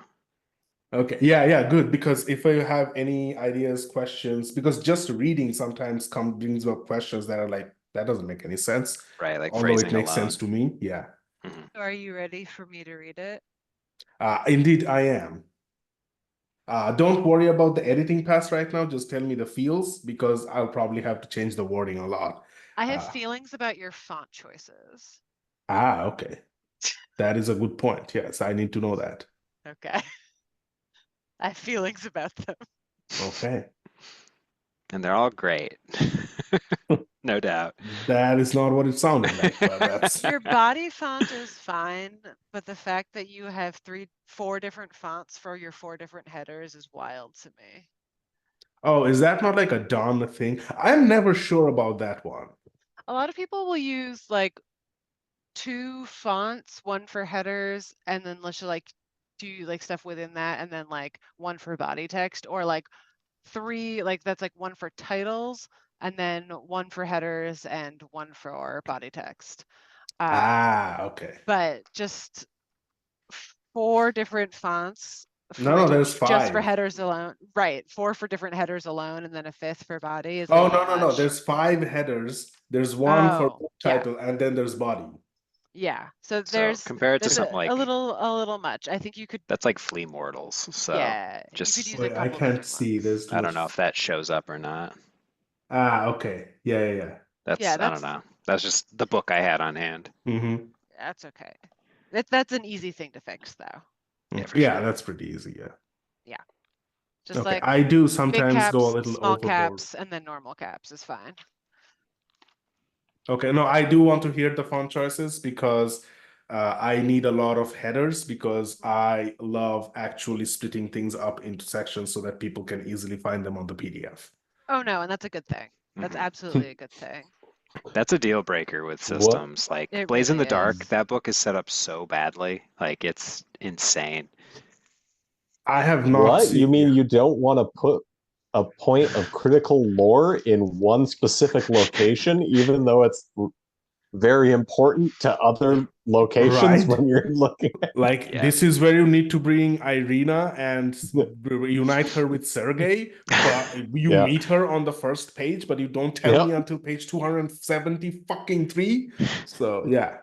Okay, yeah, good. Because if you have any ideas, questions, because just reading sometimes brings up questions that are like, that doesn't make any sense. Right, like although phrasing it makes alone. sense to me. Yeah. Are you ready for me to read it? Indeed, I am. Don't worry about the editing pass right now. Just tell me the feels because I'll probably have to change the wording a lot. I have Ah. feelings about your font choices. Okay. That is a good point. Yes, I need to know that. Okay. I have feelings about them. Okay. And they're all great. No doubt. That is not what it sounded like, but that's Your body font is fine, but the fact that you have 4 different fonts for your 4 different headers is wild to me. Oh, is that not like a done thing? I'm never sure about that one. A lot of people will use like 2 fonts, one for headers, and then let's just like do like stuff within that, and then like one for body text, or like 3, like that's like one for titles, and then one for headers and one for body text. Okay. But just 4 different fonts No, there's just for 5. headers alone. Right, 4 for different headers alone, and then a 5th for body is a Oh, little no. much. There's 5 headers. There's one for Oh, book yeah. title, and then there's body. Yeah, so So there's compare it to that's something like a little much. I think you could, that's like Flea Mortals. So yeah, you could just use a Wait, I couple can't different see. ones. There's too I much. don't know if that shows up or not. Okay. Yeah. That's I don't know. That's just the book I had on hand. Mm-hmm. That's okay. That's an easy thing to fix though. Yeah, for Yeah, sure. that's pretty easy. Yeah. Just Okay. like I do big sometimes go a caps, little small overboard. caps, and then normal caps is fine. Okay, no, I do want to hear the font choices because I need a lot of headers because I love actually splitting things up into sections so that people can easily find them on the PDF. Oh no, and that's a good thing. That's Mhm. absolutely a good thing. That's a deal breaker with What? systems. Like It Blaze in really the Dark, is. that book is set up so badly. Like it's insane. I have not What? You seen. mean you don't want to put a point of critical lore in one specific location, even though it's very important to other locations Right. when you're looking at Like Yeah. this is where you need to bring Irina and unite her with Sergey, but you Yeah. meet her on the first page, but you don't tell Yep. me until page 270 fucking 3. So yeah.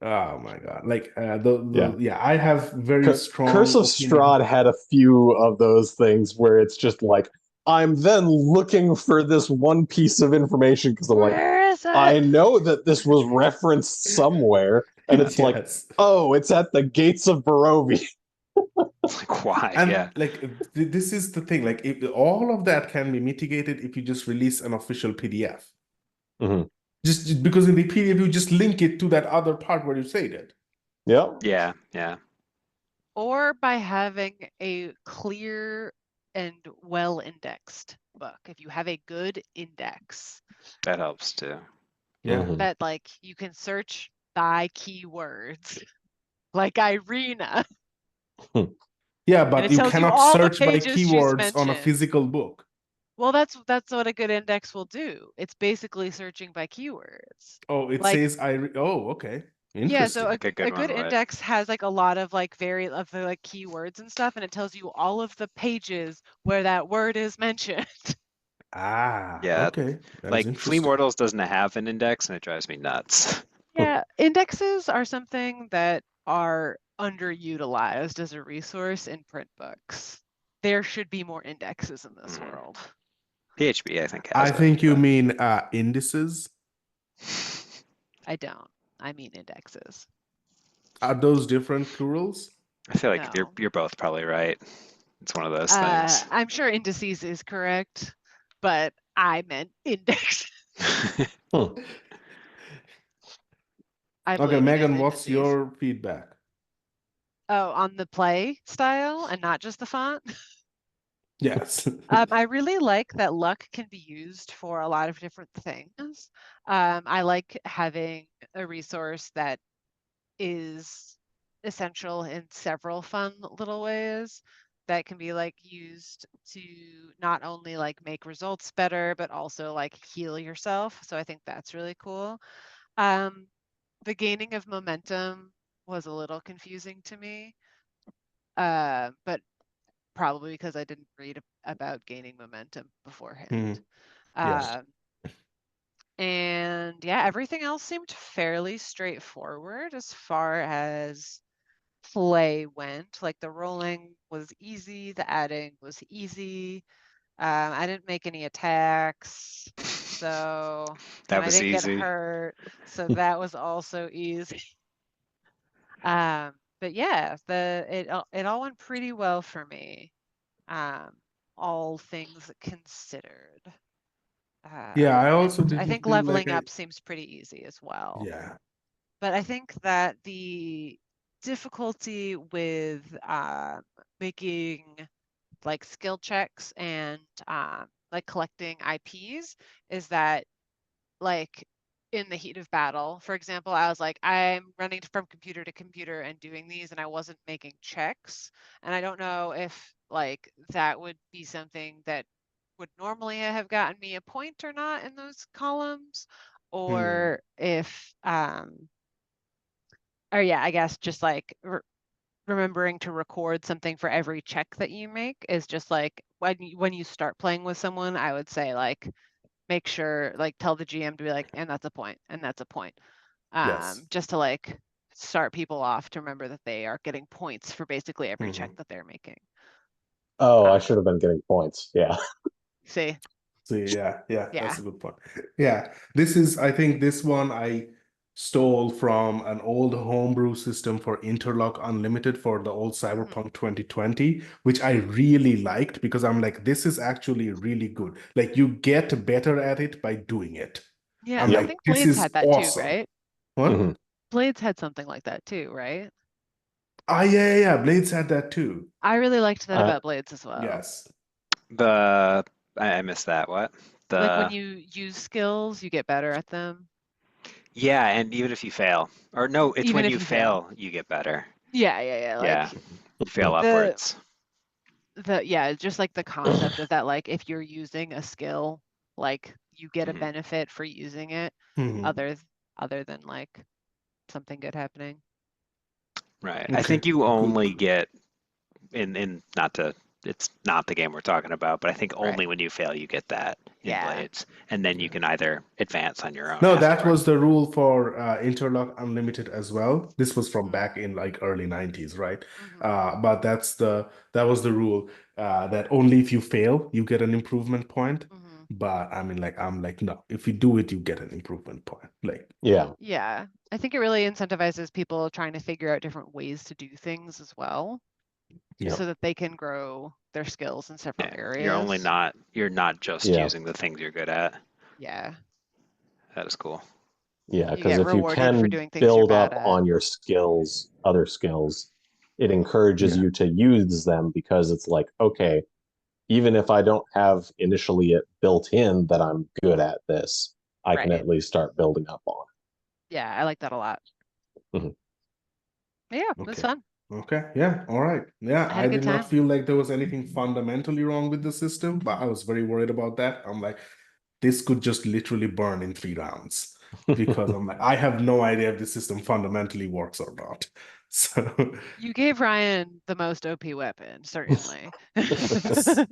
Oh my God. Like Yeah. I have very strong Curse of opinion. Strahd had a few of those things where it's just like, I'm then looking for this one piece of information because I'm like, Where is it? I know that this was referenced somewhere, and it's like, Yes. oh, it's at the gates of Barovia. Like why? And Yeah. like this is the thing, like if all of that can be mitigated if you just release an official PDF. Mhm. Just because in the PDF you just link it to that other part where you said it. Yep. Yeah. Yeah. Or by having a clear and well indexed book. If you have a good index, That helps too. Yeah. Mhm. that like you can search by keywords, like Irina. Yeah, And but it you tells you cannot all the search by pages she's keywords on a mentioned. physical book. Well, that's what a good index will do. It's basically searching by keywords. Oh, it Like, says okay. yeah, so Interesting. Like a good good one would. index has like a lot of like of the like keywords and stuff, and it tells you all of the pages where that word is mentioned. Yeah. Okay. That is Like Flea interesting. Mortals doesn't have an index and it drives me nuts. Yeah, indexes are something that are underutilized as a resource in print books. There should be more indexes in this Mhm. world. PHP, I think, I has it. think you but- mean indices. I don't. I mean indexes. Are those different plurals? I feel like No. you're both probably right. It's one of those things. I'm sure indices is correct, but I meant index. Hmm. I Okay, believe it is Megan, what's indices. your feedback? Oh, on the play style and not just the font? Yes. I really like that luck can be used for a lot of different things. I like having a resource that is essential in several fun little ways that can be like used to not only like make results better, but also like heal yourself. So I think that's really cool. The gaining of momentum was a little confusing to me, but probably because I didn't read about gaining momentum beforehand. Yes. And yeah, everything else seemed fairly straightforward as far as play went. Like the rolling was easy, the adding was easy. I didn't make any attacks, so That and I was didn't get easy. hurt, so that was also easy. But yeah, it all went pretty well for me. All things considered. Yeah, I also And I didn't think feel like leveling I, up seems pretty easy as well. yeah. But I think that the difficulty with making like skill checks and like collecting IPs is that like in the heat of battle, for example, I was like, I'm running from computer to computer and doing these, and I wasn't making checks. And I don't know if like that would be something that would normally have gotten me a point or not in those columns, or if or yeah, I guess just like remembering to record something for every check that you make is just like when you start playing with someone, I would say like make sure like tell the GM to be like, and that's a point, and that's a point. Yes. Just to like start people off to remember that they are getting points for basically every check Mhm. that they're making. Oh, I Um, should have been getting points. Yeah. See, So yeah, yeah. that's a good point. Yeah, I think this one I stole from an old homebrew system for Interlock Unlimited for the old Cyberpunk 2020, which I really liked because I'm like, this is actually really good. Like you get better at it by doing it. Yeah, I'm I like, think this Blades is had that too, awesome. right? What? Mhm. Blades had something like that too, right? Ah, yeah. Blades had that too. I really liked that Uh, about Blades as well. Yes. I missed that. What? Like when The you use skills, you get better at them, Yeah, and even if you fail, or no, it's even when if you you fail. fail, you get better. Yeah. Yeah, Like you fail the upwards. yeah, just like the concept of that, like if you're using a skill, like you get a Mhm. benefit for using it, Mhm. other than like something good happening. Right. I Okay. think you Good. only get in not to it's not the game we're talking about, but I think Right. only when you fail you get that in Yeah. Blades, and then you can either advance on your own No, that afterward. was the rule for Interlock Unlimited as well. This was from Mm. back in like early 90s, right? Mhm. But that was the rule that only if you fail, you get an improvement point. Mhm. But I mean, like, I'm like, no, if you do it, you get an improvement point. Like, yeah. Yeah. I think it really incentivizes people trying to figure out different ways to do things as well, yeah. so that they can grow their skills in several Yeah, areas. you're not just Yeah. using the things you're good at. Yeah. That is cool. Yeah. You Because get if you rewarded for can doing things you're build bad up at. on your skills, other skills, it Mhm. encourages Yeah. you to use them because it's like, okay, even if I don't have initially it built in that I'm good at this, I can Right. at least start building up on Yeah, I like that a lot. Mhm. Yeah, it was Okay. fun. Okay. Yeah. All right. Yeah. I had I a good did not time. feel like there was anything fundamentally wrong with the system, but I was very worried about that. I'm like, this could just literally burn in 3 rounds because I'm like, I have no idea if the system fundamentally works or not. So You gave Ryan the most OP weapon, certainly. yes. And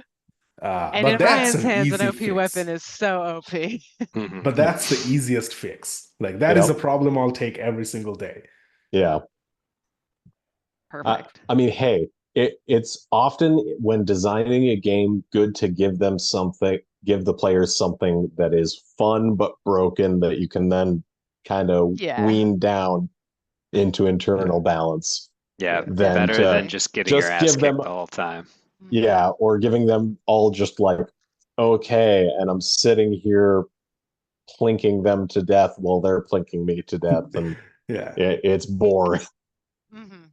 But in that's Ryan's an hands, an easy OP weapon fix. is so OP. Mhm. But that's the easiest fix. Like that is a Yep. problem I'll take every single day. Yeah. Perfect. I mean, hey, it's often when designing a game good to give them something, give the players something that is fun but broken that you can then kind of Yeah. wean down into internal balance. Yeah, Yeah. Than better than Definitely. just getting your just ass give them, kicked the whole time. Mhm. yeah, or giving them all just like, okay, and I'm sitting here plinking them to death while they're plinking me to death, and Yeah. it's boring. Mhm.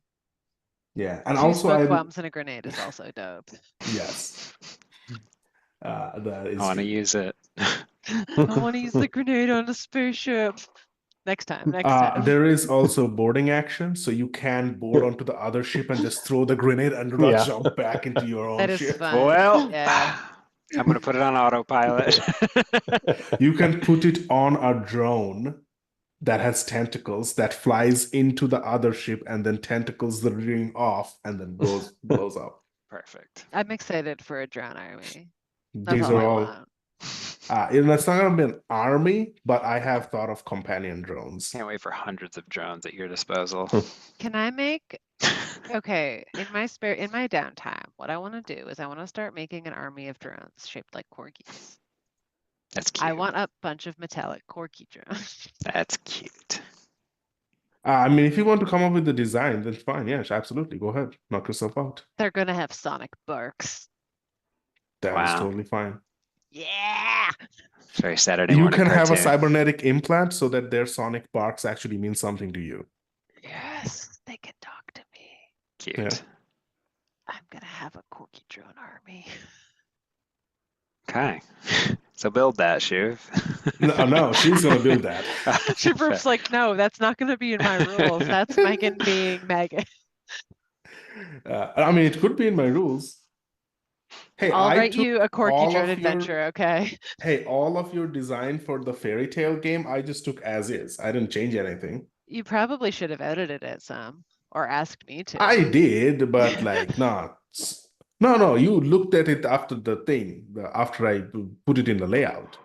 Yeah. And 2 also smoke bombs and a grenade is also dope. yes. That I is want to true. use it. I want to use the grenade on a spaceship. Next time. There is also boarding action, so you can board onto the other ship and just throw the grenade and not Yeah. jump back into your own That is ship. fun. Well, Yeah. I'm gonna put it on autopilot. You can put it on a drone that has tentacles that flies into the other ship and then tentacles the ring off and then blows up. Perfect. I'm excited for a drone army. That's These all are I all want. it's not gonna be an army, but I have thought of companion drones. Can't wait for hundreds of drones at your disposal. Can I make Okay, in my downtime, what I want to do is I want to start making an army of drones shaped like corgis. That's I cute. want a bunch of metallic corgi drones. That's cute. I mean, if you want to come up with the design, then fine. Yes, absolutely. Go ahead. Knock yourself out. They're gonna have sonic barks. That is Wow. totally fine. Yeah. Very Saturday You morning can have a cartoon. cybernetic implant so that their sonic barks actually mean something to you. Yes, they can talk to me. Cute. Yeah. I'm gonna have a corgi drone army. Okay. So build that, Shiv. No, she's gonna build that. Shiver's like, no, that's not gonna be in my rules. That's Megan being Megan. I mean, it could be in my rules. Hey, I'll I write took you a corgi all drone of your- adventure, okay? Hey, all of your design for the fairy tale game, I just took as is. I didn't change anything. You probably should have edited it some or asked me to. I did, but like, no, no. You looked at it after the thing, after I put it in the layout.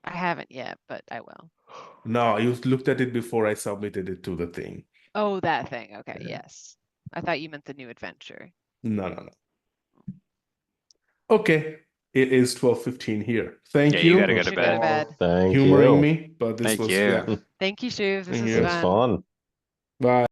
I haven't yet, but I will. No, you looked at it before I submitted it to the thing. Oh, that thing. Okay, Yeah. yes. I thought you meant the new adventure. No. Okay, it is 12:15 here. Thank Yeah, you. you gotta You go to should go to bed. bed. Thank Humoring you. me, but this Thank was you. yeah. Thank you, Shiv. This Thank is you. It's fun. fun. Bye.